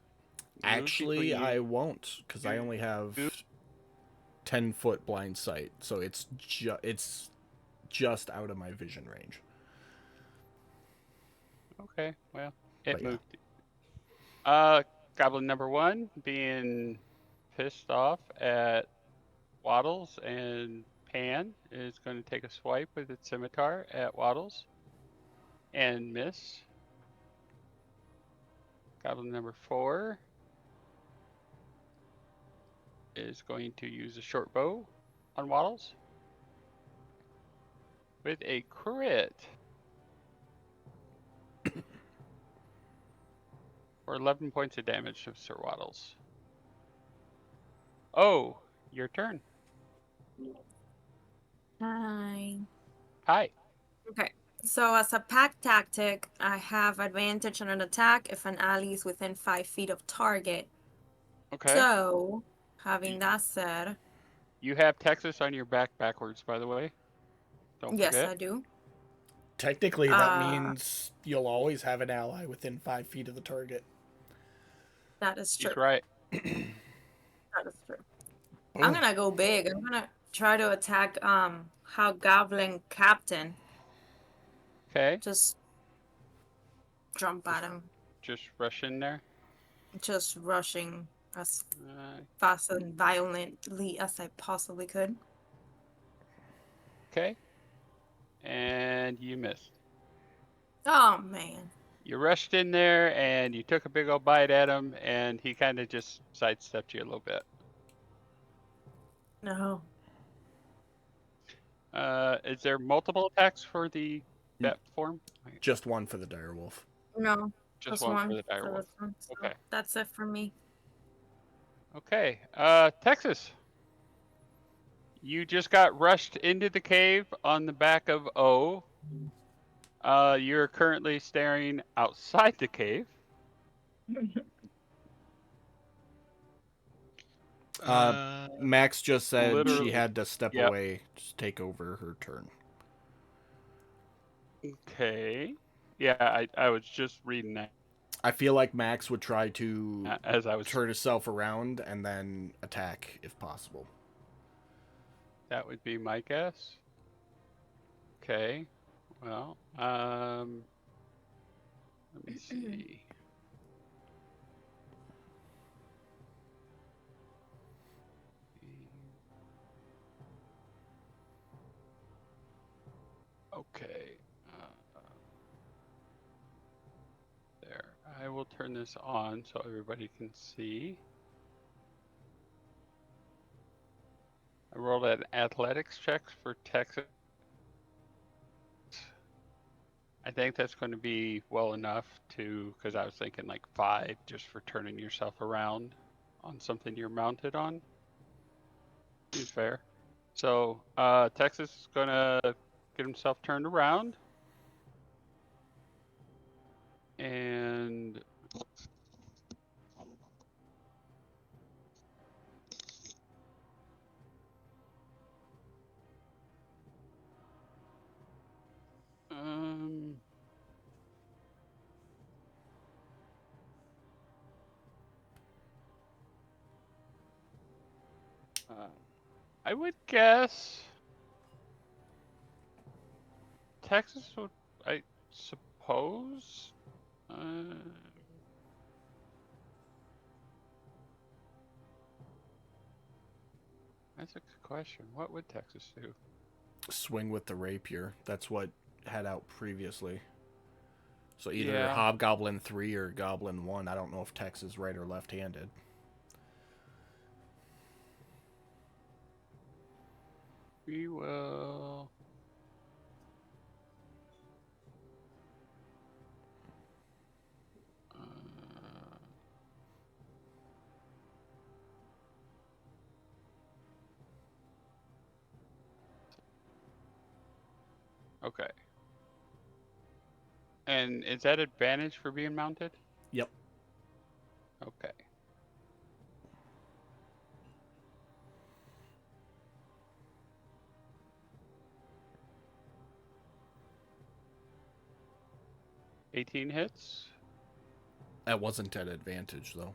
Actually, I won't, because I only have 10-foot blind sight, so it's just out of my vision range. Okay, well, it moved. Goblin number 1 being pissed off at Waddles and Pan is going to take a swipe with its scimitar at Waddles and miss. Goblin number 4 is going to use a short bow on Waddles with a crit for 11 points of damage to Sir Waddles. Oh, your turn. Hi. Hi. Okay. So as a pack tactic, I have advantage on an attack if an ally is within 5 feet of target. Okay. So, having that said, You have Texas on your back backwards, by the way. Don't yes, forget. I do. Technically, that Uh, means you'll always have an ally within 5 feet of the target. that is true. He's right. That is true. I'm Boom. gonna go big. I'm gonna try to attack Hobgoblin Captain. Okay. Just jump at him. Just rush in there. Just rushing as Uh, fast and violently as I possibly could. okay. And you missed. Oh man. You rushed in there and you took a big old bite at him, and he kind of just sidestepped you a little bit. No. Is there multiple attacks for the bat form? Just one for the direwolf. No. Just Just one for one the for direwolf. this one. So Okay. that's it for me. Okay. Texas. You just got rushed into the cave on the back of O. You're currently staring outside the cave. Max just said she Literally. had to step Yep. away to take over her turn. Okay. Yeah, I was just reading that I feel like Max would try to as I was. turn herself around and then attack if possible. That would be my guess. Okay. Well, let me see. Okay. There. I will turn this on so everybody can see. I rolled an athletics check for Texas. I think that's going to be well enough to, because I was thinking like 5 just for turning yourself around on something you're mounted on. Seems fair. So Texas is going to get himself turned around. And um, I would guess Texas would, I suppose. That's a good question. What would Texas do? Swing with the rapier. That's what had out previously. So either Yeah, Hobgoblin 3 or Goblin 1. I don't know if Tex is right or left-handed. we will. Okay. And is that advantage for being mounted? Yep. Okay. $18 hits. That wasn't at advantage, though.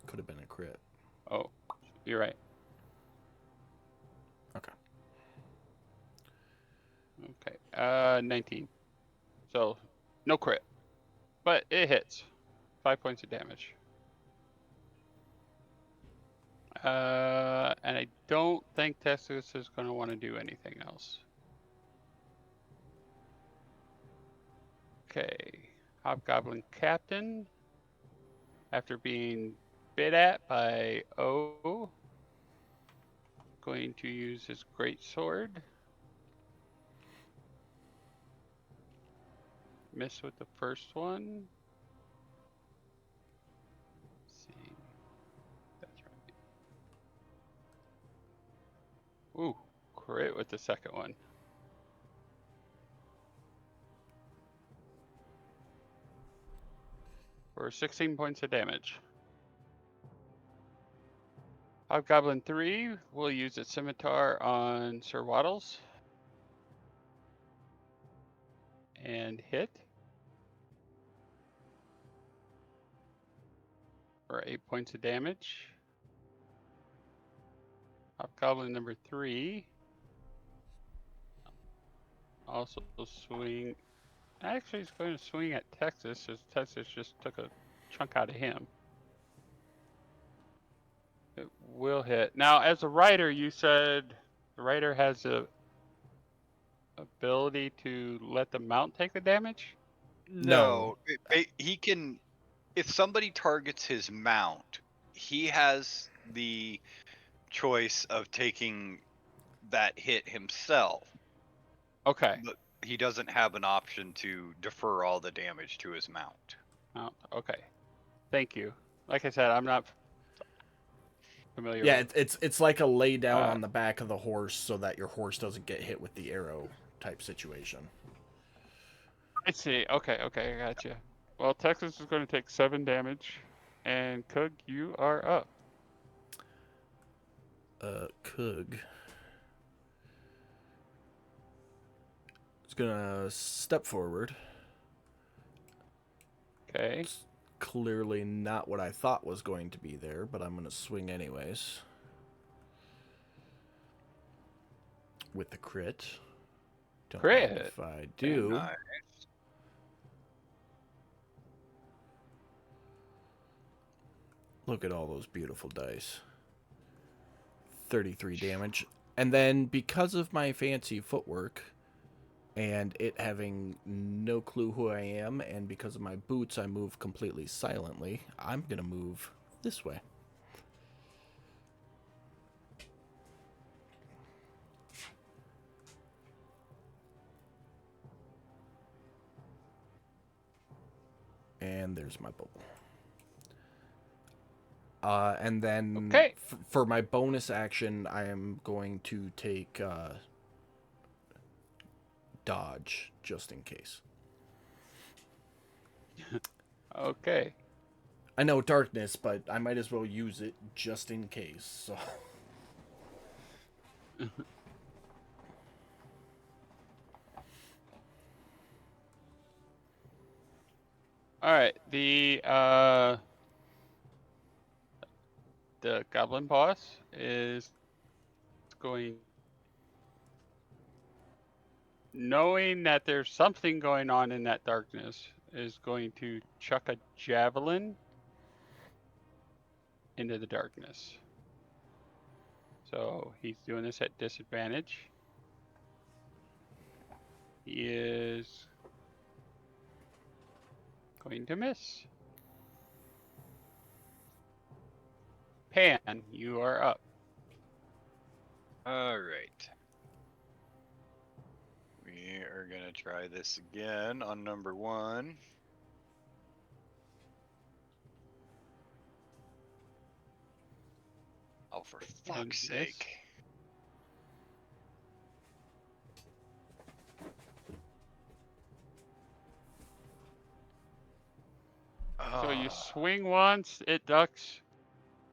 Could have been a crit. Oh, you're right. Okay. Okay. 19. So no crit, but it hits. 5 points of damage. And I don't think Texas is going to want to do anything else. Okay. Hobgoblin Captain, after being bit at by O, going to use his great sword. Miss with the first one. Let's see. That's right. Ooh, crit with the second one. for 16 points of damage. Hobgoblin 3 will use its scimitar on Sir Waddles. And hit. For 8 points of damage. Hobgoblin number 3. Also swing. Actually, he's going to swing at Texas, as Texas just took a chunk out of him. It will hit. Now, as a rider, you said the rider has the ability to let the mount take the damage? No, he can. If somebody targets his mount, he has the choice of taking that hit himself. Okay. But he doesn't have an option to defer all the damage to his mount. Mount. Okay. Thank you. Like I said, I'm not familiar Yeah, with it's like a lay down on the back of the horse so that your horse doesn't get hit with the arrow type situation. I see. Okay, I got you. Well, Texas is going to take 7 damage, and Kug, you are up. Kug is gonna step forward. Okay. It's clearly not what I thought was going to be there, but I'm gonna swing anyways. With the crit. Don't Crit. mind if I do. Nice. Look at all those beautiful dice. 33 damage. And then because of my fancy footwork and it having no clue who I am, and because of my boots I move completely silently, I'm going to move this way. And there's my bubble. And then Okay. for my bonus action, I am going to take dodge, just in case. Okay. I know darkness, but I might as well use it just in case. So. All right. The goblin boss is going, knowing that there's something going on in that darkness, is going to chuck a javelin into the darkness. So he's doing this at disadvantage. He is going to miss. Pan, you are up. All right. We are going to try this again on number 1. Oh, for fuck's sake. So you swing once, it ducks.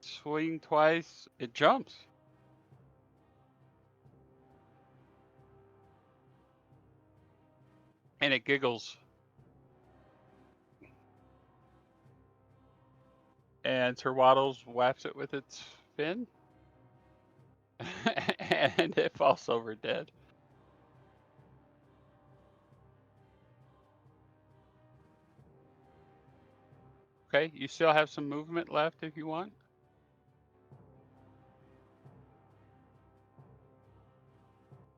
Swing twice, it jumps. And it giggles. And Sir Waddles whaps it with its fin. And it falls over dead. Okay, you still have some movement left if you want.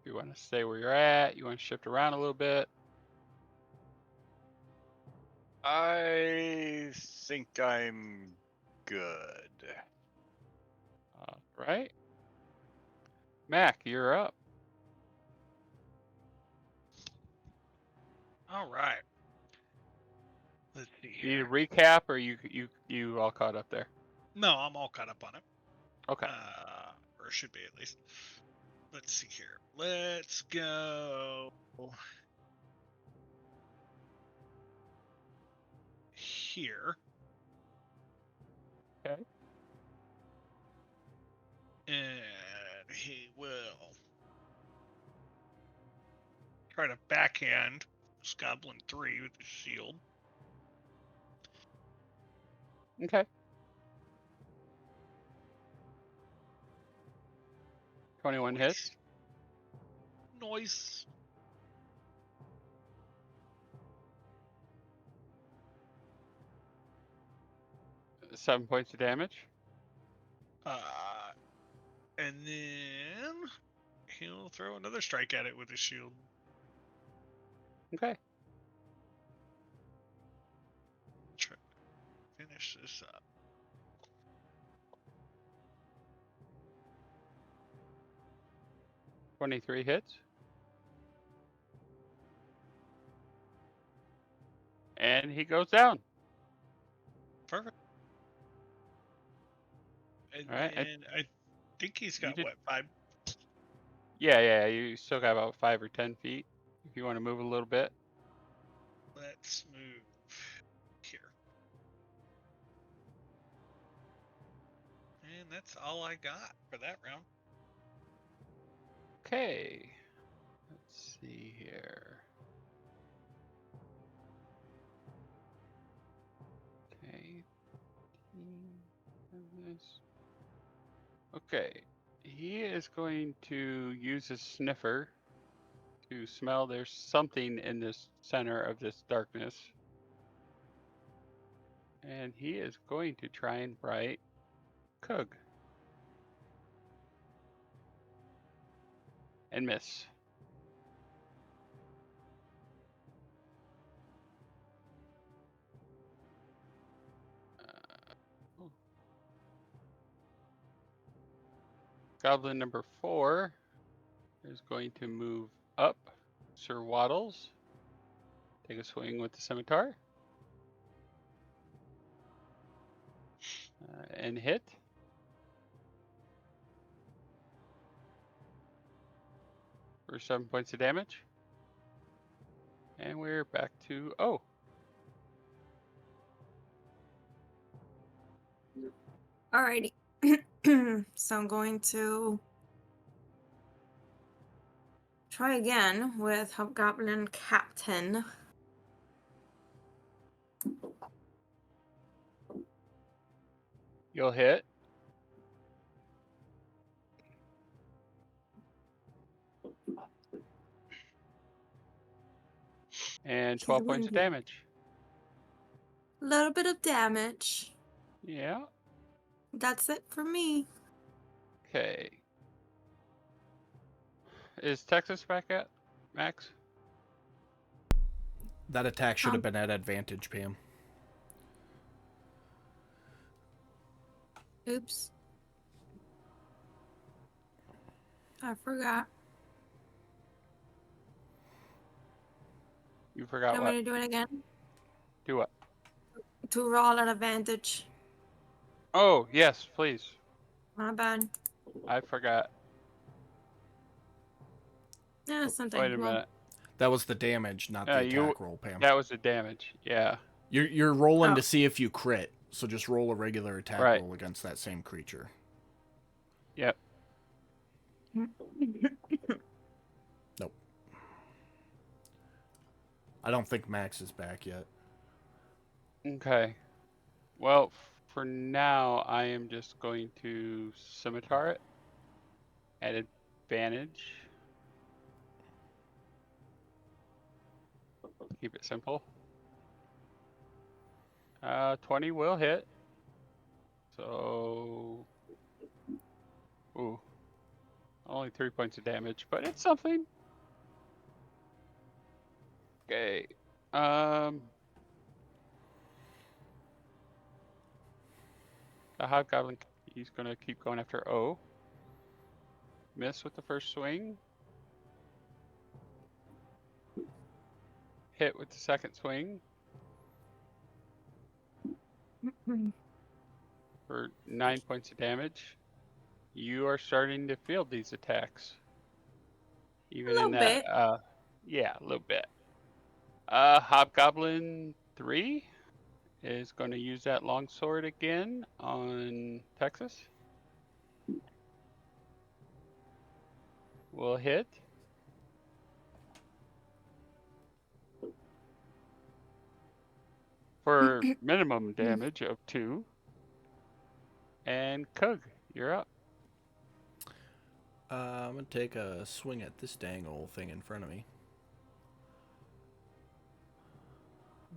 If you want to stay where you're at, you want to shift around a little bit. I think I'm good. Right? Mac, you're up. All right. Let's see You need here. a recap, or you all caught up there? No, I'm all caught up on it. Okay. Or should be at least. Let's see here. Let's go here. Okay. And he will try to backhand this Goblin 3 with his shield. Okay. 21 hits. Noise. Nice. 7 points of damage. And then he'll throw another strike at it with his shield. Okay. Try to finish this up. 23 hits. And he goes down. Perfect. And All right. then I think he's got did- what, 5? Yeah. You still got about 5 or 10 feet if you want to move a little bit. Let's move here. And that's all I got for that round. Okay. Let's see here. Okay. Okay. He is going to use his sniffer to smell there's something in this center of this darkness. And he is going to try and bite Kug. And miss. Goblin number 4 is going to move up. Sir Waddles. Take a swing with the scimitar. And hit. For 7 points of damage. And we're back to Alrighty. So I'm going to try again with Hobgoblin Captain. You'll hit. And 12 points of damage. A little bit of damage. Yeah. That's it for me. Okay. Is Texas back at Max? That attack should have been at advantage, Pam. Oops. I forgot. You forgot Want what? me to do it again? Do what? To roll at advantage. Oh, yes, please. My bad. I forgot. Yeah, something. Wait a minute. That was the damage, not the attack roll, Pam. That was the damage. Yeah. You're rolling to see if you crit, so just roll a regular attack roll against that same creature. Yep. Nope. I don't think Max is back yet. Okay. Well, for now, I am just going to scimitar it at advantage. Keep it simple. 20 will hit. So, ooh, only 3 points of damage, but it's something. Okay. The Hobgoblin, he's gonna keep going after O. Miss with the first swing. Hit with the second swing. For 9 points of damage. You are starting to field these attacks. Even in that, yeah, a little bit. Hobgoblin 3 is going to use that longsword again on Texas. Will hit. For minimum damage of 2. And Kug, you're up. I'm gonna take a swing at this dang old thing in front of me.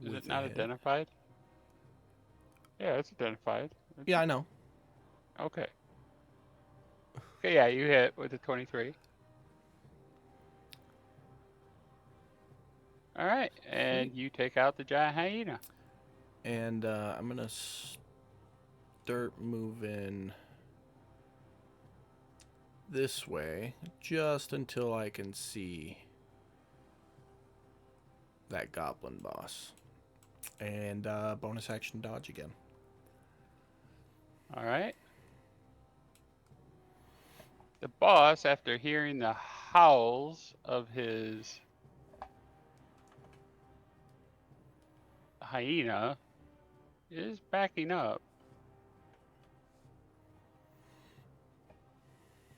Is With it not a- identified? Yeah, it's identified. Yeah, I know. Okay. Okay, yeah, you hit with a 23. All right, and you take out the giant hyena. And I'm gonna start moving this way just until I can see that goblin boss. And bonus action dodge again. All right. The boss, after hearing the howls of his hyena, is backing up.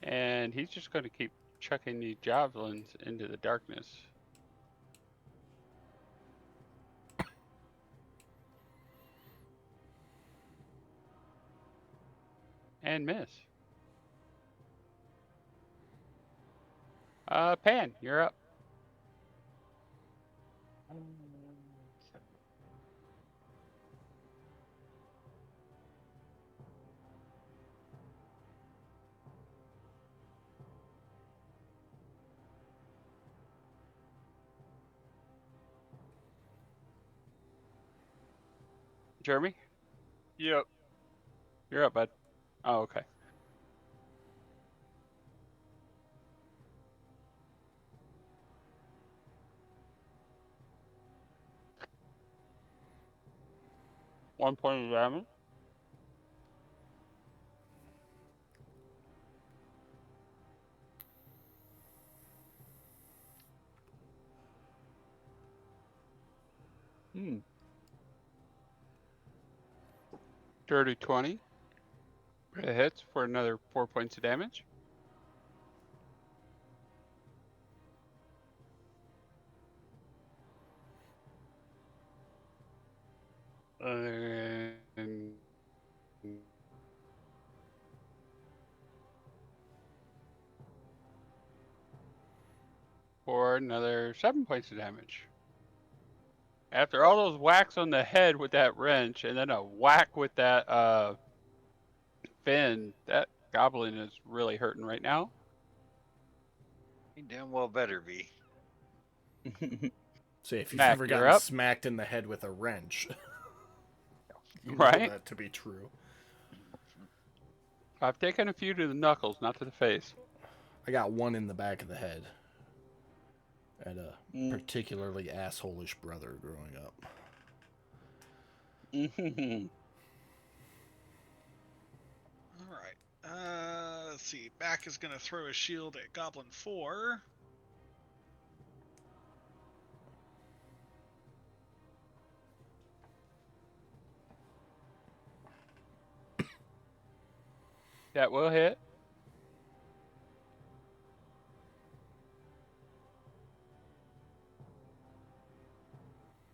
And he's just going to keep chucking these javelins into the darkness. And miss. Pan, you're up. Jeremy, Yep. you're up, bud. Oh, okay. One point of damage. Dirty 20. It hits for another 4 points of damage. And for another 7 points of damage. After all those whacks on the head with that wrench, and then a whack with that fin, that goblin is really hurting right now. He damn well better be. Say, if you've Mac, ever you're gotten up. smacked in the head with a wrench, you know Right? that to be true. I've taken a few to the knuckles, not to the face. I got one in the back of the head. I had a particularly assholish brother growing up. All right. Let's see. Back is going to throw a shield at Goblin 4. That will hit.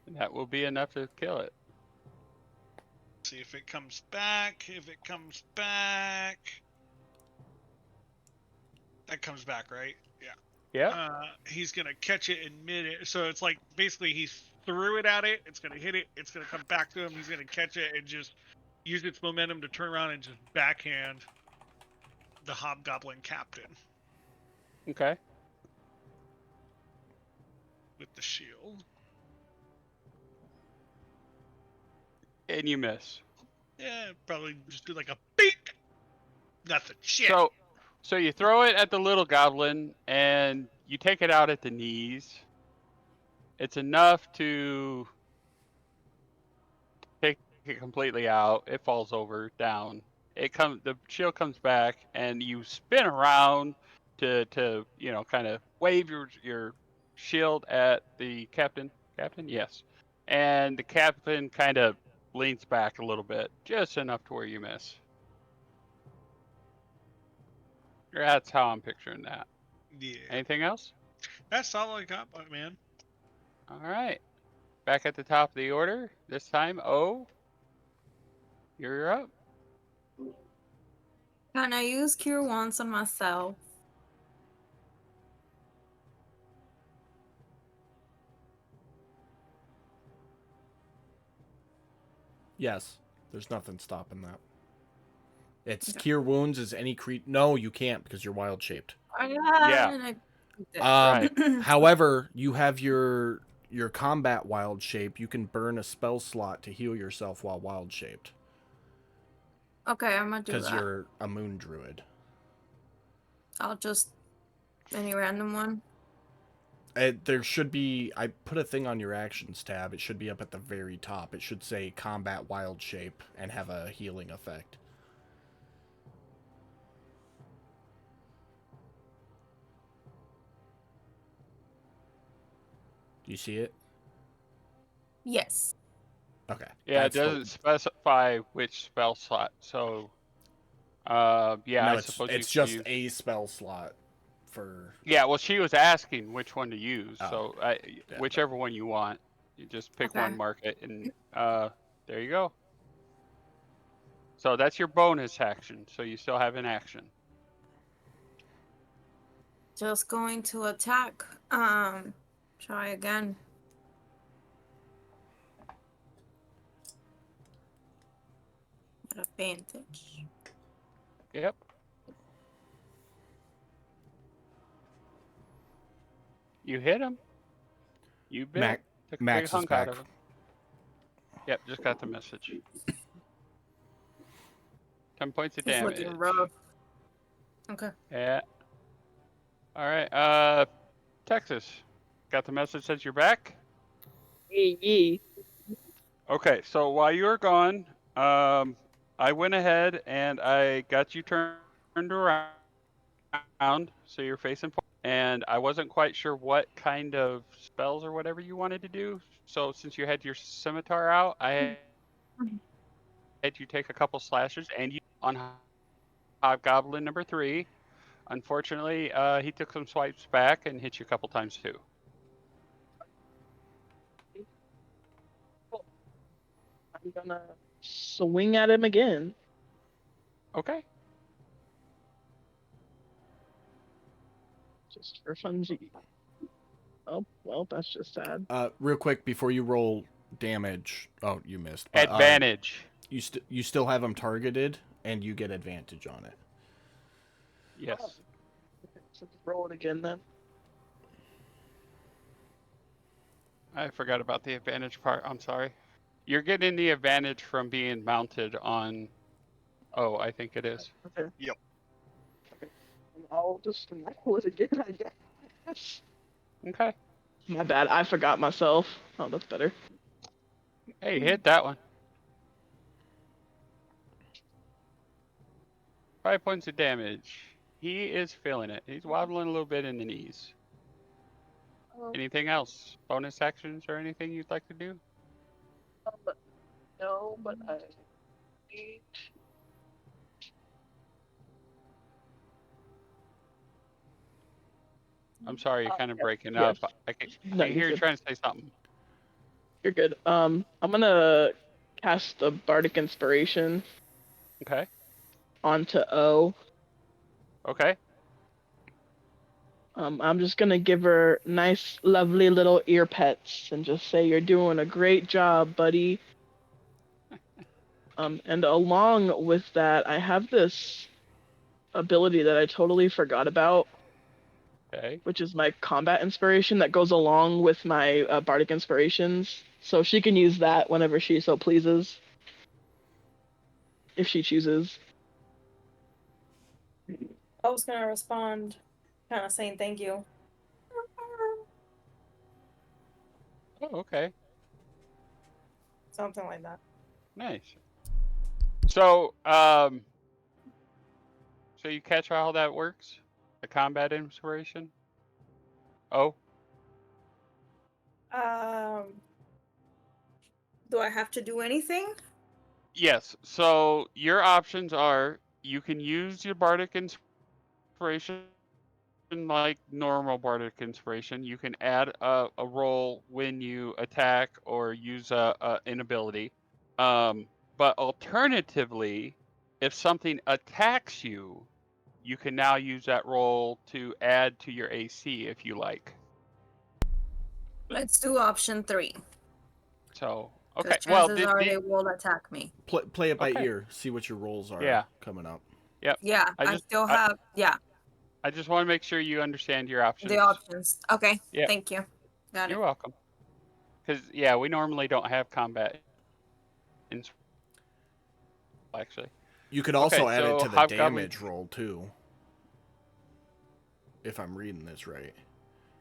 And that will be enough to kill it. See if it comes back. If it comes back. That comes back, right? Yeah. Yep. He's going to catch it in mid. So it's like basically he threw it at it. It's going to hit it. It's going to come back to him. He's going to catch it and just use its momentum to turn around and just backhand the hobgoblin captain Okay. with the shield. And you miss. Yeah, probably just do like a beak. Nothing. Shit. So you throw it at the little goblin, and you take it out at the knees. It's enough to take it completely out. It falls over down. The shield comes back, and you spin around to kind of wave your shield at the captain. Captain, yes. And the captain kind of leans back a little bit, just enough to where you miss. That's how I'm picturing that. Yeah. Anything else? That's all I got, man. All right. Back at the top of the order. This time, O, you're up. Can I use Cure Wounds on myself? Yes, there's nothing stopping that. It's Okay. Cure Wounds is any creature. No, you can't because you're wild shaped. Yeah. Right. However, you have your combat wild shape. You can burn a spell slot to heal yourself while wild shaped Okay, I'm gonna do because that. you're a moon druid. I'll just any random one. There should be. I put a thing on your actions tab. It should be up at the very top. It should say combat wild shape and have a healing effect. Do you see it? Yes. Okay. Yeah, it That's the- doesn't specify which spell slot. So, yeah, no, I it's suppose you could just use. a spell slot for. Yeah, well, she was asking which one to use. Oh, So, yeah, whichever one you want, you just pick Okay. one, mark it, and there you go. So that's your bonus action. So you still have an action. Just going to attack. Try again. At advantage. Yep. You hit him. You bit. Took a big Max is hunk out back. of him. Yep, just got the message. 10 points of He's damage. looking rough. Okay. Yeah. All right. Texas. Got the message that you're back? Yee. Okay, so while you were gone, I went ahead and I got you turned around so you're facing forward. And I wasn't quite sure what kind of spells or whatever you wanted to do. So since you had your scimitar out, I had you take a couple slashes and you on Hobgoblin number 3. Unfortunately, he took some swipes back and hit you a couple times too. I'm gonna swing at him again. Okay. Just for funsies. Oh, well, that's just sad. Real quick before you roll damage. Oh, you missed. But, Advantage. You still have them targeted, and you get advantage on it. Yes. So roll it again then. I forgot about the advantage part. I'm sorry. You're getting the advantage from being mounted on. Oh, I think it is. Okay. Yep. Okay. And I'll just roll it again, I guess. Okay. My bad. I forgot myself. Oh, that's better. Hey, hit that one. 5 points of damage. He is feeling it. He's wobbling a little bit in the knees. Anything else? Bonus actions or anything you'd like to do? No, but I need. I'm sorry, you're kind of breaking yes. up. I can No, you're hear you good. trying to say something. You're good. I'm gonna cast the Bardic Inspiration Okay. onto O. Okay. I'm just gonna give her nice, lovely little ear pets and just say you're doing a great job, buddy. And along with that, I have this ability that I totally forgot about, Okay. which is my combat inspiration that goes along with my bardic inspirations. So she can use that whenever she so pleases, if she chooses. I was gonna respond, kind of saying thank you. Oh, okay. Something like that. Nice. So, so you catch how that works? The combat inspiration? Oh, Um, Do I have to do anything? Yes. So your options are you can use your bardic inspiration like normal bardic inspiration. You can add a roll when you attack or use an ability. But alternatively, if something attacks you, you can now use that roll to add to your AC if you like. Let's do option 3. So Because okay, well, chances are they will attack me. Play it by Okay. ear. See what your rolls are Yeah. coming up. Yep. Yeah, I still have, I just want to make sure you understand your options. the options. Okay, Yeah. thank you. Got You're it. welcome. Because yeah, we normally don't have combat in actually. You could also Okay, add it so to the Hobgoblin. damage roll too. If I'm reading this right.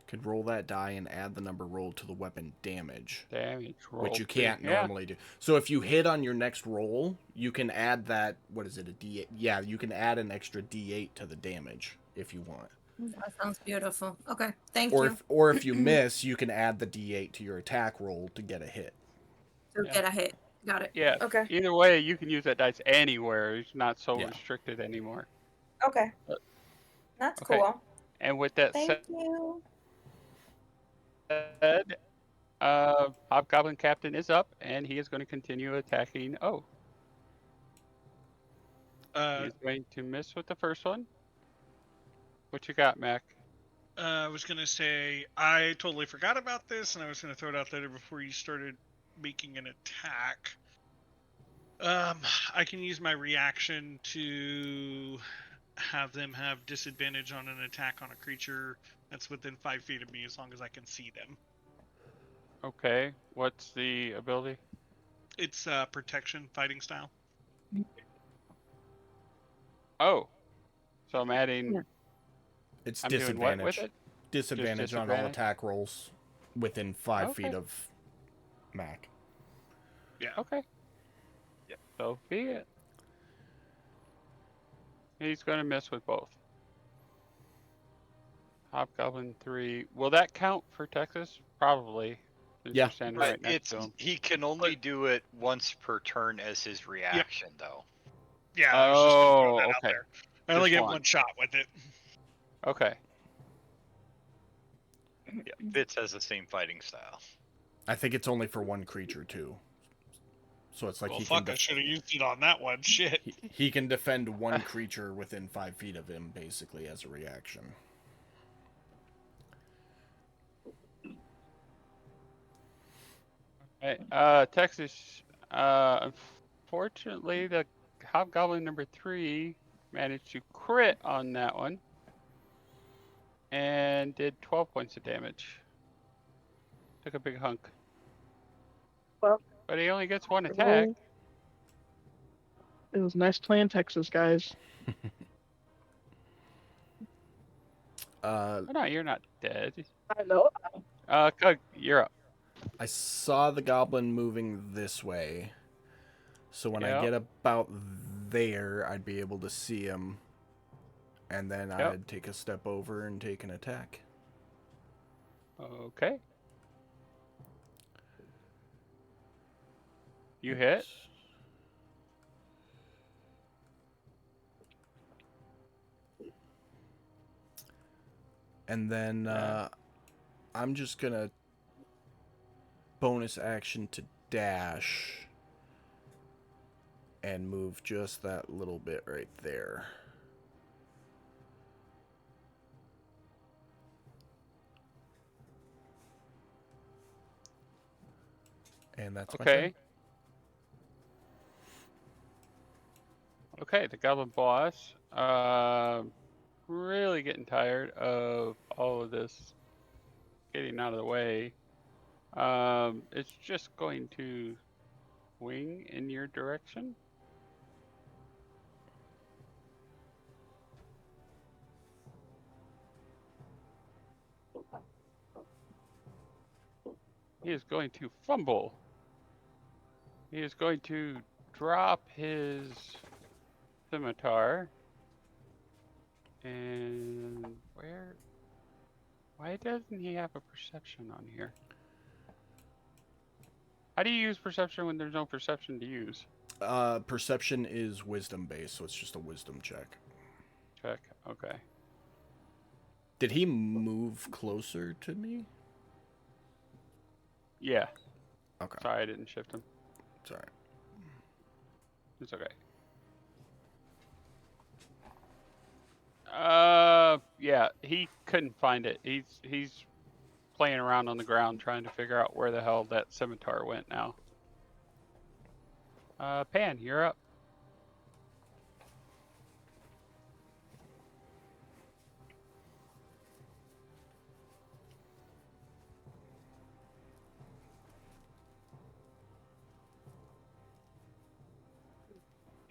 Could roll that die and add the number rolled to the weapon damage. Damage roll. Which you too. can't Yeah. normally do. So if you hit on your next roll, you can add that, what is it, a D8? Yeah, you can add an extra D8 to the damage if you want. That sounds beautiful. Okay, thank Or you. if you miss, you can add the D8 to your attack roll to get a hit. To Yeah. get a hit. Got it. Yeah. Okay. Either way, you can use that dice anywhere. It's not so Yeah. restricted anymore. Okay. That's Okay. cool. And with that Thank you. said, Hobgoblin Captain is up, and he is going to continue attacking. Oh, he's going to miss with the first one. What you got, Mac? I was gonna say I totally forgot about this, and I was gonna throw it out there before you started making an attack. I can use my reaction to have them have disadvantage on an attack on a creature that's within 5 feet of me, as long as I can see them. Okay. What's the ability? It's protection, fighting style. Oh, so I'm adding. Yeah. It's I'm doing what with disadvantage. it? Disadvantage on all disadvantage? attack rolls within 5 feet Okay. of Mac. Yeah. Okay. Yeah. So be it. He's going to miss with both. Hobgoblin 3. Will that count for Texas? Probably. Since Yeah. you're standing right next It's to him. he can only do it once per turn as his reaction, though. Yeah, I was just gonna throw Oh, that out okay. there. I only Just get one. one shot with it. Okay. Yeah, Fitz has the same fighting style. I think it's only for one creature too. So it's like Well, he fuck, can I should have used it on that one. Shit. he can defend one creature within 5 feet of him basically as a reaction. Right. Texas. Unfortunately, the Hobgoblin number 3 managed to crit on that one. And did 12 points of damage. Took a big hunk. Well, But he only gets one attack. It was nice playing Texas, guys. Oh, no, you're not dead. I know. Cug, you're up. I saw the goblin moving this way. So when I get about there, I'd be able to see him. And then I'd take a step over and take an attack. Okay. You hit. And then I'm just going to bonus action to dash and move just that little bit right there. And that's my turn. Okay, the goblin boss. Really getting tired of all of this getting out of the way. It's just going to swing in your direction. He is going to fumble. He is going to drop his scimitar. And where? Why doesn't he have a perception on here? How do you use perception when there's no perception to use? Perception is wisdom based, so it's just a wisdom check. Check. Okay. Did he move closer to me? Yeah. Okay. Sorry, I didn't shift him. Sorry. It's okay. Yeah, he couldn't find it. He's playing around on the ground trying to figure out where the hell that scimitar went now. Pan, you're up.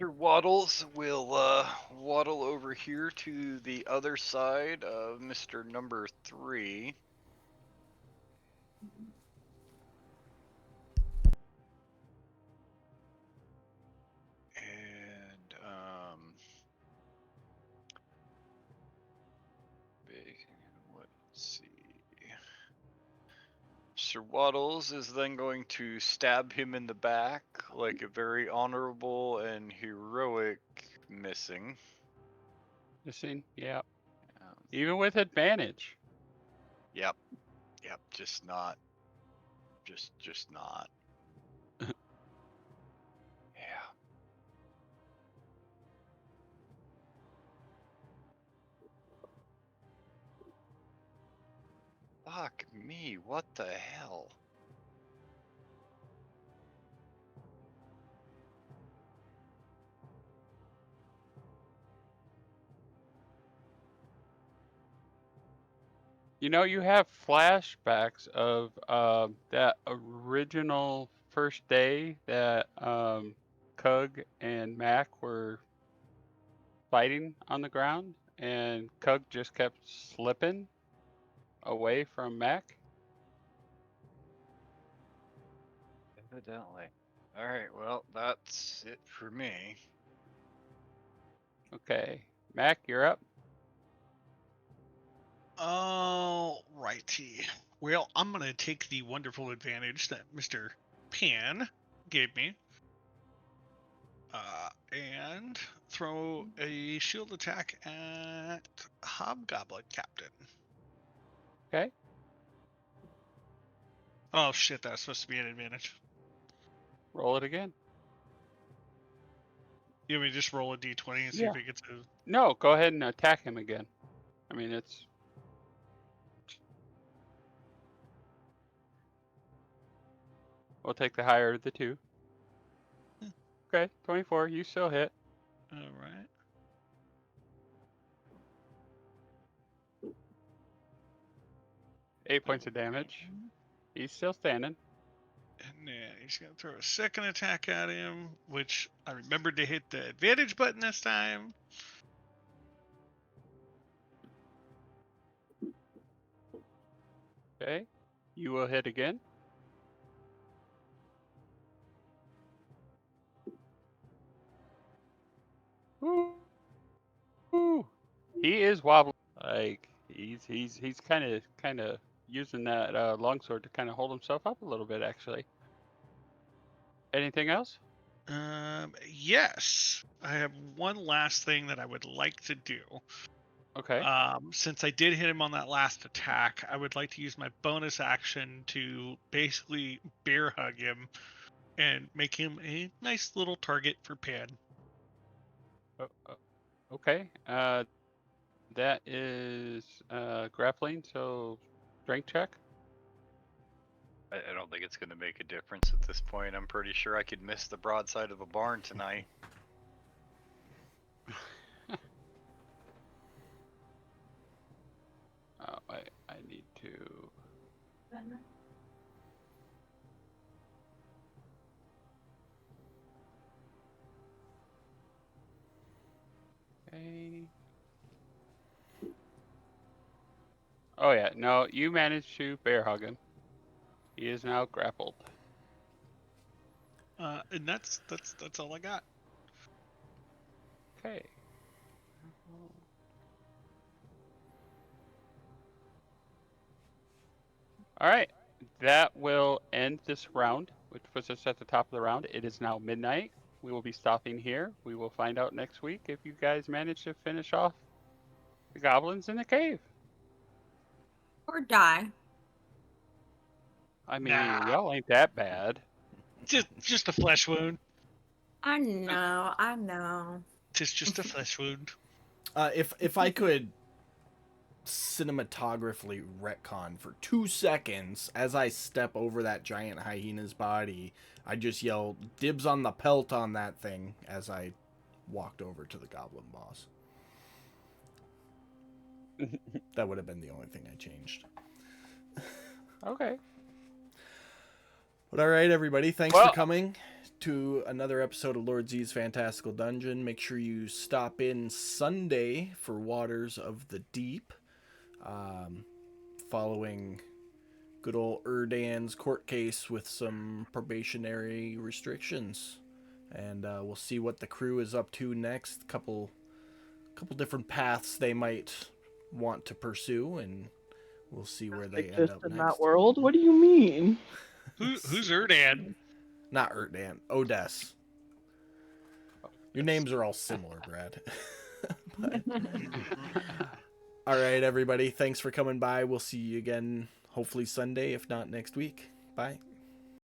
Mr. Waddles will waddle over here to the other side of Mr. Number 3. And let's see. Mr. Waddles is then going to stab him in the back like a very honorable and heroic missing. Missing? Yeah. Even with advantage. Yep. Just not. Just not. Yeah. Fuck me, what the hell? You know, you have flashbacks of that original first day that Cug and Mac were fighting on the ground, and Cug just kept slipping away from Mac. Evidently. Alright, well, that's it for me. Okay, Mac, you're up. All righty. Well, I'm gonna take the wonderful advantage that Mr. Pan gave me, and throw a shield attack at Hobgoblin Captain. Okay. Oh shit, that was supposed to be an advantage. Roll it again. You want me to just roll a d20 and see if it gets a... No, go ahead and attack him again. I mean, it's... We'll take the higher of the two. Okay, 24, you still hit. Alright. 8 points of damage. He's still standing. And then he's going to throw a second attack at him, which I remembered to hit the advantage button this time. Okay, you will hit again. Ooh. He is wobbly. Like he's kind of using that longsword to kind of hold himself up a little bit, actually. Anything else? Yes. I have one last thing that I would like to do. Okay. Since I did hit him on that last attack, I would like to use my bonus action to basically bear hug him and make him a nice little target for Pan. Okay. That is grappling, so strength check. I don't think it's going to make a difference at this point. I'm pretty sure I could miss the broadside of a barn tonight. Oh, I need to. Okay. Oh yeah, no, you managed to bear hug him. He is now grappled. And that's all I got. Okay. All right, that will end this round. which puts us at the top of the round. It is now midnight. We will be stopping here. We will find out next week if you guys manage to finish off the goblins in the cave. Or die. I mean, Nah. y'all ain't that bad. Just a flesh wound. I know, I know. Tis just a flesh wound. If I could cinematographically retcon for 2 seconds as I step over that giant hyena's body, I just yell dibs on the pelt on that thing as I walked over to the goblin boss. That would have been the only thing I changed. Okay. But all right, everybody, thanks Well- for coming to another episode of Lord Z's Fantastical Dungeon. Make sure you stop in Sunday for Waters of the Deep, following good old Erdan's court case with some probationary restrictions. And we'll see what the crew is up to next. Couple different paths they might want to pursue, and we'll see where they end Exist up in next. that world? What do you mean? Who's Erdan? Not Erdan, Odess. Your names are all similar, Brad. But, all right, everybody. Thanks for coming by. We'll see you again, hopefully Sunday, if not next week. Bye.